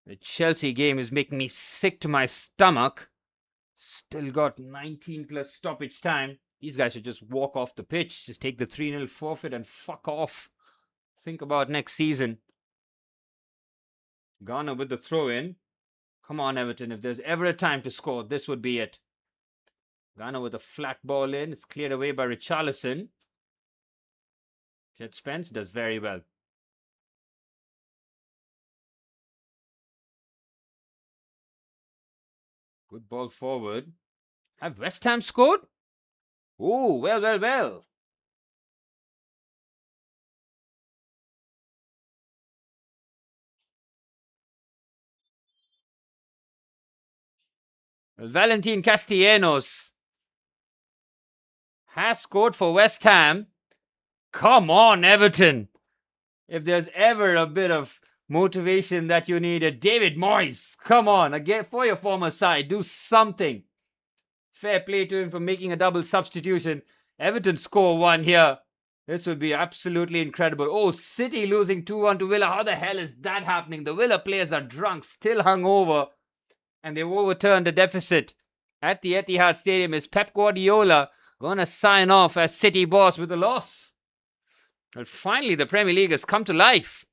The Chelsea game is making me sick to my stomach. Still got 19 plus stoppage time. These guys should just walk off the pitch. Just take the 3-0 forfeit and fuck off. Think about next season. Garner with the throw-in. Come on, Everton. If there's ever a time to score, this would be it. Garner with a flat ball in. It's cleared away by Richarlison. Jet Spence does very well. Good ball forward. Have West Ham scored? Oh, well. Valentin Castellanos has scored for West Ham. Come on, Everton. If there's ever a bit of motivation that you need, David Moyes, come on, again for your former side, do something. Fair play to him for making a double substitution. Everton score one here. This would be absolutely incredible. Oh, City losing 2-1 to Villa. How the hell is that happening? The Villa players are drunk, still hungover, and they've overturned the deficit at the Etihad Stadium. Is Pep Guardiola going to sign off as City boss with a loss? Well, finally, the Premier League has come to life.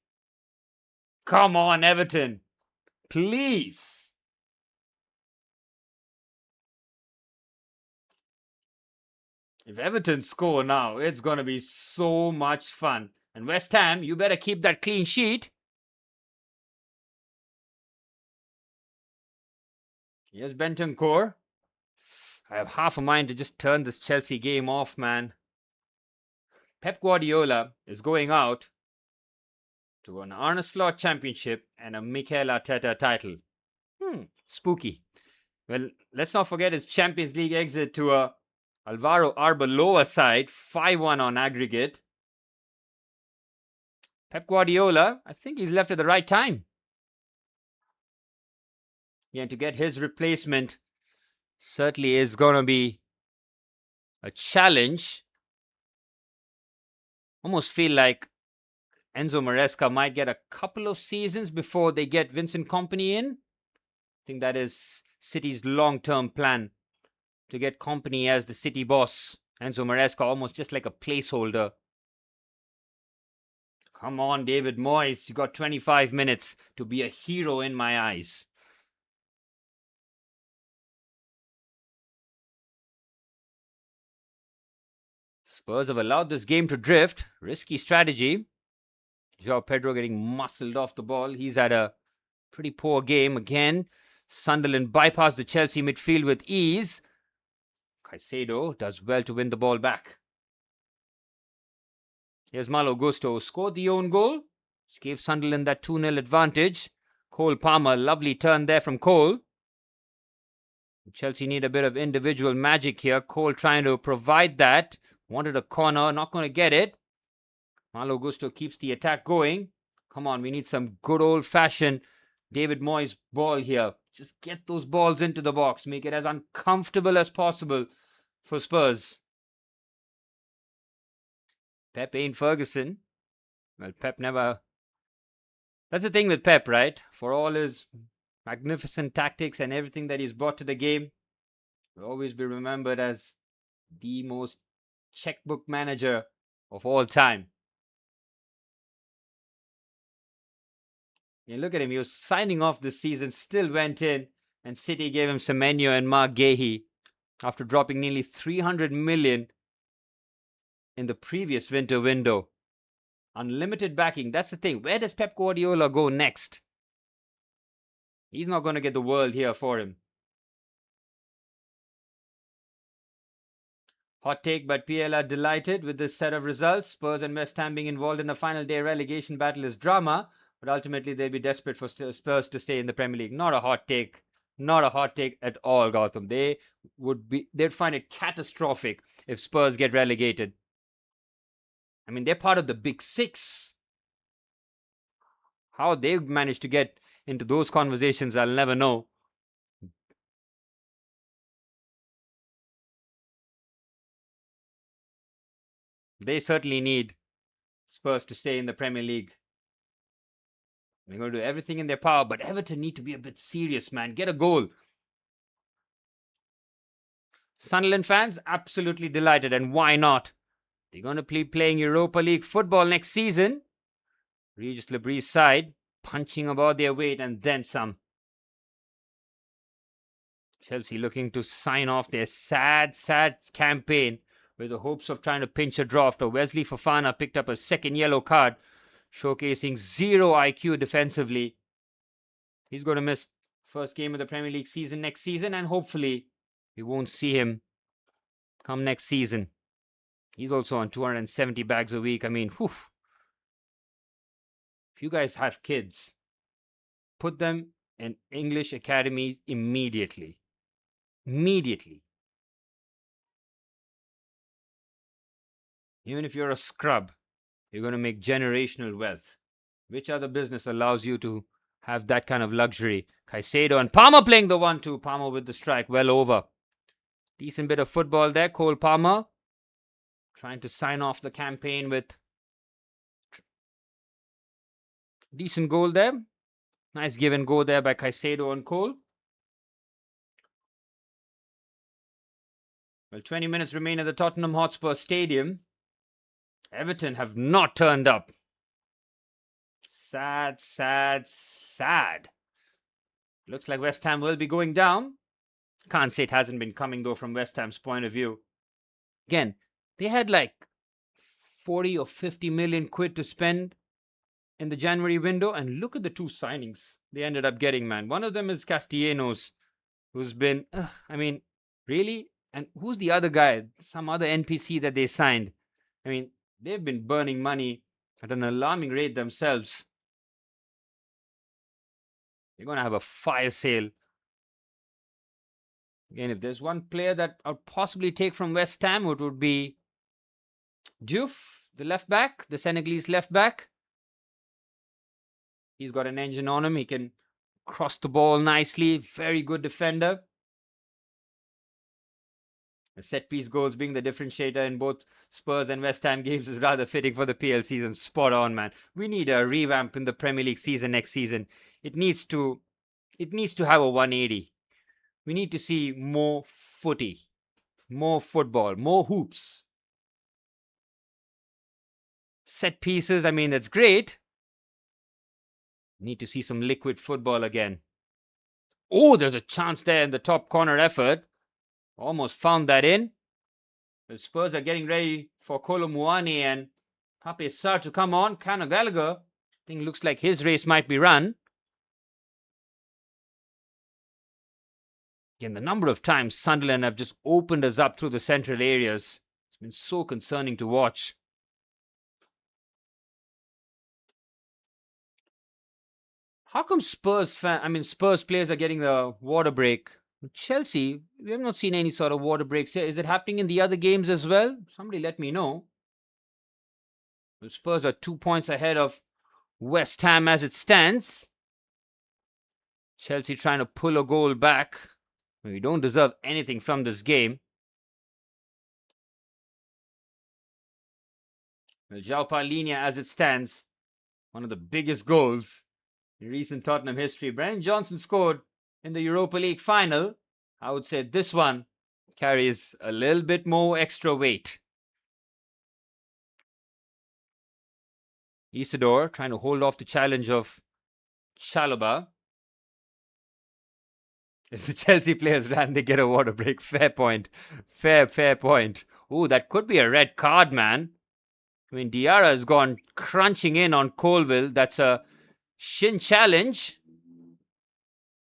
Come on, Everton. Please. If Everton score now, it's going to be so much fun. And West Ham, you better keep that clean sheet. Here's Bentancur. I have half a mind to just turn this Chelsea game off, man. Pep Guardiola is going out to an Arne Slot Championship and a Mikel Arteta title. Spooky. Well, let's not forget his Champions League exit to a Alvaro Arbeloa side, 5-1 on aggregate. Pep Guardiola, I think he's left at the right time. Yeah, and to get his replacement certainly is going to be a challenge. Almost feel like Enzo Maresca might get a couple of seasons before they get Vincent Kompany in. I think that is City's long-term plan, to get Kompany as the City boss. Enzo Maresca almost just like a placeholder. Come on, David Moyes. You got 25 minutes to be a hero in my eyes. Spurs have allowed this game to drift. Risky strategy. Joao Pedro getting muscled off the ball. He's had a pretty poor game again. Sunderland bypassed the Chelsea midfield with ease. Caicedo does well to win the ball back. Here's Malo Gusto, scored the own goal, which gave Sunderland that 2-0 advantage. Cole Palmer, lovely turn there from Cole. Chelsea need a bit of individual magic here. Cole trying to provide that. Wanted a corner, not going to get it. Malo Gusto keeps the attack going. Come on, we need some good old-fashioned David Moyes ball here. Just get those balls into the box. Make it as uncomfortable as possible for Spurs. Pep ain't Ferguson. Well, Pep never... That's the thing with Pep, right? For all his magnificent tactics and everything that he's brought to the game, he'll always be remembered as the most checkbook manager of all time. Yeah, look at him. He was signing off this season, still went in, and City gave him Semenyo and Mark Gahey after dropping nearly 300 million in the previous winter window. Unlimited backing. That's the thing. Where does Pep Guardiola go next? He's not going to get the world here for him. Hot take, but PL are delighted with this set of results. Spurs and West Ham being involved in a final day relegation battle is drama, but ultimately they'll be desperate for Spurs to stay in the Premier League. Not a hot take. Not a hot take at all, Gotham. They'd find it catastrophic if Spurs get relegated. I mean, they're part of the Big Six. How they've managed to get into those conversations, I'll never know. They certainly need Spurs to stay in the Premier League. They're going to do everything in their power, but Everton need to be a bit serious, man. Get a goal. Sunderland fans, absolutely delighted, and why not? They're going to be playing Europa League football next season. Regis Lebris's side, punching above their weight and then some. Chelsea looking to sign off their sad campaign with the hopes of trying to pinch a draw after Wesley Fofana picked up a second yellow card, showcasing zero IQ defensively. He's going to miss first game of the Premier League season next season, and hopefully we won't see him come next season. He's also on 270 bags a week. I mean, whew. If you guys have kids, put them in English academies immediately. Immediately. Even if you're a scrub, you're going to make generational wealth. Which other business allows you to have that kind of luxury? Caicedo and Palmer playing the 1-2. Palmer with the strike, well over. Decent bit of football there. Cole Palmer trying to sign off the campaign with decent goal there. Nice give and go there by Caicedo and Cole. Well, 20 minutes remain at the Tottenham Hotspur Stadium. Everton have not turned up. Sad, sad, sad. Looks like West Ham will be going down. Can't say it hasn't been coming though from West Ham's point of view. Again, they had like 40 or 50 million quid to spend in the January window, and look at the two signings they ended up getting, man. One of them is Castellanos, who's been, really? And who's the other guy? Some other NPC that they signed. I mean, they've been burning money at an alarming rate themselves. They're going to have a fire sale. Again, if there's one player that I'd possibly take from West Ham, it would be Diouf, the left back, the Senegalese left back. He's got an engine on him. He can cross the ball nicely. Very good defender. The set piece goals being the differentiator in both Spurs and West Ham games is rather fitting for the PL season. Spot on, man. We need a revamp in the Premier League season next season. It needs to have a 180. We need to see more footy, more football, more hoops. Set pieces, that's great. Need to see some liquid football again. Oh, there's a chance there in the top corner effort. Almost found that in. The Spurs are getting ready for Kolo Muani and Pape Sarr to come on. Conor Gallagher, I think looks like his race might be run. Again, the number of times Sunderland have just opened us up through the central areas, it's been so concerning to watch. How come Spurs players are getting the water break? Chelsea, we have not seen any sort of water breaks here. Is it happening in the other games as well? Somebody let me know. The Spurs are 2 points ahead of West Ham as it stands. Chelsea trying to pull a goal back. We don't deserve anything from this game. Well, João Palhinha as it stands, one of the biggest goals in recent Tottenham history. Brennan Johnson scored in the Europa League final. I would say this one carries a little bit more extra weight. Isidore trying to hold off the challenge of Chalobah. If the Chelsea players ran, they get a water break. Fair point. Fair point. Oh, that could be a red card, man. Diarra has gone crunching in on Colville. That's a shin challenge.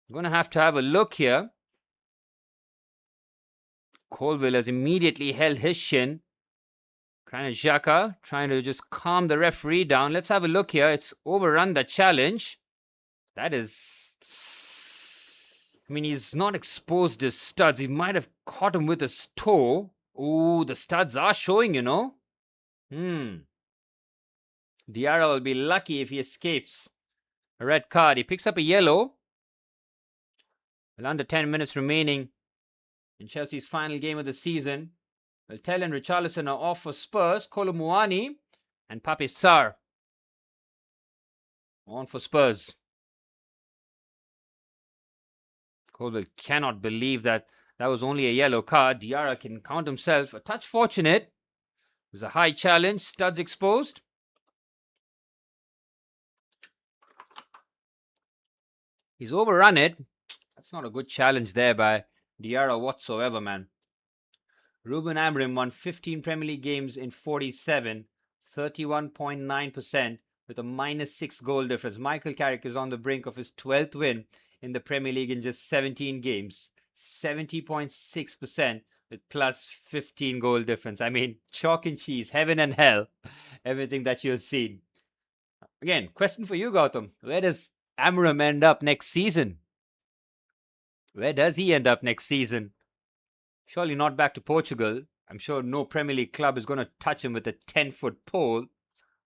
I'm going to have a look here. Colville has immediately held his shin. Granit Xhaka trying to just calm the referee down. Let's have a look here. It's overrun the challenge. That is... he's not exposed his studs. He might have caught him with his toe. Oh, the studs are showing, Diarra will be lucky if he escapes a red card. He picks up a yellow. Well, under 10 minutes remaining in Chelsea's final game of the season. Well, Tell and Richarlison are off for Spurs. Kolo Muani and Pape Sarr on for Spurs. Colville cannot believe that was only a yellow card. Diarra can count himself a touch fortunate. It was a high challenge. Studs exposed. He's overrun it. That's not a good challenge there by Diarra whatsoever, man. Ruben Amorim won 15 Premier League games in 47, 31.9% with a -6 goal difference. Michael Carrick is on the brink of his 12th win in the Premier League in just 17 games. 70.6% with +15 goal difference. Chalk and cheese, heaven and hell, everything that you've seen. Again, question for you, Gautam. Where does Amorim end up next season? Where does he end up next season? Surely not back to Portugal. I'm sure no Premier League club is going to touch him with a 10-foot pole.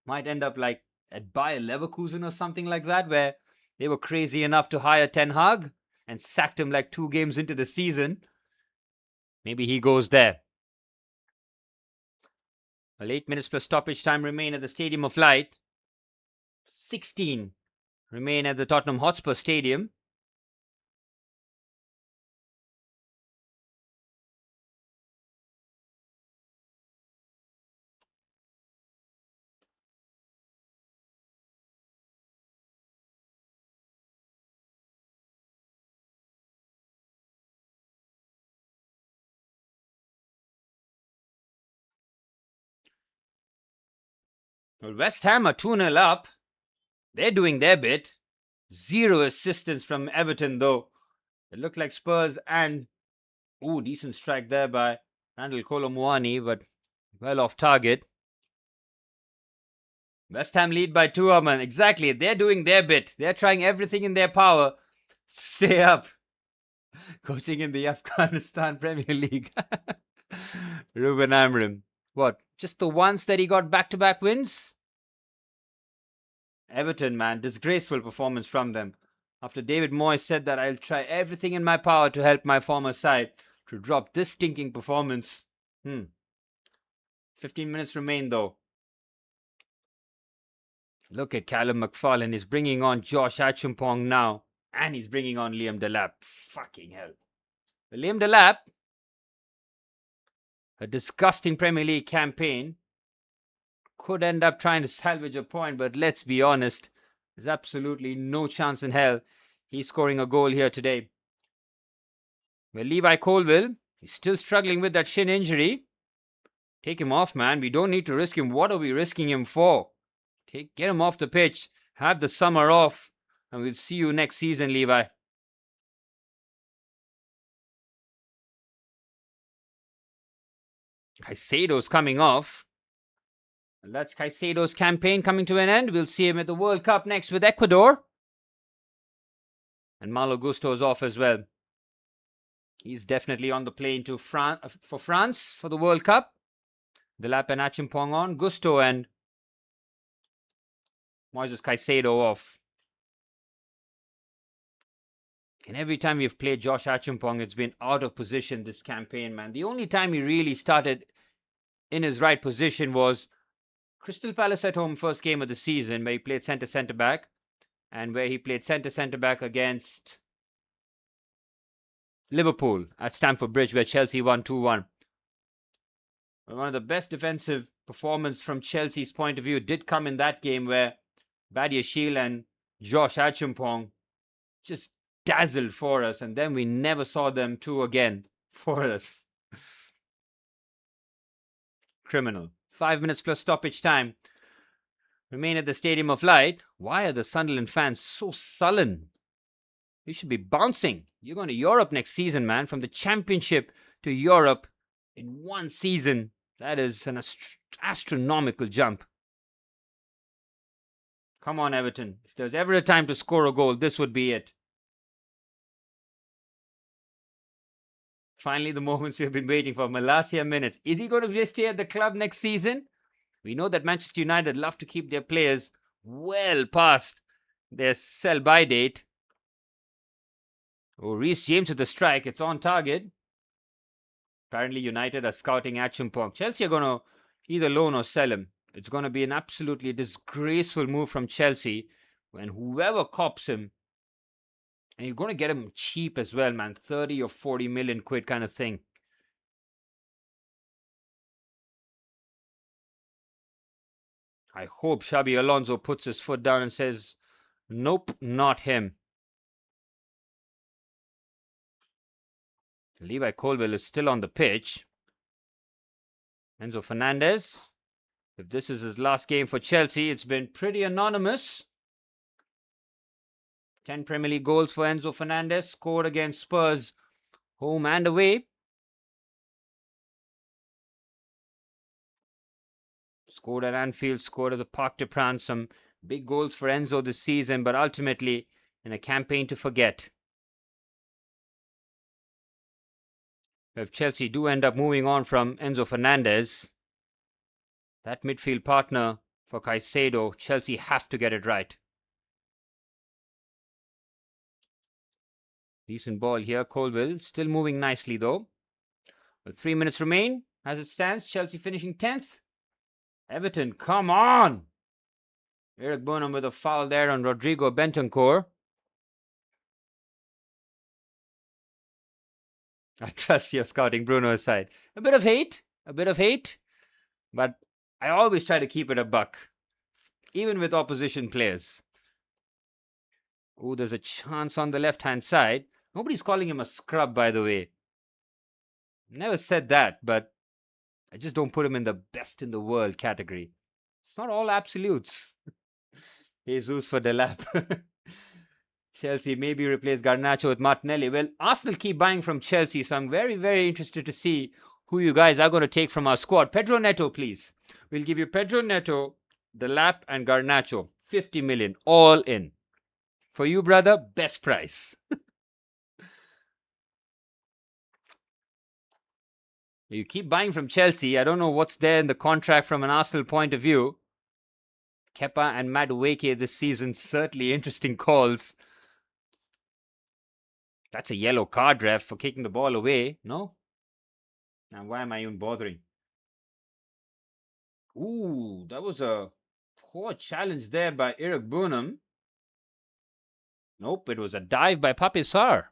Might end up like at Bayer Leverkusen or something like that, where they were crazy enough to hire Ten Hag and sacked him like 2 games into the season. Maybe he goes there. Well, 8 minutes plus stoppage time remain at the Stadium of Light. 16 remain at the Tottenham Hotspur Stadium. Well, West Ham are 2-0 up. They're doing their bit. Zero assistance from Everton, though. It looked like Spurs and... Ooh, decent strike there by Randall Kolomuani, but well off target. West Ham lead by 2, man. Exactly. They're doing their bit. They're trying everything in their power to stay up. Coaching in the Afghanistan Premier League. Ruben Amram. What? Just the once that he got back-to-back wins? Everton, man. Disgraceful performance from them. After David Moyes said that I'll try everything in my power to help my former side, to drop this stinking performance. 15 minutes remain, though. Look at Callum McFarlane. He's bringing on Josh Achumpong now. And he's bringing on Liam Delap. Fucking hell. But Liam Delap, a disgusting Premier League campaign, could end up trying to salvage a point. But let's be honest, there's absolutely no chance in hell he's scoring a goal here today. Well, Levi Colville, he's still struggling with that shin injury. Take him off, man. We don't need to risk him. What are we risking him for? Get him off the pitch. Have the summer off. And we'll see you next season, Levi. Caicedo's coming off. And that's Caicedo's campaign coming to an end. We'll see him at the World Cup next with Ecuador. And Malo Gusto's off as well. He's definitely on the plane to France for the World Cup. Delap and Achimpong on. Gusto and Moises Caicedo off. And every time we've played Josh Achimpong, it's been out of position this campaign, man. The only time he really started in his right position was Crystal Palace at home, first game of the season, where he played centre back, and where he played centre back against Liverpool at Stamford Bridge, where Chelsea won 2-1. One of the best defensive performances from Chelsea's point of view did come in that game, where Badiashile and Josh Achumpong just dazzled for us, and then we never saw them two again for us. Criminal. 5 minutes plus stoppage time remain at the Stadium of Light. Why are the Sunderland fans so sullen? You should be bouncing. You're going to Europe next season, man. From the Championship to Europe in one season. That is an astronomical jump. Come on, Everton. If there's ever a time to score a goal, this would be it. Finally, the moments we've been waiting for. Malacia minutes. Is he going to stay at the club next season? We know that Manchester United love to keep their players well past their sell-by date. Oh, Reece James with the strike. It's on target. Apparently, United are scouting Achumpong. Chelsea are going to either loan or sell him. It's going to be an absolutely disgraceful move from Chelsea when whoever cops him, and you're going to get him cheap as well, man. 30 or 40 million quid kind of thing. I hope Xabi Alonso puts his foot down and says, nope, not him. Levi Colville is still on the pitch. Enzo Fernandez. If this is his last game for Chelsea, it's been pretty anonymous. 10 Premier League goals for Enzo Fernandez. Scored against Spurs, home and away. Scored at Anfield, scored at the Parc des Princes. Some big goals for Enzo this season, but ultimately in a campaign to forget. If Chelsea do end up moving on from Enzo Fernandez, that midfield partner for Caicedo, Chelsea have to get it right. Decent ball here, Colville. Still moving nicely though. With 3 minutes remain, as it stands, Chelsea finishing 10th. Everton, come on! Eric Burnham with a foul there on Rodrigo Bentancur. I trust you're scouting Bruno aside. A bit of hate, but I always try to keep it a buck, even with opposition players. Oh, there's a chance on the left-hand side. Nobody's calling him a scrub, by the way. Never said that, but I just don't put him in the best in the world category. It's not all absolutes. Jesus for Delap. Chelsea maybe replace Garnacho with Martinelli. Well, Arsenal keep buying from Chelsea, so I'm very, very interested to see who you guys are going to take from our squad. Pedro Neto, please. We'll give you Pedro Neto, Delap, and Garnacho. 50 million, all in. For you, brother, best price. You keep buying from Chelsea. I don't know what's there in the contract from an Arsenal point of view. Kepa and Madueke this season, certainly interesting calls. That's a yellow card, ref, for kicking the ball away, no? Now, why am I even bothering? Ooh, that was a poor challenge there by Eric Burnham. Nope, it was a dive by Pape Sarr.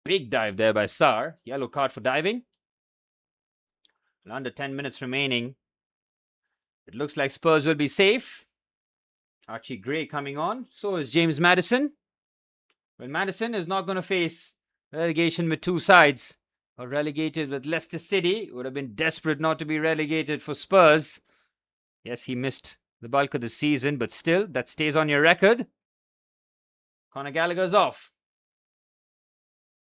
Big dive there by Sarr. Yellow card for diving. And under 10 minutes remaining. It looks like Spurs will be safe. Archie Gray coming on. So is James Maddison. Well, Maddison is not going to face relegation with two sides. Or relegated with Leicester City. Would have been desperate not to be relegated for Spurs. Yes, he missed the bulk of the season, but still, that stays on your record. Conor Gallagher's off.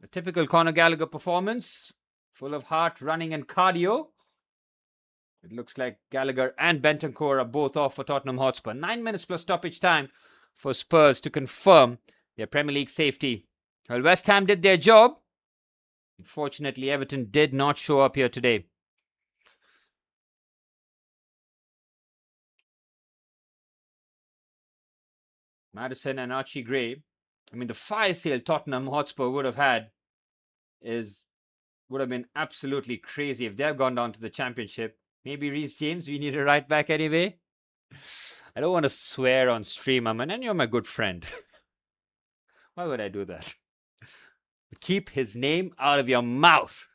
A typical Conor Gallagher performance. Full of heart, running and cardio. It looks like Gallagher and Bentancur are both off for Tottenham Hotspur. 9 minutes plus stoppage time for Spurs to confirm their Premier League safety. Well, West Ham did their job. Unfortunately, Everton did not show up here today. Maddison and Archie Gray. I mean, the fire sale Tottenham Hotspur would have had would have been absolutely crazy if they've gone down to the Championship. Maybe Reece James, we need a right back anyway. I don't want to swear on stream, and you're my good friend. Why would I do that? Keep his name out of your mouth.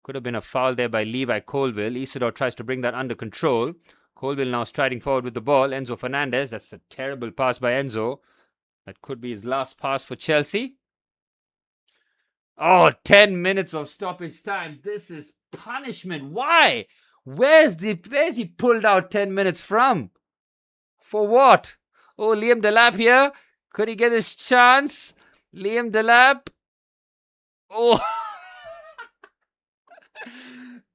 Could have been a foul there by Levi Colville. Isidore tries to bring that under control. Colville now striding forward with the ball. Enzo Fernandez. That's a terrible pass by Enzo. That could be his last pass for Chelsea. Oh, 10 minutes of stoppage time. This is punishment. Why? Where's he pulled out 10 minutes from? For what? Oh, Liam Delap here. Could he get his chance? Liam Delap. Oh.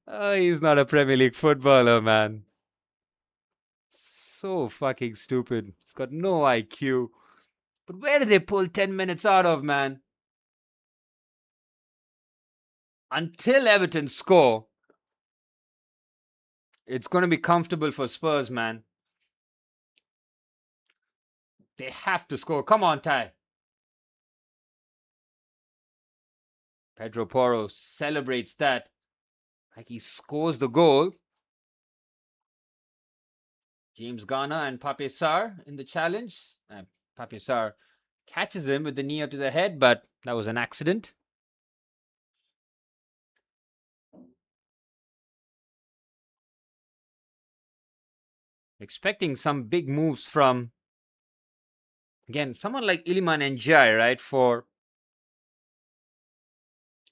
Oh, he's not a Premier League footballer, man. So fucking stupid. He's got no IQ. But where did they pull 10 minutes out of, man? Until Everton score, it's going to be comfortable for Spurs, man. They have to score. Come on, Ty. Pedro Porro celebrates that like he scores the goal. James Garner and Pape Sarr in the challenge. Pape Sarr catches him with the knee up to the head, but that was an accident. Expecting some big moves from, again, someone like Iliman Ndiaye, right, for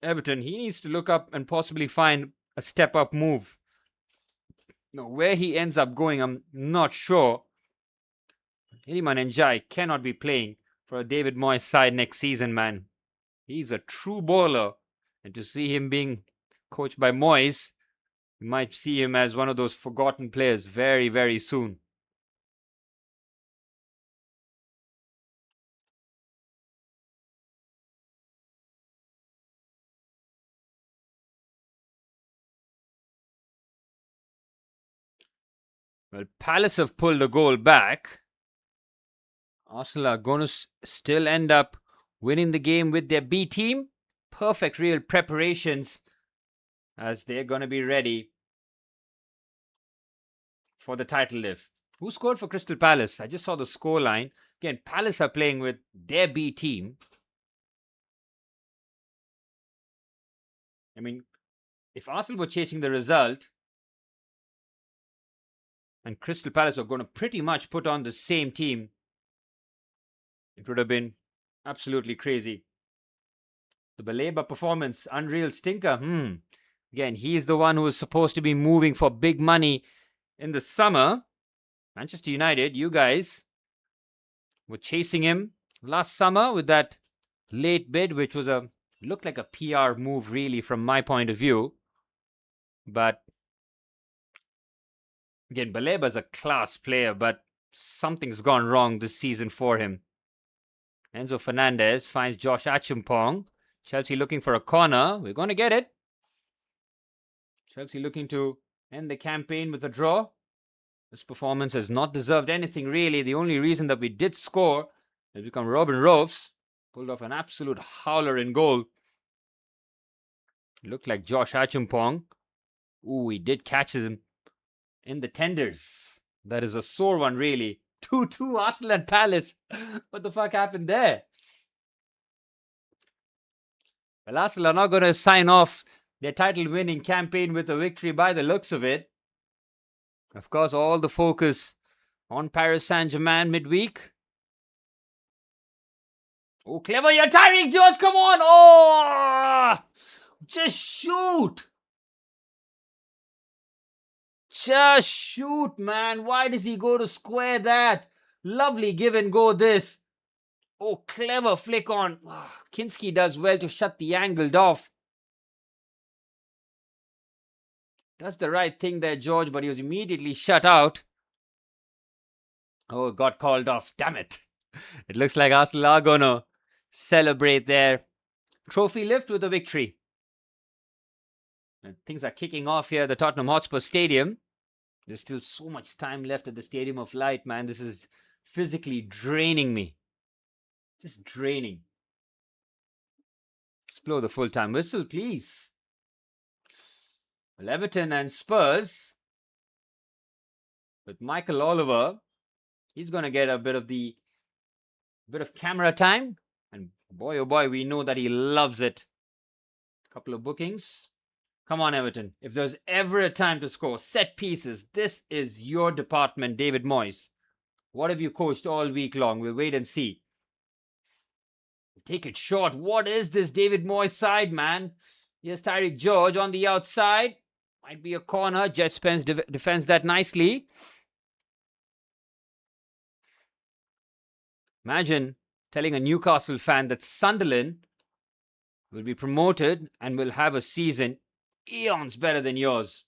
Everton. He needs to look up and possibly find a step-up move. Now, where he ends up going, I'm not sure. Iliman Ndiaye cannot be playing for a David Moyes side next season, man. He's a true baller. And to see him being coached by Moyes, you might see him as one of those forgotten players very, very soon. Well, Palace have pulled the goal back. Arsenal are going to still end up winning the game with their B team. Perfect real preparations as they're going to be ready for the title lift. Who scored for Crystal Palace? I just saw the score line. Again, Palace are playing with their B team. I mean, if Arsenal were chasing the result and Crystal Palace were going to pretty much put on the same team, it would have been absolutely crazy. The Baleba performance, unreal stinker. Again, he's the one who is supposed to be moving for big money in the summer. Manchester United, you guys were chasing him last summer with that late bid, which was looked like a PR move, really, from my point of view. But again, Baleba's a class player, but something's gone wrong this season for him. Enzo Fernandez finds Josh Achimpong. Chelsea looking for a corner. We're going to get it. Chelsea looking to end the campaign with a draw. This performance has not deserved anything, really. The only reason that we did score has become Robin Roves. Pulled off an absolute howler in goal. Looked like Josh Achimpong. Ooh, he did catch him in the tenders. That is a sore one, really. 2-2 Arsenal and Palace. What the fuck happened there? Well, Arsenal are not going to sign off their title-winning campaign with a victory by the looks of it. Of course, all the focus on Paris Saint-Germain midweek. Oh, clever. You're tiring, George. Come on. Oh, just shoot. Just shoot, man. Why does he go to square that? Lovely give and go this. Oh, clever flick on. Oh, Kinski does well to shut the angle off. Does the right thing there, George, but he was immediately shut out. Oh, got called off. Damn it. It looks like Arsenal are going to celebrate their trophy lift with a victory. And things are kicking off here at the Tottenham Hotspur Stadium. There's still so much time left at the Stadium of Light, man. This is physically draining me. Just draining. Let's blow the full-time whistle, please. Well, Everton and Spurs, with Michael Oliver, he's going to get a bit of camera time. And boy, oh boy, we know that he loves it. A couple of bookings. Come on, Everton. If there's ever a time to score set pieces, this is your department, David Moyes. What have you coached all week long? We'll wait and see. Take it short. What is this David Moyes side, man? Here's Tyreek George on the outside. Might be a corner. Jet Spence defends that nicely. Imagine telling a Newcastle fan that Sunderland will be promoted and will have a season eons better than yours.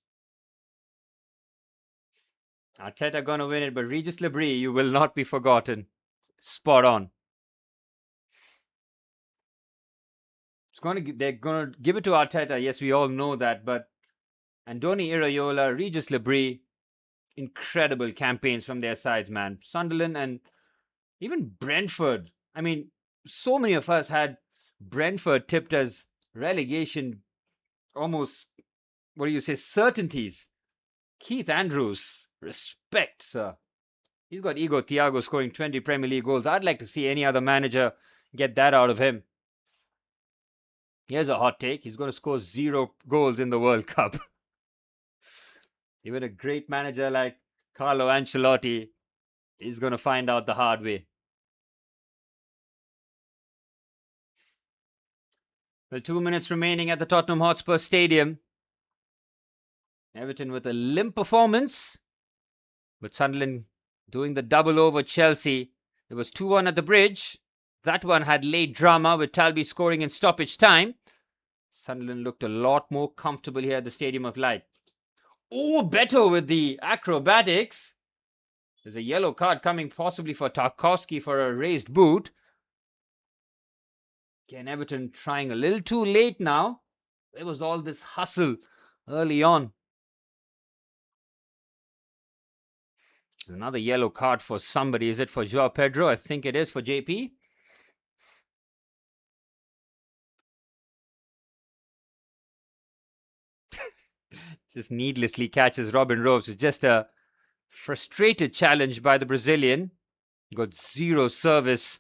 Arteta gonna win it, but Regis Lebris, you will not be forgotten. Spot on. They're gonna give it to Arteta. Yes, we all know that. But Andoni Iraola, Regis Lebris, incredible campaigns from their sides, man. Sunderland and even Brentford. I mean, so many of us had Brentford tipped as relegation, almost, certainties. Keith Andrews, respect, sir. He's got ego. Thiago scoring 20 Premier League goals. I'd like to see any other manager get that out of him. Here's a hot take. He's going to score 0 goals in the World Cup. Even a great manager like Carlo Ancelotti is going to find out the hard way. Well, 2 minutes remaining at the Tottenham Hotspur Stadium. Everton with a limp performance. With Sunderland doing the double over Chelsea. There was 2-1 at the bridge. That one had late drama with Talby scoring in stoppage time. Sunderland looked a lot more comfortable here at the Stadium of Light. Oh, Beto with the acrobatics. There's a yellow card coming possibly for Tarkowski for a raised boot. Again, Everton trying a little too late now. There was all this hustle early on. There's another yellow card for somebody. Is it for Joao Pedro? I think it is for JP. Just needlessly catches Robin Roves. It's just a frustrated challenge by the Brazilian. Got 0 service.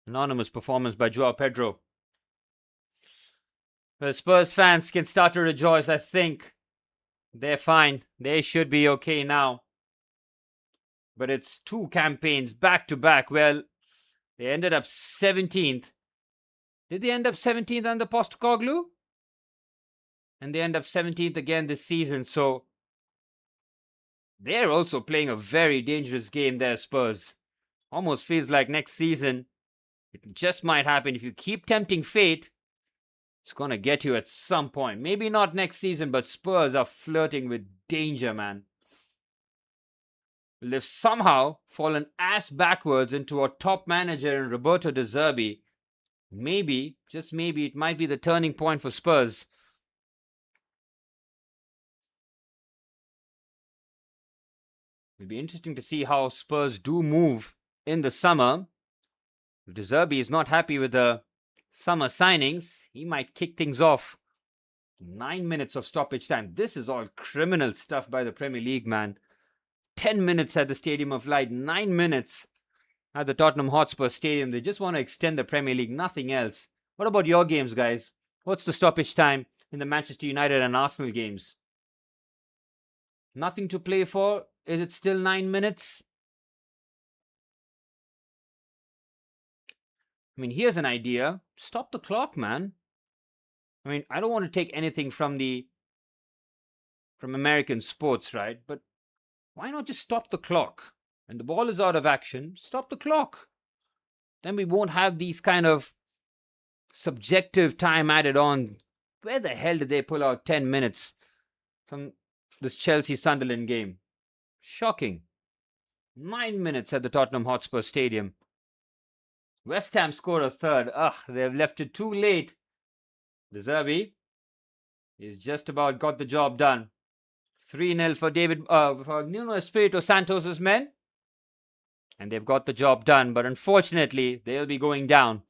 Anonymous performance by Joao Pedro. The Spurs fans can start to rejoice. I think they're fine. They should be okay now. But it's 2 campaigns back to back. Well, they ended up 17th. Did they end up 17th under Postecoglou? and they end up 17th again this season. So they're also playing a very dangerous game there, Spurs. Almost feels like next season it just might happen. If you keep tempting fate, it's going to get you at some point. Maybe not next season, but Spurs are flirting with danger, man. They've somehow fallen ass backwards into a top manager in Roberto De Zerbi. Maybe, just maybe, it might be the turning point for Spurs. It'll be interesting to see how Spurs do move in the summer. If De Zerbi is not happy with the summer signings, he might kick things off. 9 minutes of stoppage time. This is all criminal stuff by the Premier League, man. 10 minutes at the Stadium of Light, 9 minutes at the Tottenham Hotspur Stadium. They just want to extend the Premier League, nothing else. What about your games, guys? What's the stoppage time in the Manchester United and Arsenal games? Nothing to play for? Is it still 9 minutes? I mean, here's an idea. Stop the clock, man. I mean, I don't want to take anything from American sports, right? But why not just stop the clock? When the ball is out of action, stop the clock. Then we won't have these kind of subjective time added on. Where the hell did they pull out 10 minutes from this Chelsea-Sunderland game? Shocking. 9 minutes at the Tottenham Hotspur Stadium. West Ham scored a third. They've left it too late. De Zerbi is just about got the job done. 3-0 for Nuno Espirito Santos's men. And they've got the job done, but unfortunately, they'll be going down.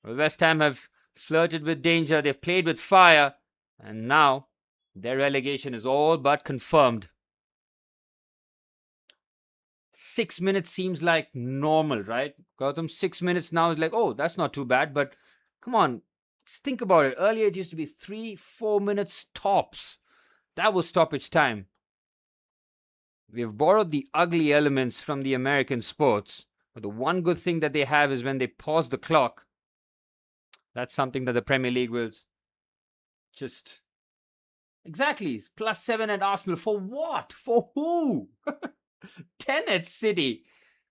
Well, West Ham have flirted with danger, they've played with fire, and now their relegation is all but confirmed. 6 minutes seems like normal, right? Gotham, 6 minutes now is like, oh, that's not too bad, but come on, just think about it. Earlier it used to be 3-4 minutes tops. That was stoppage time. We've borrowed the ugly elements from the American sports, but the one good thing that they have is when they pause the clock. That's something that the Premier League will just... Exactly. +7 at Arsenal. For what? For who? 10 at City.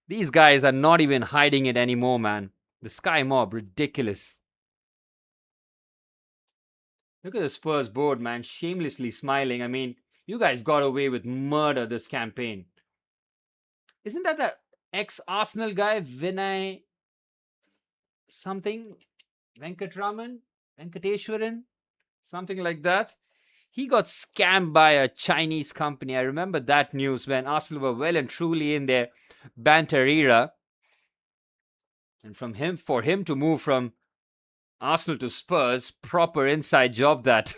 These guys are not even hiding it anymore, man. The Sky Mob, ridiculous. Look at the Spurs board, man. Shamelessly smiling. I mean, you guys got away with murder this campaign. Isn't that the ex-Arsenal guy, Vinay something? Venkateshwaran? Something like that? He got scammed by a Chinese company. I remember that news when Arsenal were well and truly in their banter era. And for him to move from Arsenal to Spurs, proper inside job that.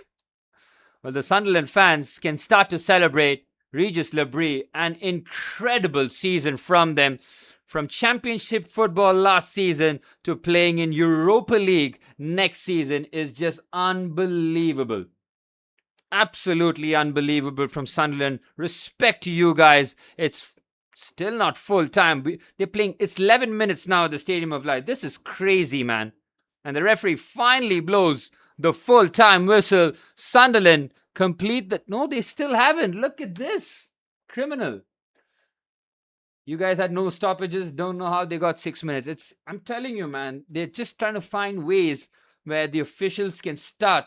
Well, the Sunderland fans can start to celebrate Regis Labrie, an incredible season from them. From championship football last season to playing in Europa League next season is just unbelievable. Absolutely unbelievable from Sunderland. Respect to you guys. It's still not full time. They're playing, it's 11 minutes now at the Stadium of Light. This is crazy, man. And the referee finally blows the full time whistle. Sunderland complete that. No, they still haven't. Look at this. Criminal. You guys had no stoppages. Don't know how they got 6 minutes. I'm telling you, man, they're just trying to find ways where the officials can start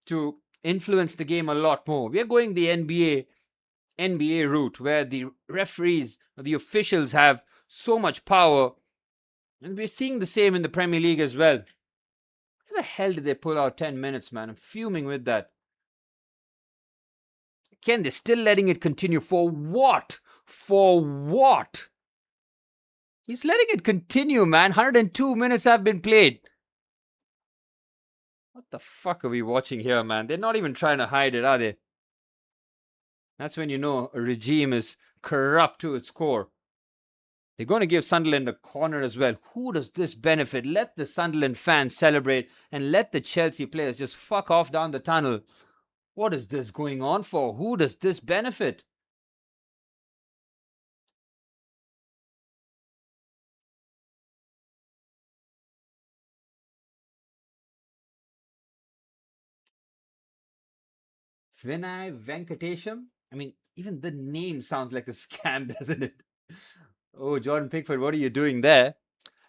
to influence the game a lot more. We're going the NBA route where the referees, the officials have so much power. And we're seeing the same in the Premier League as well. How the hell did they pull out 10 minutes, man? I'm fuming with that. Ken, they're still letting it continue. For what? For what? He's letting it continue, man. 102 minutes have been played. What the fuck are we watching here, man? They're not even trying to hide it, are they? That's when you know a regime is corrupt to its core. They're going to give Sunderland a corner as well. Who does this benefit? Let the Sunderland fans celebrate and let the Chelsea players just fuck off down the tunnel. What is this going on for? Who does this benefit? Vinay Venkatesham? I mean, even the name sounds like a scam, doesn't it? Oh, Jordan Pickford, what are you doing there?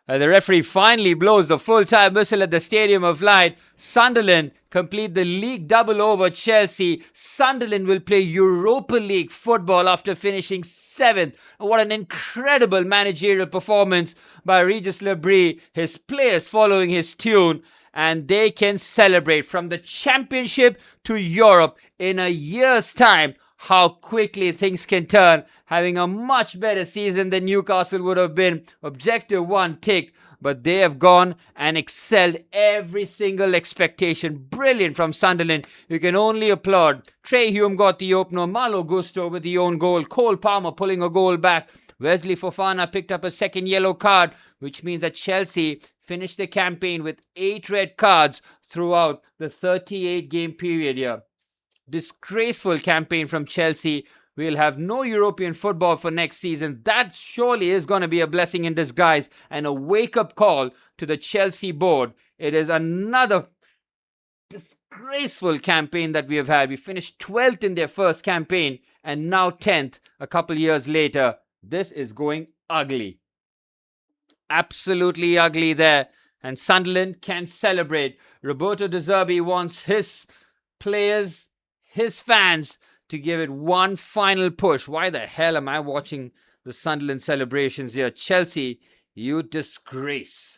The referee finally blows the full-time whistle at the Stadium of Light. Sunderland complete the league double over Chelsea. Sunderland will play Europa League football after finishing 7th. What an incredible managerial performance by Regis Lebris. His players following his tune. And they can celebrate from the Championship to Europe in a year's time. How quickly things can turn, having a much better season than Newcastle would have been. Objective 1 tick, but they have gone and excelled every single expectation. Brilliant from Sunderland. You can only applaud. Trey Hume got the opener, Malo Gusto with the own goal, Cole Palmer pulling a goal back. Wesley Fofana picked up a second yellow card, which means that Chelsea finished the campaign with 8 red cards throughout the 38-game period here. Disgraceful campaign from Chelsea. We'll have no European football for next season. That surely is going to be a blessing in disguise and a wake-up call to the Chelsea board. It is another disgraceful campaign that we have had. We finished 12th in their first campaign and now 10th a couple years later. This is going ugly. Absolutely ugly there. And Sunderland can celebrate. Roberto De Zerbi wants his players, his fans, to give it one final push. Why the hell am I watching the Sunderland celebrations here? Chelsea, you disgrace.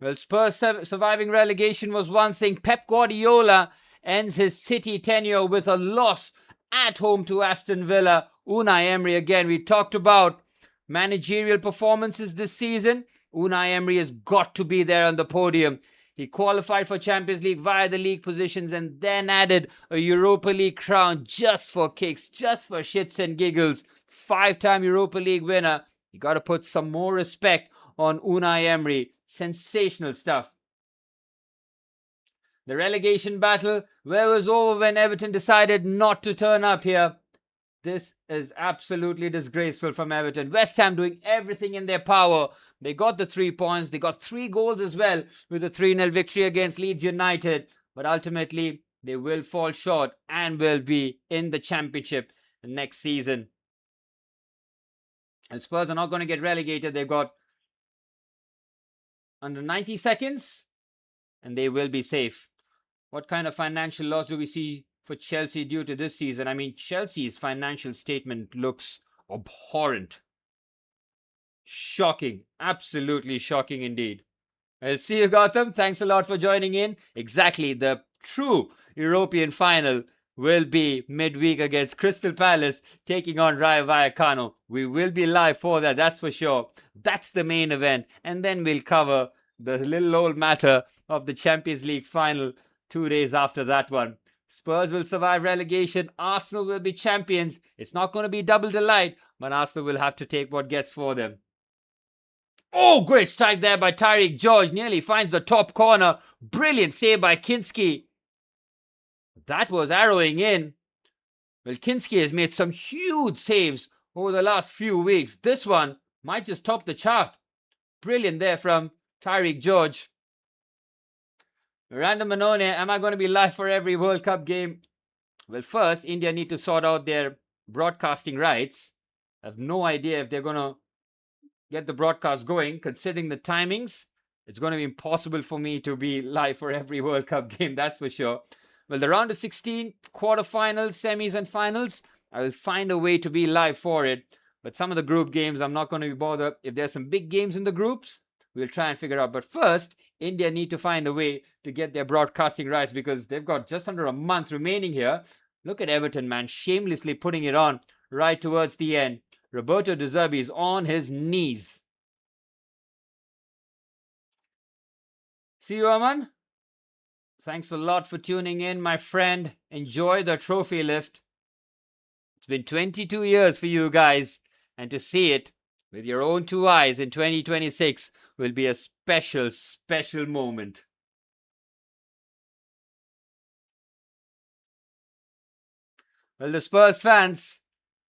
Well, Spurs surviving relegation was one thing. Pep Guardiola ends his City tenure with a loss at home to Aston Villa. Unai Emery again. We talked about managerial performances this season. Unai Emery has got to be there on the podium. He qualified for Champions League via the league positions and then added a Europa League crown just for kicks, just for shits and giggles. 5-time Europa League winner. You got to put some more respect on Unai Emery. Sensational stuff. The relegation battle, where was over when Everton decided not to turn up here. This is absolutely disgraceful from Everton. West Ham doing everything in their power. They got the 3 points. They got 3 goals as well with a 3-0 victory against Leeds United. But ultimately, they will fall short and will be in the Championship next season. And Spurs are not going to get relegated. They've got under 90 seconds and they will be safe. What kind of financial loss do we see for Chelsea due to this season? I mean, Chelsea's financial statement looks abhorrent. Shocking. Absolutely shocking indeed. I'll see you, Gotham. Thanks a lot for joining in. Exactly. The true European final will be midweek against Crystal Palace taking on Rayo Vallecano. We will be live for that, that's for sure. That's the main event. And then we'll cover the little old matter of the Champions League final 2 days after that one. Spurs will survive relegation. Arsenal will be champions. It's not going to be double delight, but Arsenal will have to take what gets for them. Oh, great strike there by Tyreek George. Nearly finds the top corner. Brilliant save by Kinski. That was arrowing in. Well, Kinski has made some huge saves over the last few weeks. This one might just top the chart. Brilliant there from Tyreek George. Miranda Manone, am I going to be live for every World Cup game? Well, first, India need to sort out their broadcasting rights. I have no idea if they're going to get the broadcast going. Considering the timings, it's going to be impossible for me to be live for every World Cup game, that's for sure. Well, the round of 16, quarterfinals, semis and finals, I will find a way to be live for it. But some of the group games, I'm not going to be bothered. If there's some big games in the groups, we'll try and figure out. But first, India need to find a way to get their broadcasting rights because they've got just under a month remaining here. Look at Everton, man, shamelessly putting it on right towards the end. Roberto De Zerbi is on his knees. See you, Aman. Thanks a lot for tuning in, my friend. Enjoy the trophy lift. It's been 22 years for you guys, and to see it with your own 2 eyes in 2026 will be a special, special moment. Well, the Spurs fans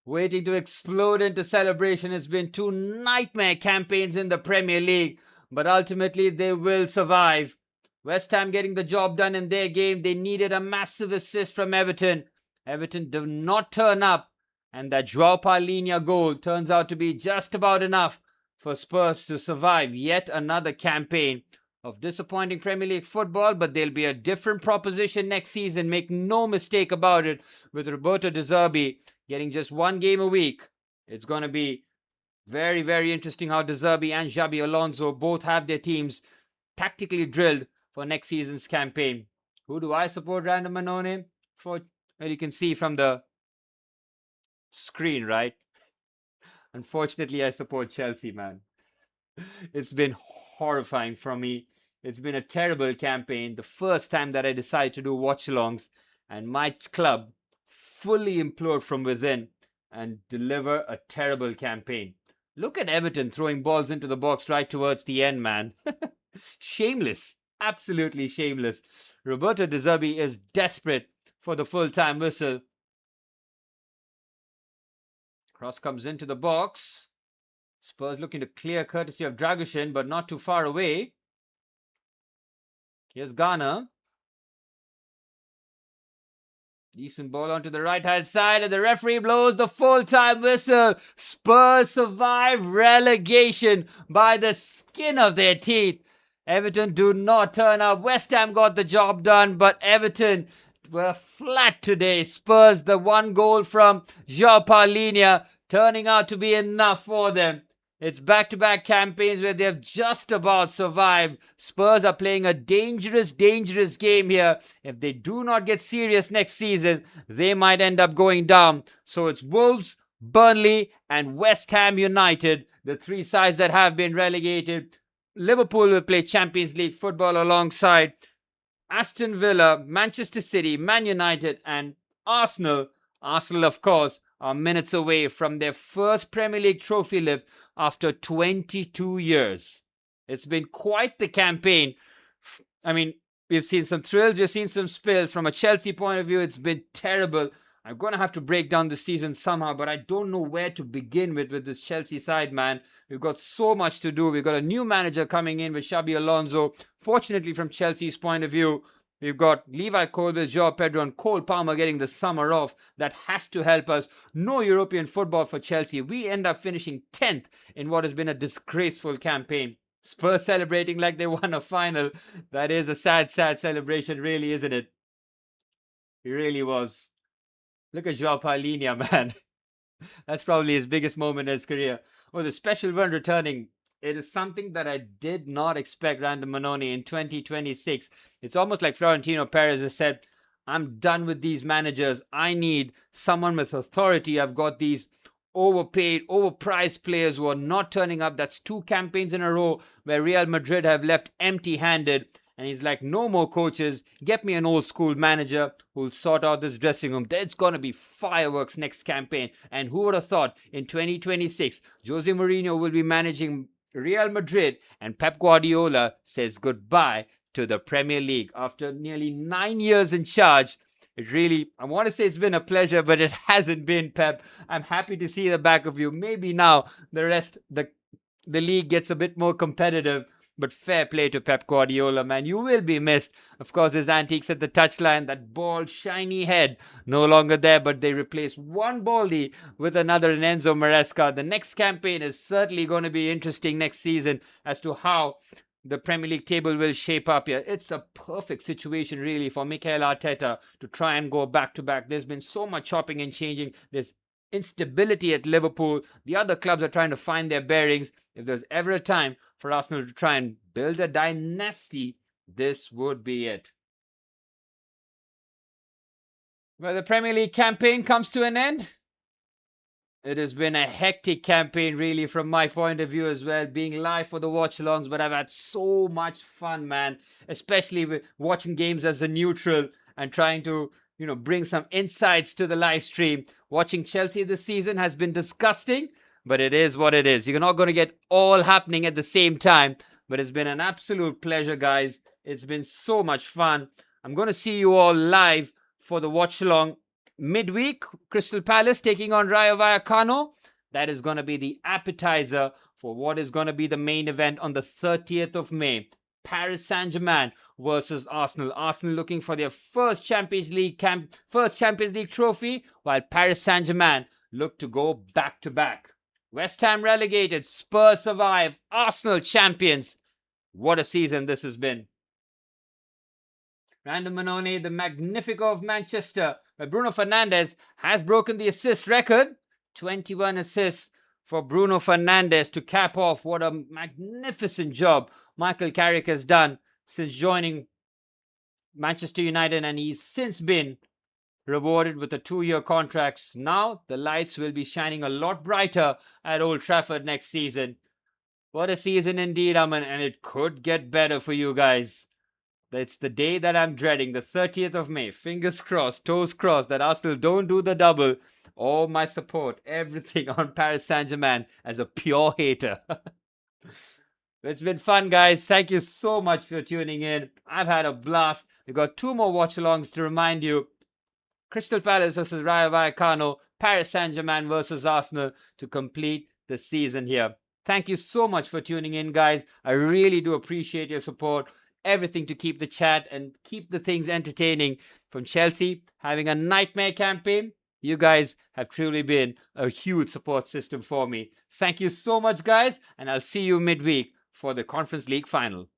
waiting to explode into celebration. It's been two nightmare campaigns in the Premier League, but ultimately they will survive. West Ham getting the job done in their game. They needed a massive assist from Everton. Everton did not turn up, and that João Palhinha goal turns out to be just about enough for Spurs to survive yet another campaign of disappointing Premier League football, but they'll be a different proposition next season. Make no mistake about it, with Roberto De Zerbi getting just one game a week. It's going to be very, very interesting how De Zerbi and Xabi Alonso both have their teams tactically drilled for next season's campaign. Who do I support, Random Manone? Well, you can see from the screen, right? Unfortunately, I support Chelsea, man. It's been horrifying for me. It's been a terrible campaign. The first time that I decided to do watch-alongs, and my club fully implode from within and deliver a terrible campaign. Look at Everton throwing balls into the box right towards the end, man. Shameless. Absolutely shameless. Roberto De Zerbi is desperate for the full-time whistle. Cross comes into the box. Spurs looking to clear courtesy of Dragoshin, but not too far away. Here's Garner. Decent ball onto the right-hand side, and the referee blows the full-time whistle. Spurs survive relegation by the skin of their teeth. Everton do not turn up. West Ham got the job done, but Everton were flat today. Spurs, the one goal from João Palhinha, turning out to be enough for them. It's back-to-back campaigns where they've just about survived. Spurs are playing a dangerous, dangerous game here. If they do not get serious next season, they might end up going down. So it's Wolves, Burnley, and West Ham United, the three sides that have been relegated. Liverpool will play Champions League football alongside Aston Villa, Manchester City, Man United, and Arsenal. Arsenal, of course, are minutes away from their first Premier League trophy lift after 22 years. It's been quite the campaign. I mean, we've seen some thrills, we've seen some spills. From a Chelsea point of view, it's been terrible. I'm going to have to break down the season somehow, but I don't know where to begin with this Chelsea side, man. We've got so much to do. We've got a new manager coming in with Xabi Alonso. Fortunately, from Chelsea's point of view, we've got Levi Colwill, João Pedro, and Cole Palmer getting the summer off. That has to help us. No European football for Chelsea. We end up finishing 10th in what has been a disgraceful campaign. Spurs celebrating like they won a final. That is a sad, sad celebration, really, isn't it? It really was. Look at João Palhinha, man. That's probably his biggest moment in his career. Oh, the special run returning. It is something that I did not expect, Random Manoni, in 2026. It's almost like Florentino Perez has said, I'm done with these managers. I need someone with authority. I've got these overpaid, overpriced players who are not turning up. That's 2 campaigns in a row where Real Madrid have left empty-handed. And he's like, no more coaches. Get me an old school manager who'll sort out this dressing room. There's going to be fireworks next campaign. And who would have thought in 2026, Jose Mourinho will be managing Real Madrid and Pep Guardiola says goodbye to the Premier League after nearly 9 years in charge. It really, I want to say it's been a pleasure, but it hasn't been, Pep. I'm happy to see the back of you. Maybe now the league gets a bit more competitive. But fair play to Pep Guardiola, man. You will be missed. Of course, his antiques at the touchline, that bald, shiny head, no longer there. But they replace one Baldy with another in Enzo Maresca. The next campaign is certainly going to be interesting next season as to how the Premier League table will shape up here. It's a perfect situation, really, for Mikel Arteta to try and go back-to-back. There's been so much chopping and changing. There's instability at Liverpool. The other clubs are trying to find their bearings. If there's ever a time for Arsenal to try and build a dynasty, this would be it. Well, the Premier League campaign comes to an end. It has been a hectic campaign, really, from my point of view as well, being live for the watch-alongs, but I've had so much fun, man, especially with watching games as a neutral and trying to, bring some insights to the live stream. Watching Chelsea this season has been disgusting, but it is what it is. You're not going to get all happening at the same time, but it's been an absolute pleasure, guys. It's been so much fun. I'm going to see you all live for the watch-along midweek, Crystal Palace taking on Rayo Vallecano. That is going to be the appetizer for what is going to be the main event on the 30th of May. Paris Saint-Germain versus Arsenal. Arsenal looking for their first Champions League trophy, while Paris Saint-Germain look to go back to back. West Ham relegated, Spurs survive, Arsenal champions. What a season this has been. Random Manone, the Magnifico of Manchester, where Bruno Fernandes has broken the assist record. 21 assists for Bruno Fernandes to cap off what a magnificent job Michael Carrick has done since joining Manchester United, and he's since been rewarded with a 2-year contract. Now the lights will be shining a lot brighter at Old Trafford next season. What a season indeed, Aman, and it could get better for you guys. It's the day that I'm dreading, the 30th of May. Fingers crossed, toes crossed that Arsenal don't do the double. All my support, everything on Paris Saint-Germain as a pure hater. It's been fun, guys. Thank you so much for tuning in. I've had a blast. We've got 2 more watch-alongs to remind you. Crystal Palace versus Rayo Vallecano, Paris Saint-Germain versus Arsenal to complete the season here. Thank you so much for tuning in, guys. I really do appreciate your support. Everything to keep the chat and keep the things entertaining. From Chelsea having a nightmare campaign, you guys have truly been a huge support system for me. Thank you so much, guys, and I'll see you midweek for the Conference League final.